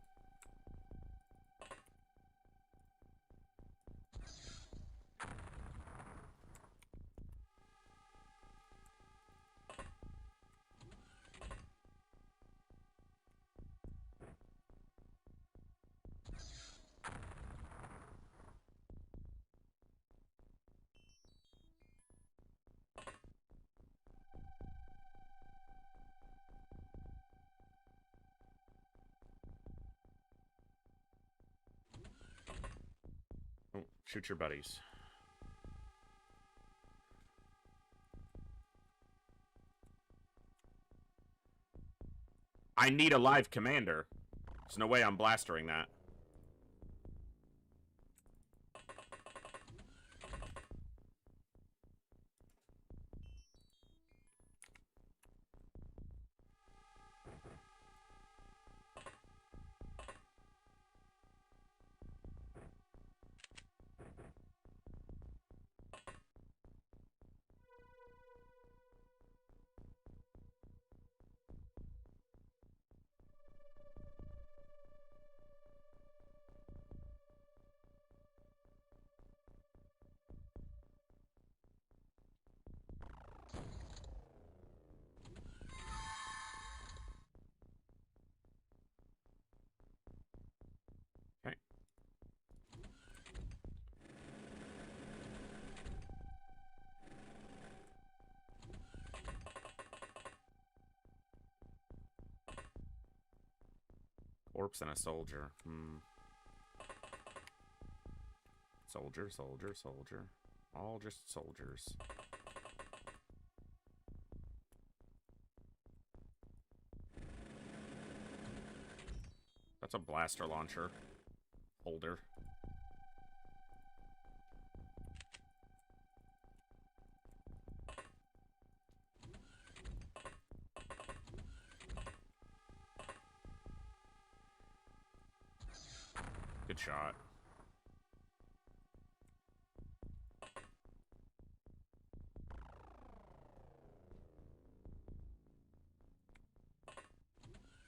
Oh, shoot your buddies. I need a live commander. There's no way I'm blastering that. Okay. Corpse and a soldier. Soldier, soldier, soldier. All just soldiers. That's a blaster launcher. Holder. Good shot.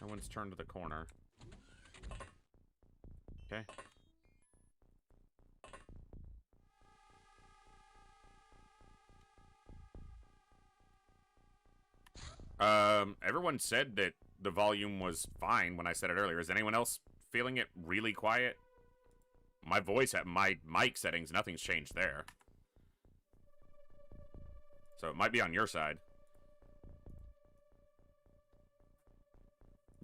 No one's turned to the corner. Okay. Everyone said that the volume was fine when I said it earlier. Is anyone else feeling it really quiet? My voice at my mic settings, nothing's changed there. So it might be on your side.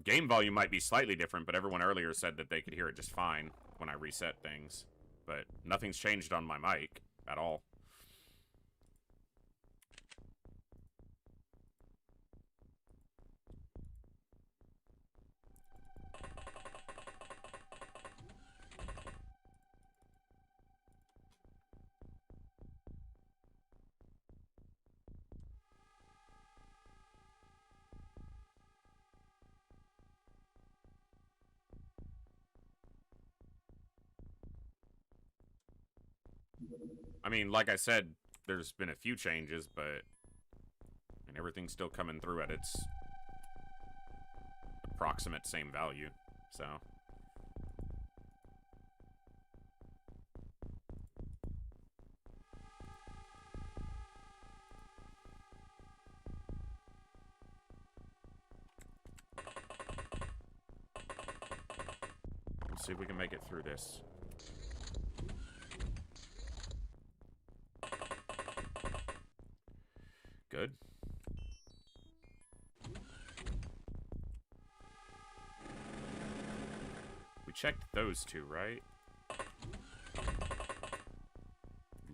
Game volume might be slightly different, but everyone earlier said that they could hear it just fine when I reset things. But nothing's changed on my mic at all. I mean, like I said, there's been a few changes, but and everything's still coming through at its approximate same value, so. Let's see if we can make it through this. Good. We checked those two, right?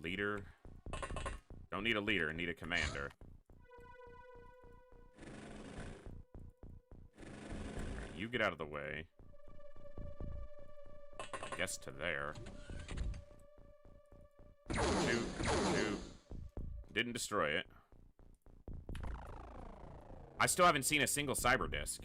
Leader. Don't need a leader, need a commander. You get out of the way. I guess to there. Shoot. Didn't destroy it. I still haven't seen a single cyber disc.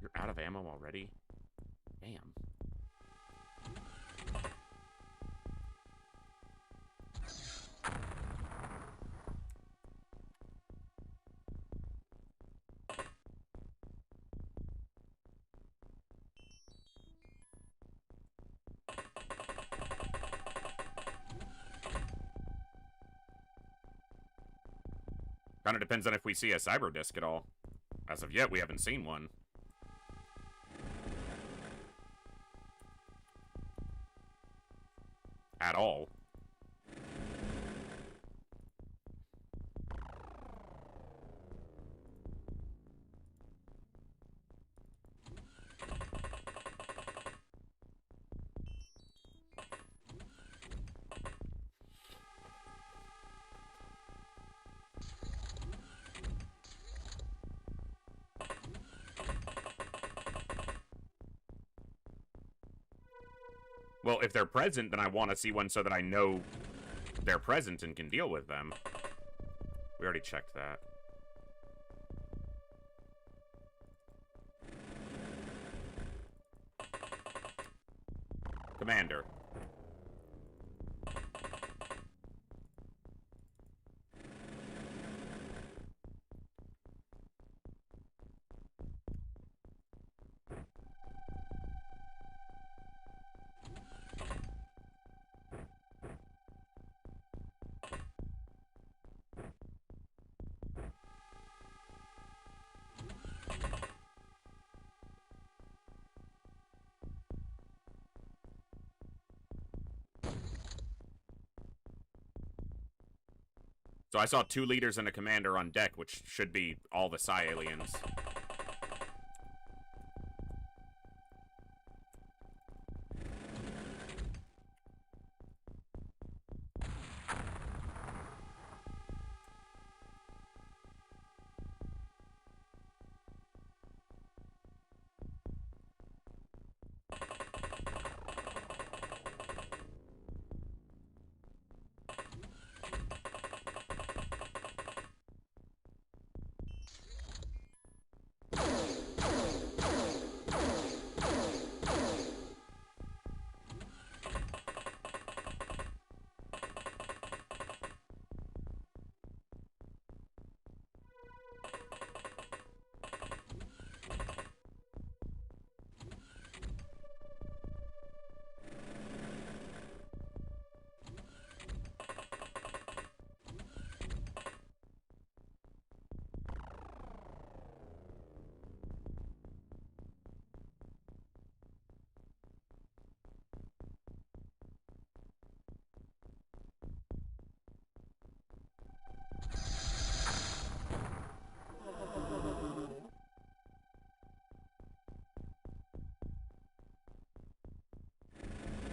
You're out of ammo already? Damn. Kind of depends on if we see a cyber disc at all. As of yet, we haven't seen one. At all. Well, if they're present, then I want to see one so that I know they're present and can deal with them. We already checked that. Commander. So I saw 2 leaders and a commander on deck, which should be all the Psi aliens.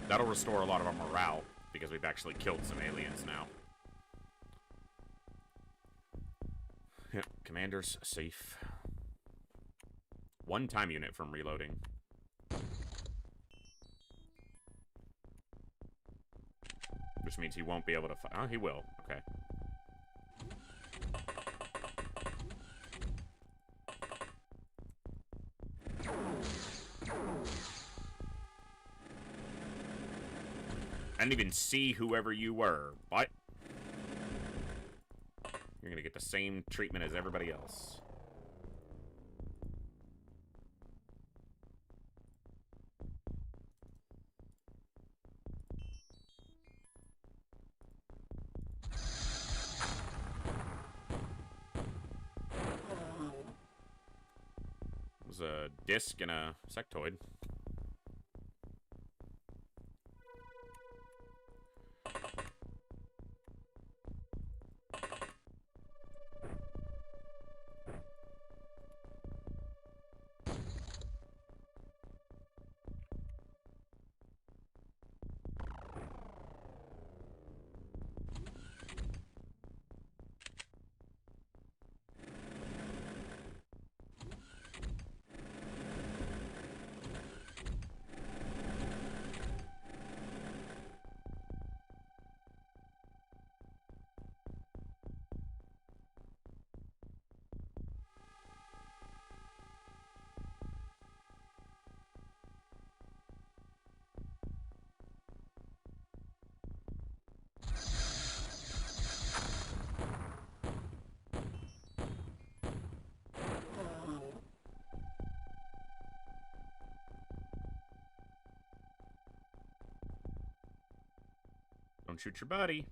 That'll restore a lot of our morale, because we've actually killed some aliens now. Yep, commander's safe. One time unit from reloading. Which means he won't be able to oh, he will. Okay. I didn't even see whoever you were. What? You're gonna get the same treatment as everybody else. There's a disc and a sectoid. Don't shoot your buddy.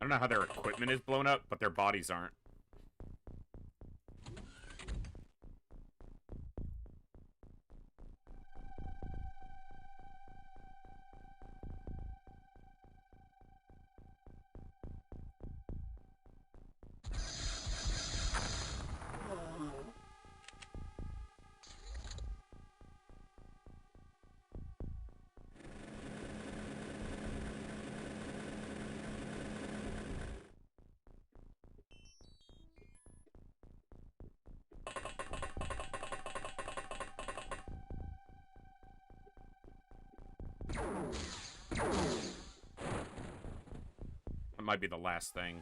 I don't know how their equipment is blown up, but their bodies aren't. That might be the last thing.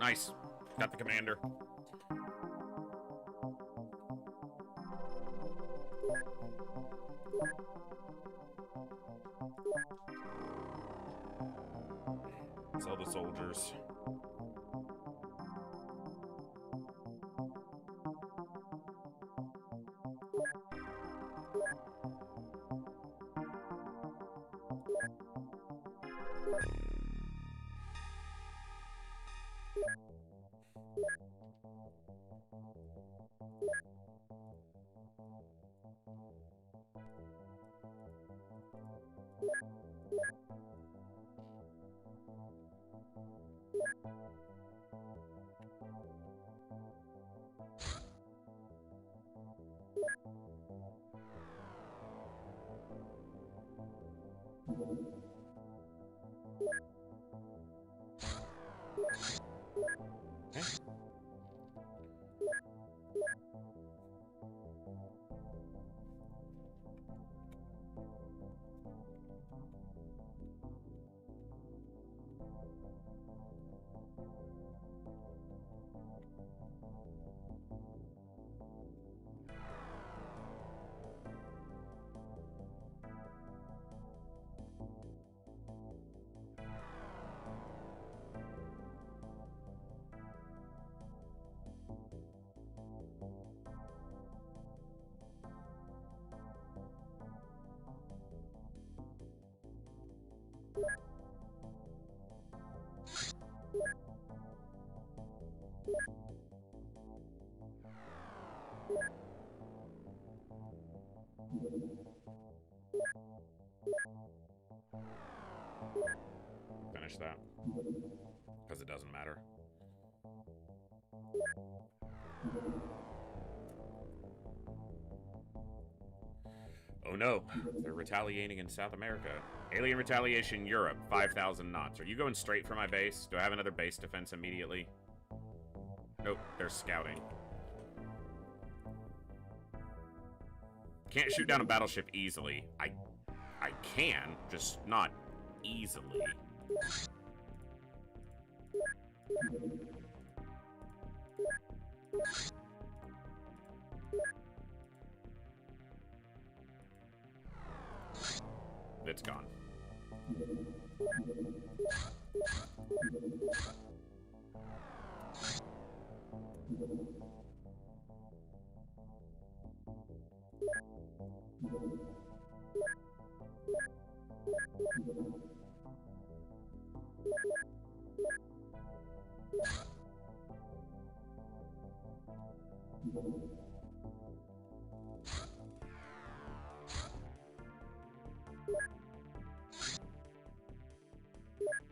Nice. Got the commander. Sell the soldiers. Okay. Finish that. Because it doesn't matter. Oh no, they're retaliating in South America. Alien retaliation Europe, 5,000 knots. Are you going straight for my base? Do I have another base defense immediately? Nope, they're scouting. Can't shoot down a battleship easily. I can, just not easily. It's gone.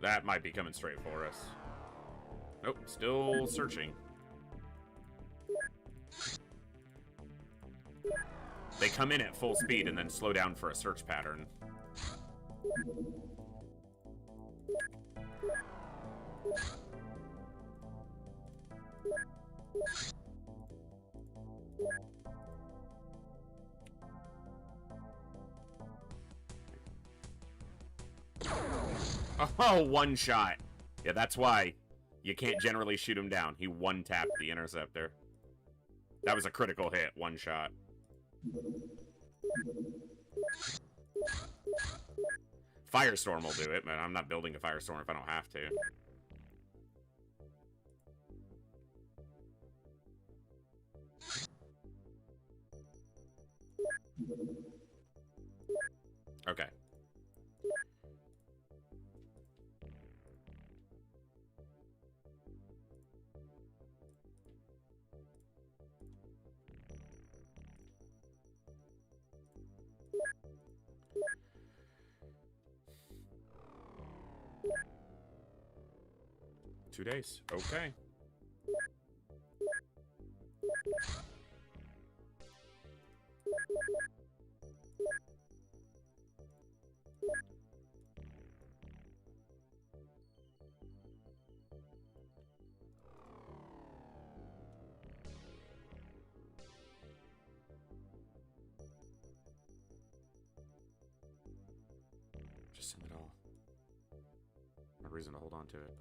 That might be coming straight for us. Nope, still searching. They come in at full speed and then slow down for a search pattern. Oh, one shot. Yeah, that's why you can't generally shoot him down. He one-tapped the interceptor. That was a critical hit, one shot. Firestorm will do it, but I'm not building a Firestorm if I don't have to. Okay. Two days. Okay. reason to hold on to it.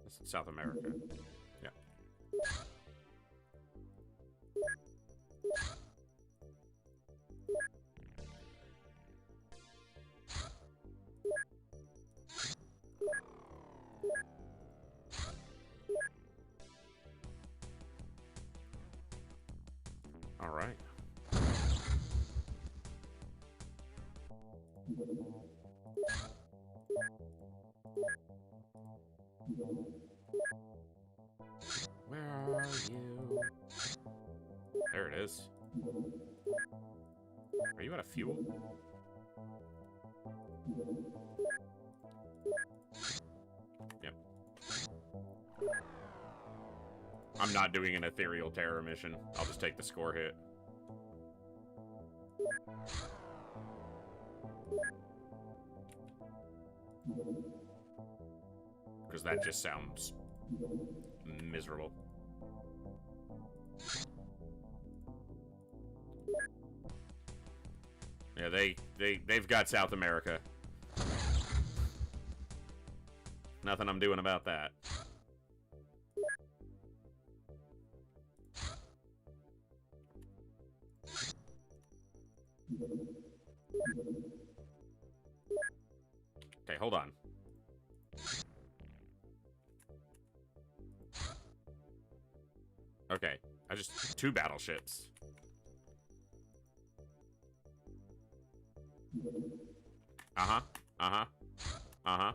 This is South America. Yeah. All right. Where are you? There it is. Are you out of fuel? Yep. I'm not doing an ethereal terror mission. I'll just take the score hit. Because that just sounds miserable. Yeah, they've got South America. Nothing I'm doing about that. Okay, hold on. Okay, I just... 2 battleships. Uh-huh. Uh-huh. Uh-huh.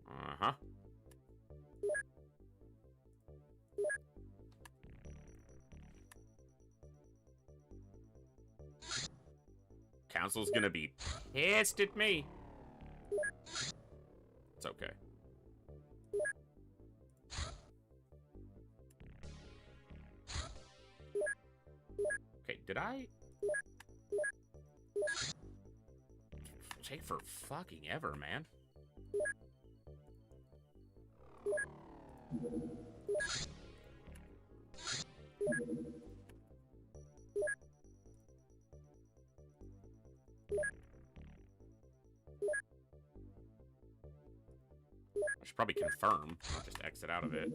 Uh-huh. Council's gonna be pissed at me. It's okay. Okay, did I... Take for fucking ever, man. I should probably confirm, not just exit out of it.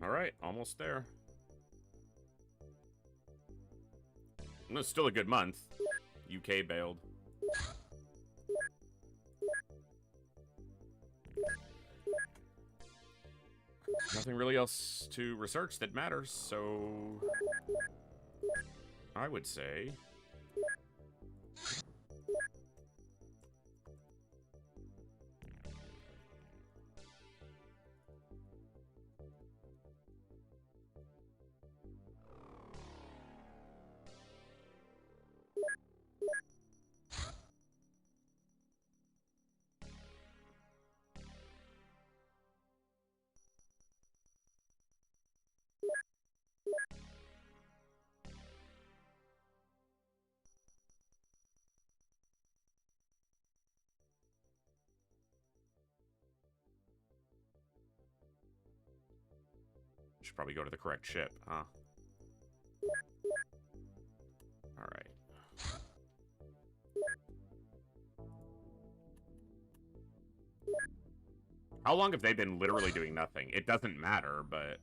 Alright, almost there. It's still a good month. UK bailed. Nothing really else to research that matters, so... I would say... Should probably go to the correct ship, huh? Alright. How long have they been literally doing nothing? It doesn't matter, but...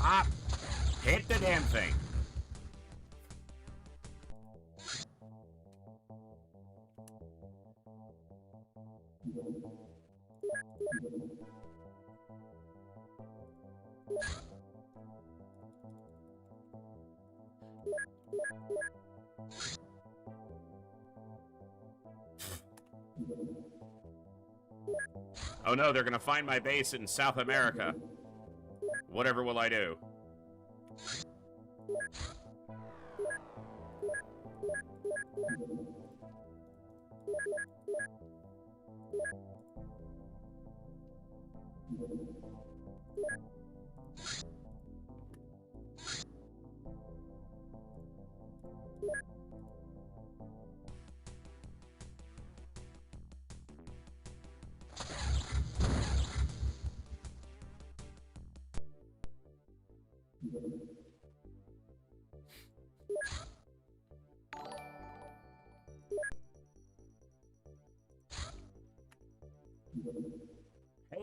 Ah! Hit the damn thing! Oh no, they're gonna find my base in South America. Whatever will I do?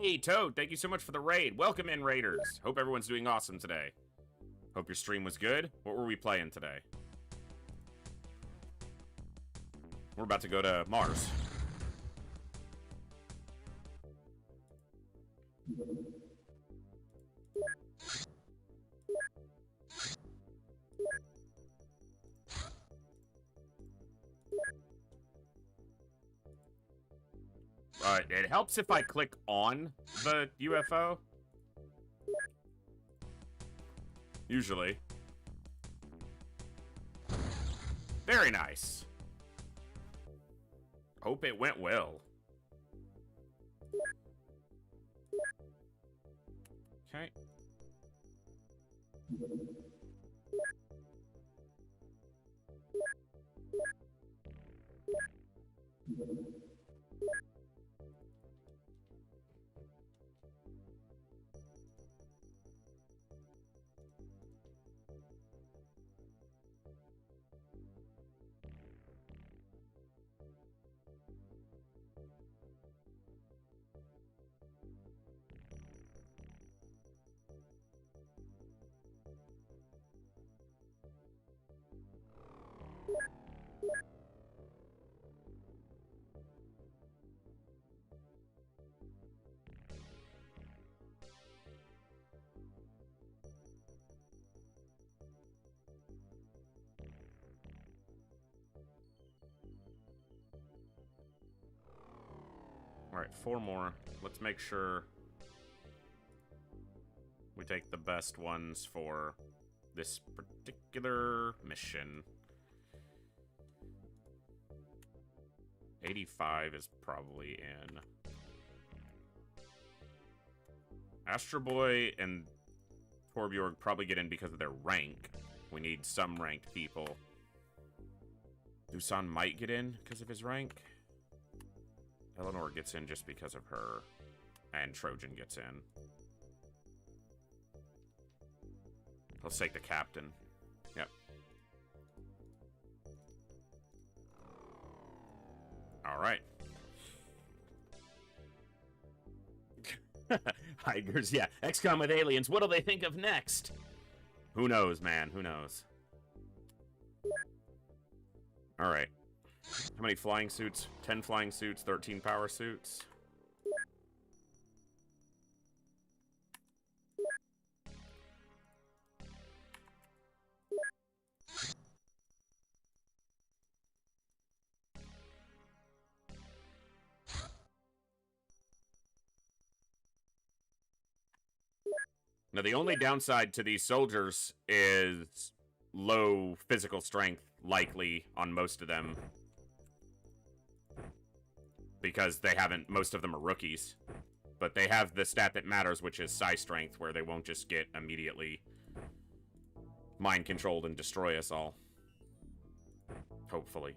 Hey, Toad, thank you so much for the raid. Welcome in, Raiders. Hope everyone's doing awesome today. Hope your stream was good. What were we playing today? We're about to go to Mars. It helps if I click on the UFO. Usually. Very nice. Hope it went well. Okay. Alright, 4 more. Let's make sure we take the best ones for this particular mission. 85 is probably in. Astro Boy and Torbjorg probably get in because of their rank. We need some ranked people. Dusan might get in because of his rank. Eleanor gets in just because of her. And Trojan gets in. Let's take the captain. Yep. Alright. Hiders, yeah. XCOM with aliens. What'll they think of next? Who knows, man? Who knows? Alright. How many flying suits? 10 flying suits, 13 power suits. Now, the only downside to these soldiers is low physical strength, likely, on most of them. Because they haven't, most of them are rookies. But they have the stat that matters, which is psi strength, where they won't just get immediately mind-controlled and destroy us all. Hopefully.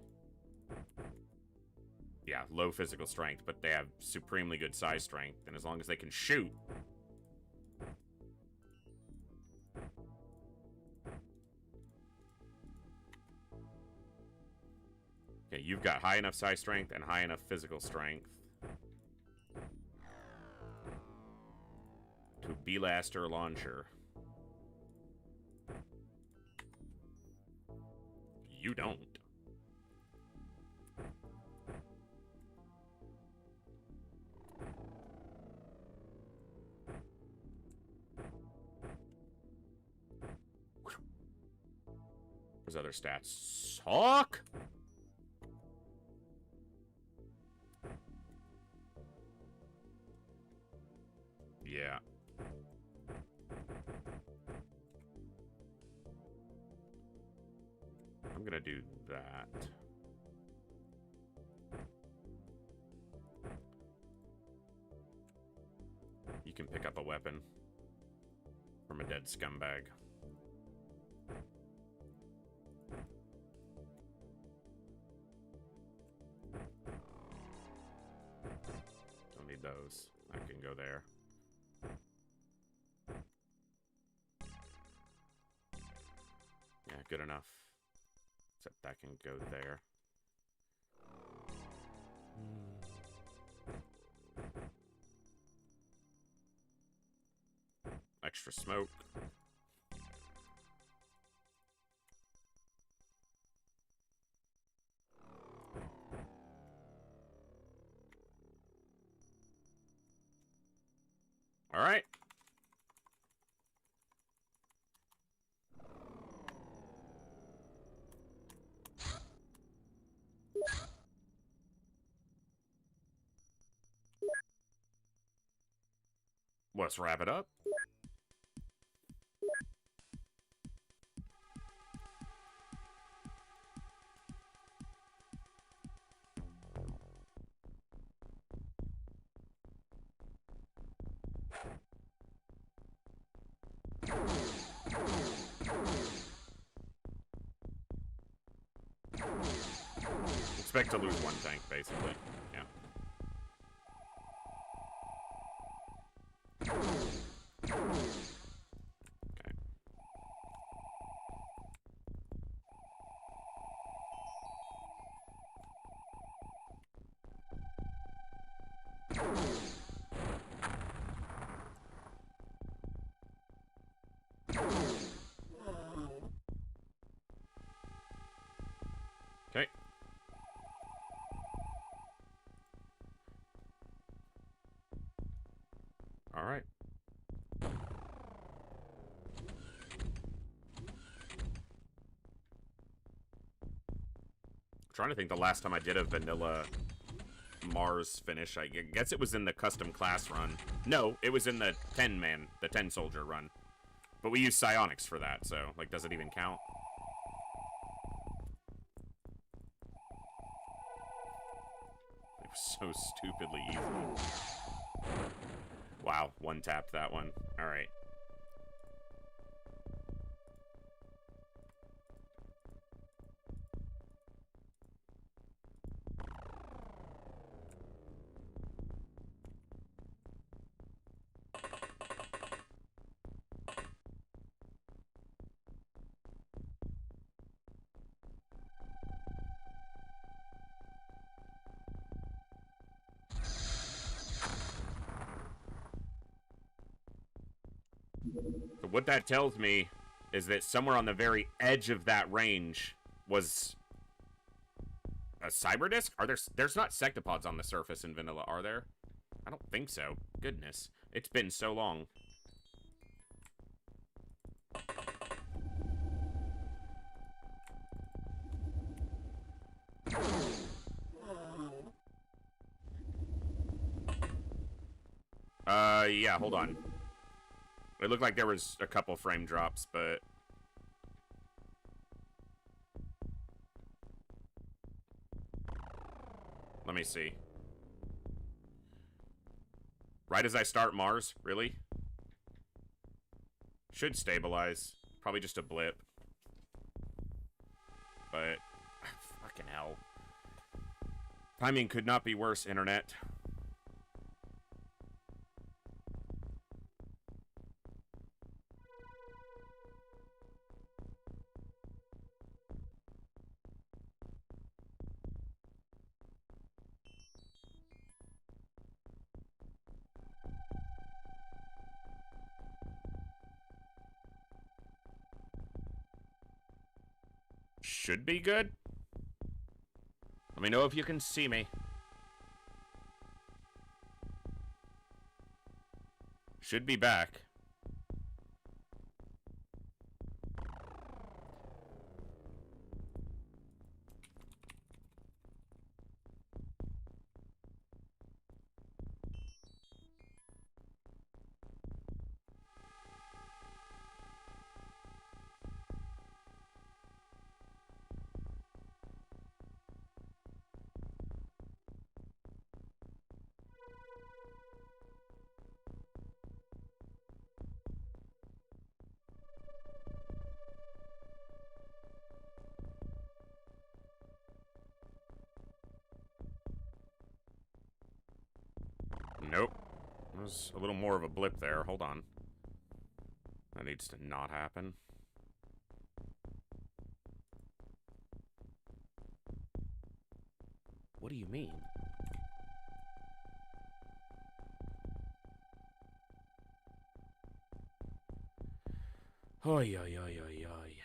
Yeah, low physical strength, but they have supremely good psi strength, and as long as they can shoot... Okay, you've got high enough psi strength and high enough physical strength to B-Laster launcher. You don't. Those other stats suck. I'm gonna do that. You can pick up a weapon from a dead scumbag. Don't need those. I can go there. Yeah, good enough. Except that can go there. Extra smoke. All right. Let's wrap it up. Expect to lose one tank, basically. Yeah. Okay. Okay. All right. I'm trying to think the last time I did a vanilla Mars finish. I guess it was in the custom class run. No, it was in the 10-man, the 10-soldier run. But we use psionics for that, so, like, does it even count? It was so stupidly easy. Wow, one-tapped that one. Alright. So what that tells me is that somewhere on the very edge of that range was a cyber disk? There's not sectopods on the surface in vanilla, are there? I don't think so. Goodness. It's been so long. Yeah, hold on. It looked like there was a couple frame drops, but... Let me see. Right as I start Mars? Really? Should stabilize. Probably just a blip. But... Fucking hell. Timing could not be worse, internet. Should be good. Let me know if you can see me. Should be back. was a little more of a blip there. Hold on. That needs to not happen. What do you mean? Oi, oi, oi, oi, oi.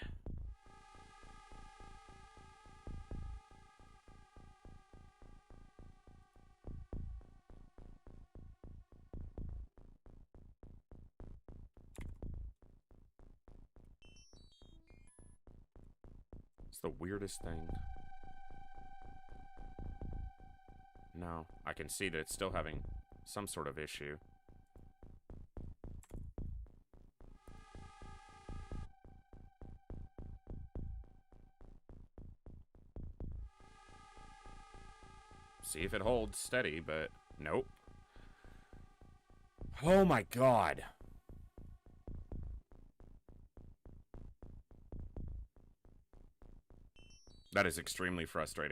It's the weirdest thing. No, I can see that it's still having some sort of issue. See if it holds steady, but nope. Oh my god. That is extremely frustrating.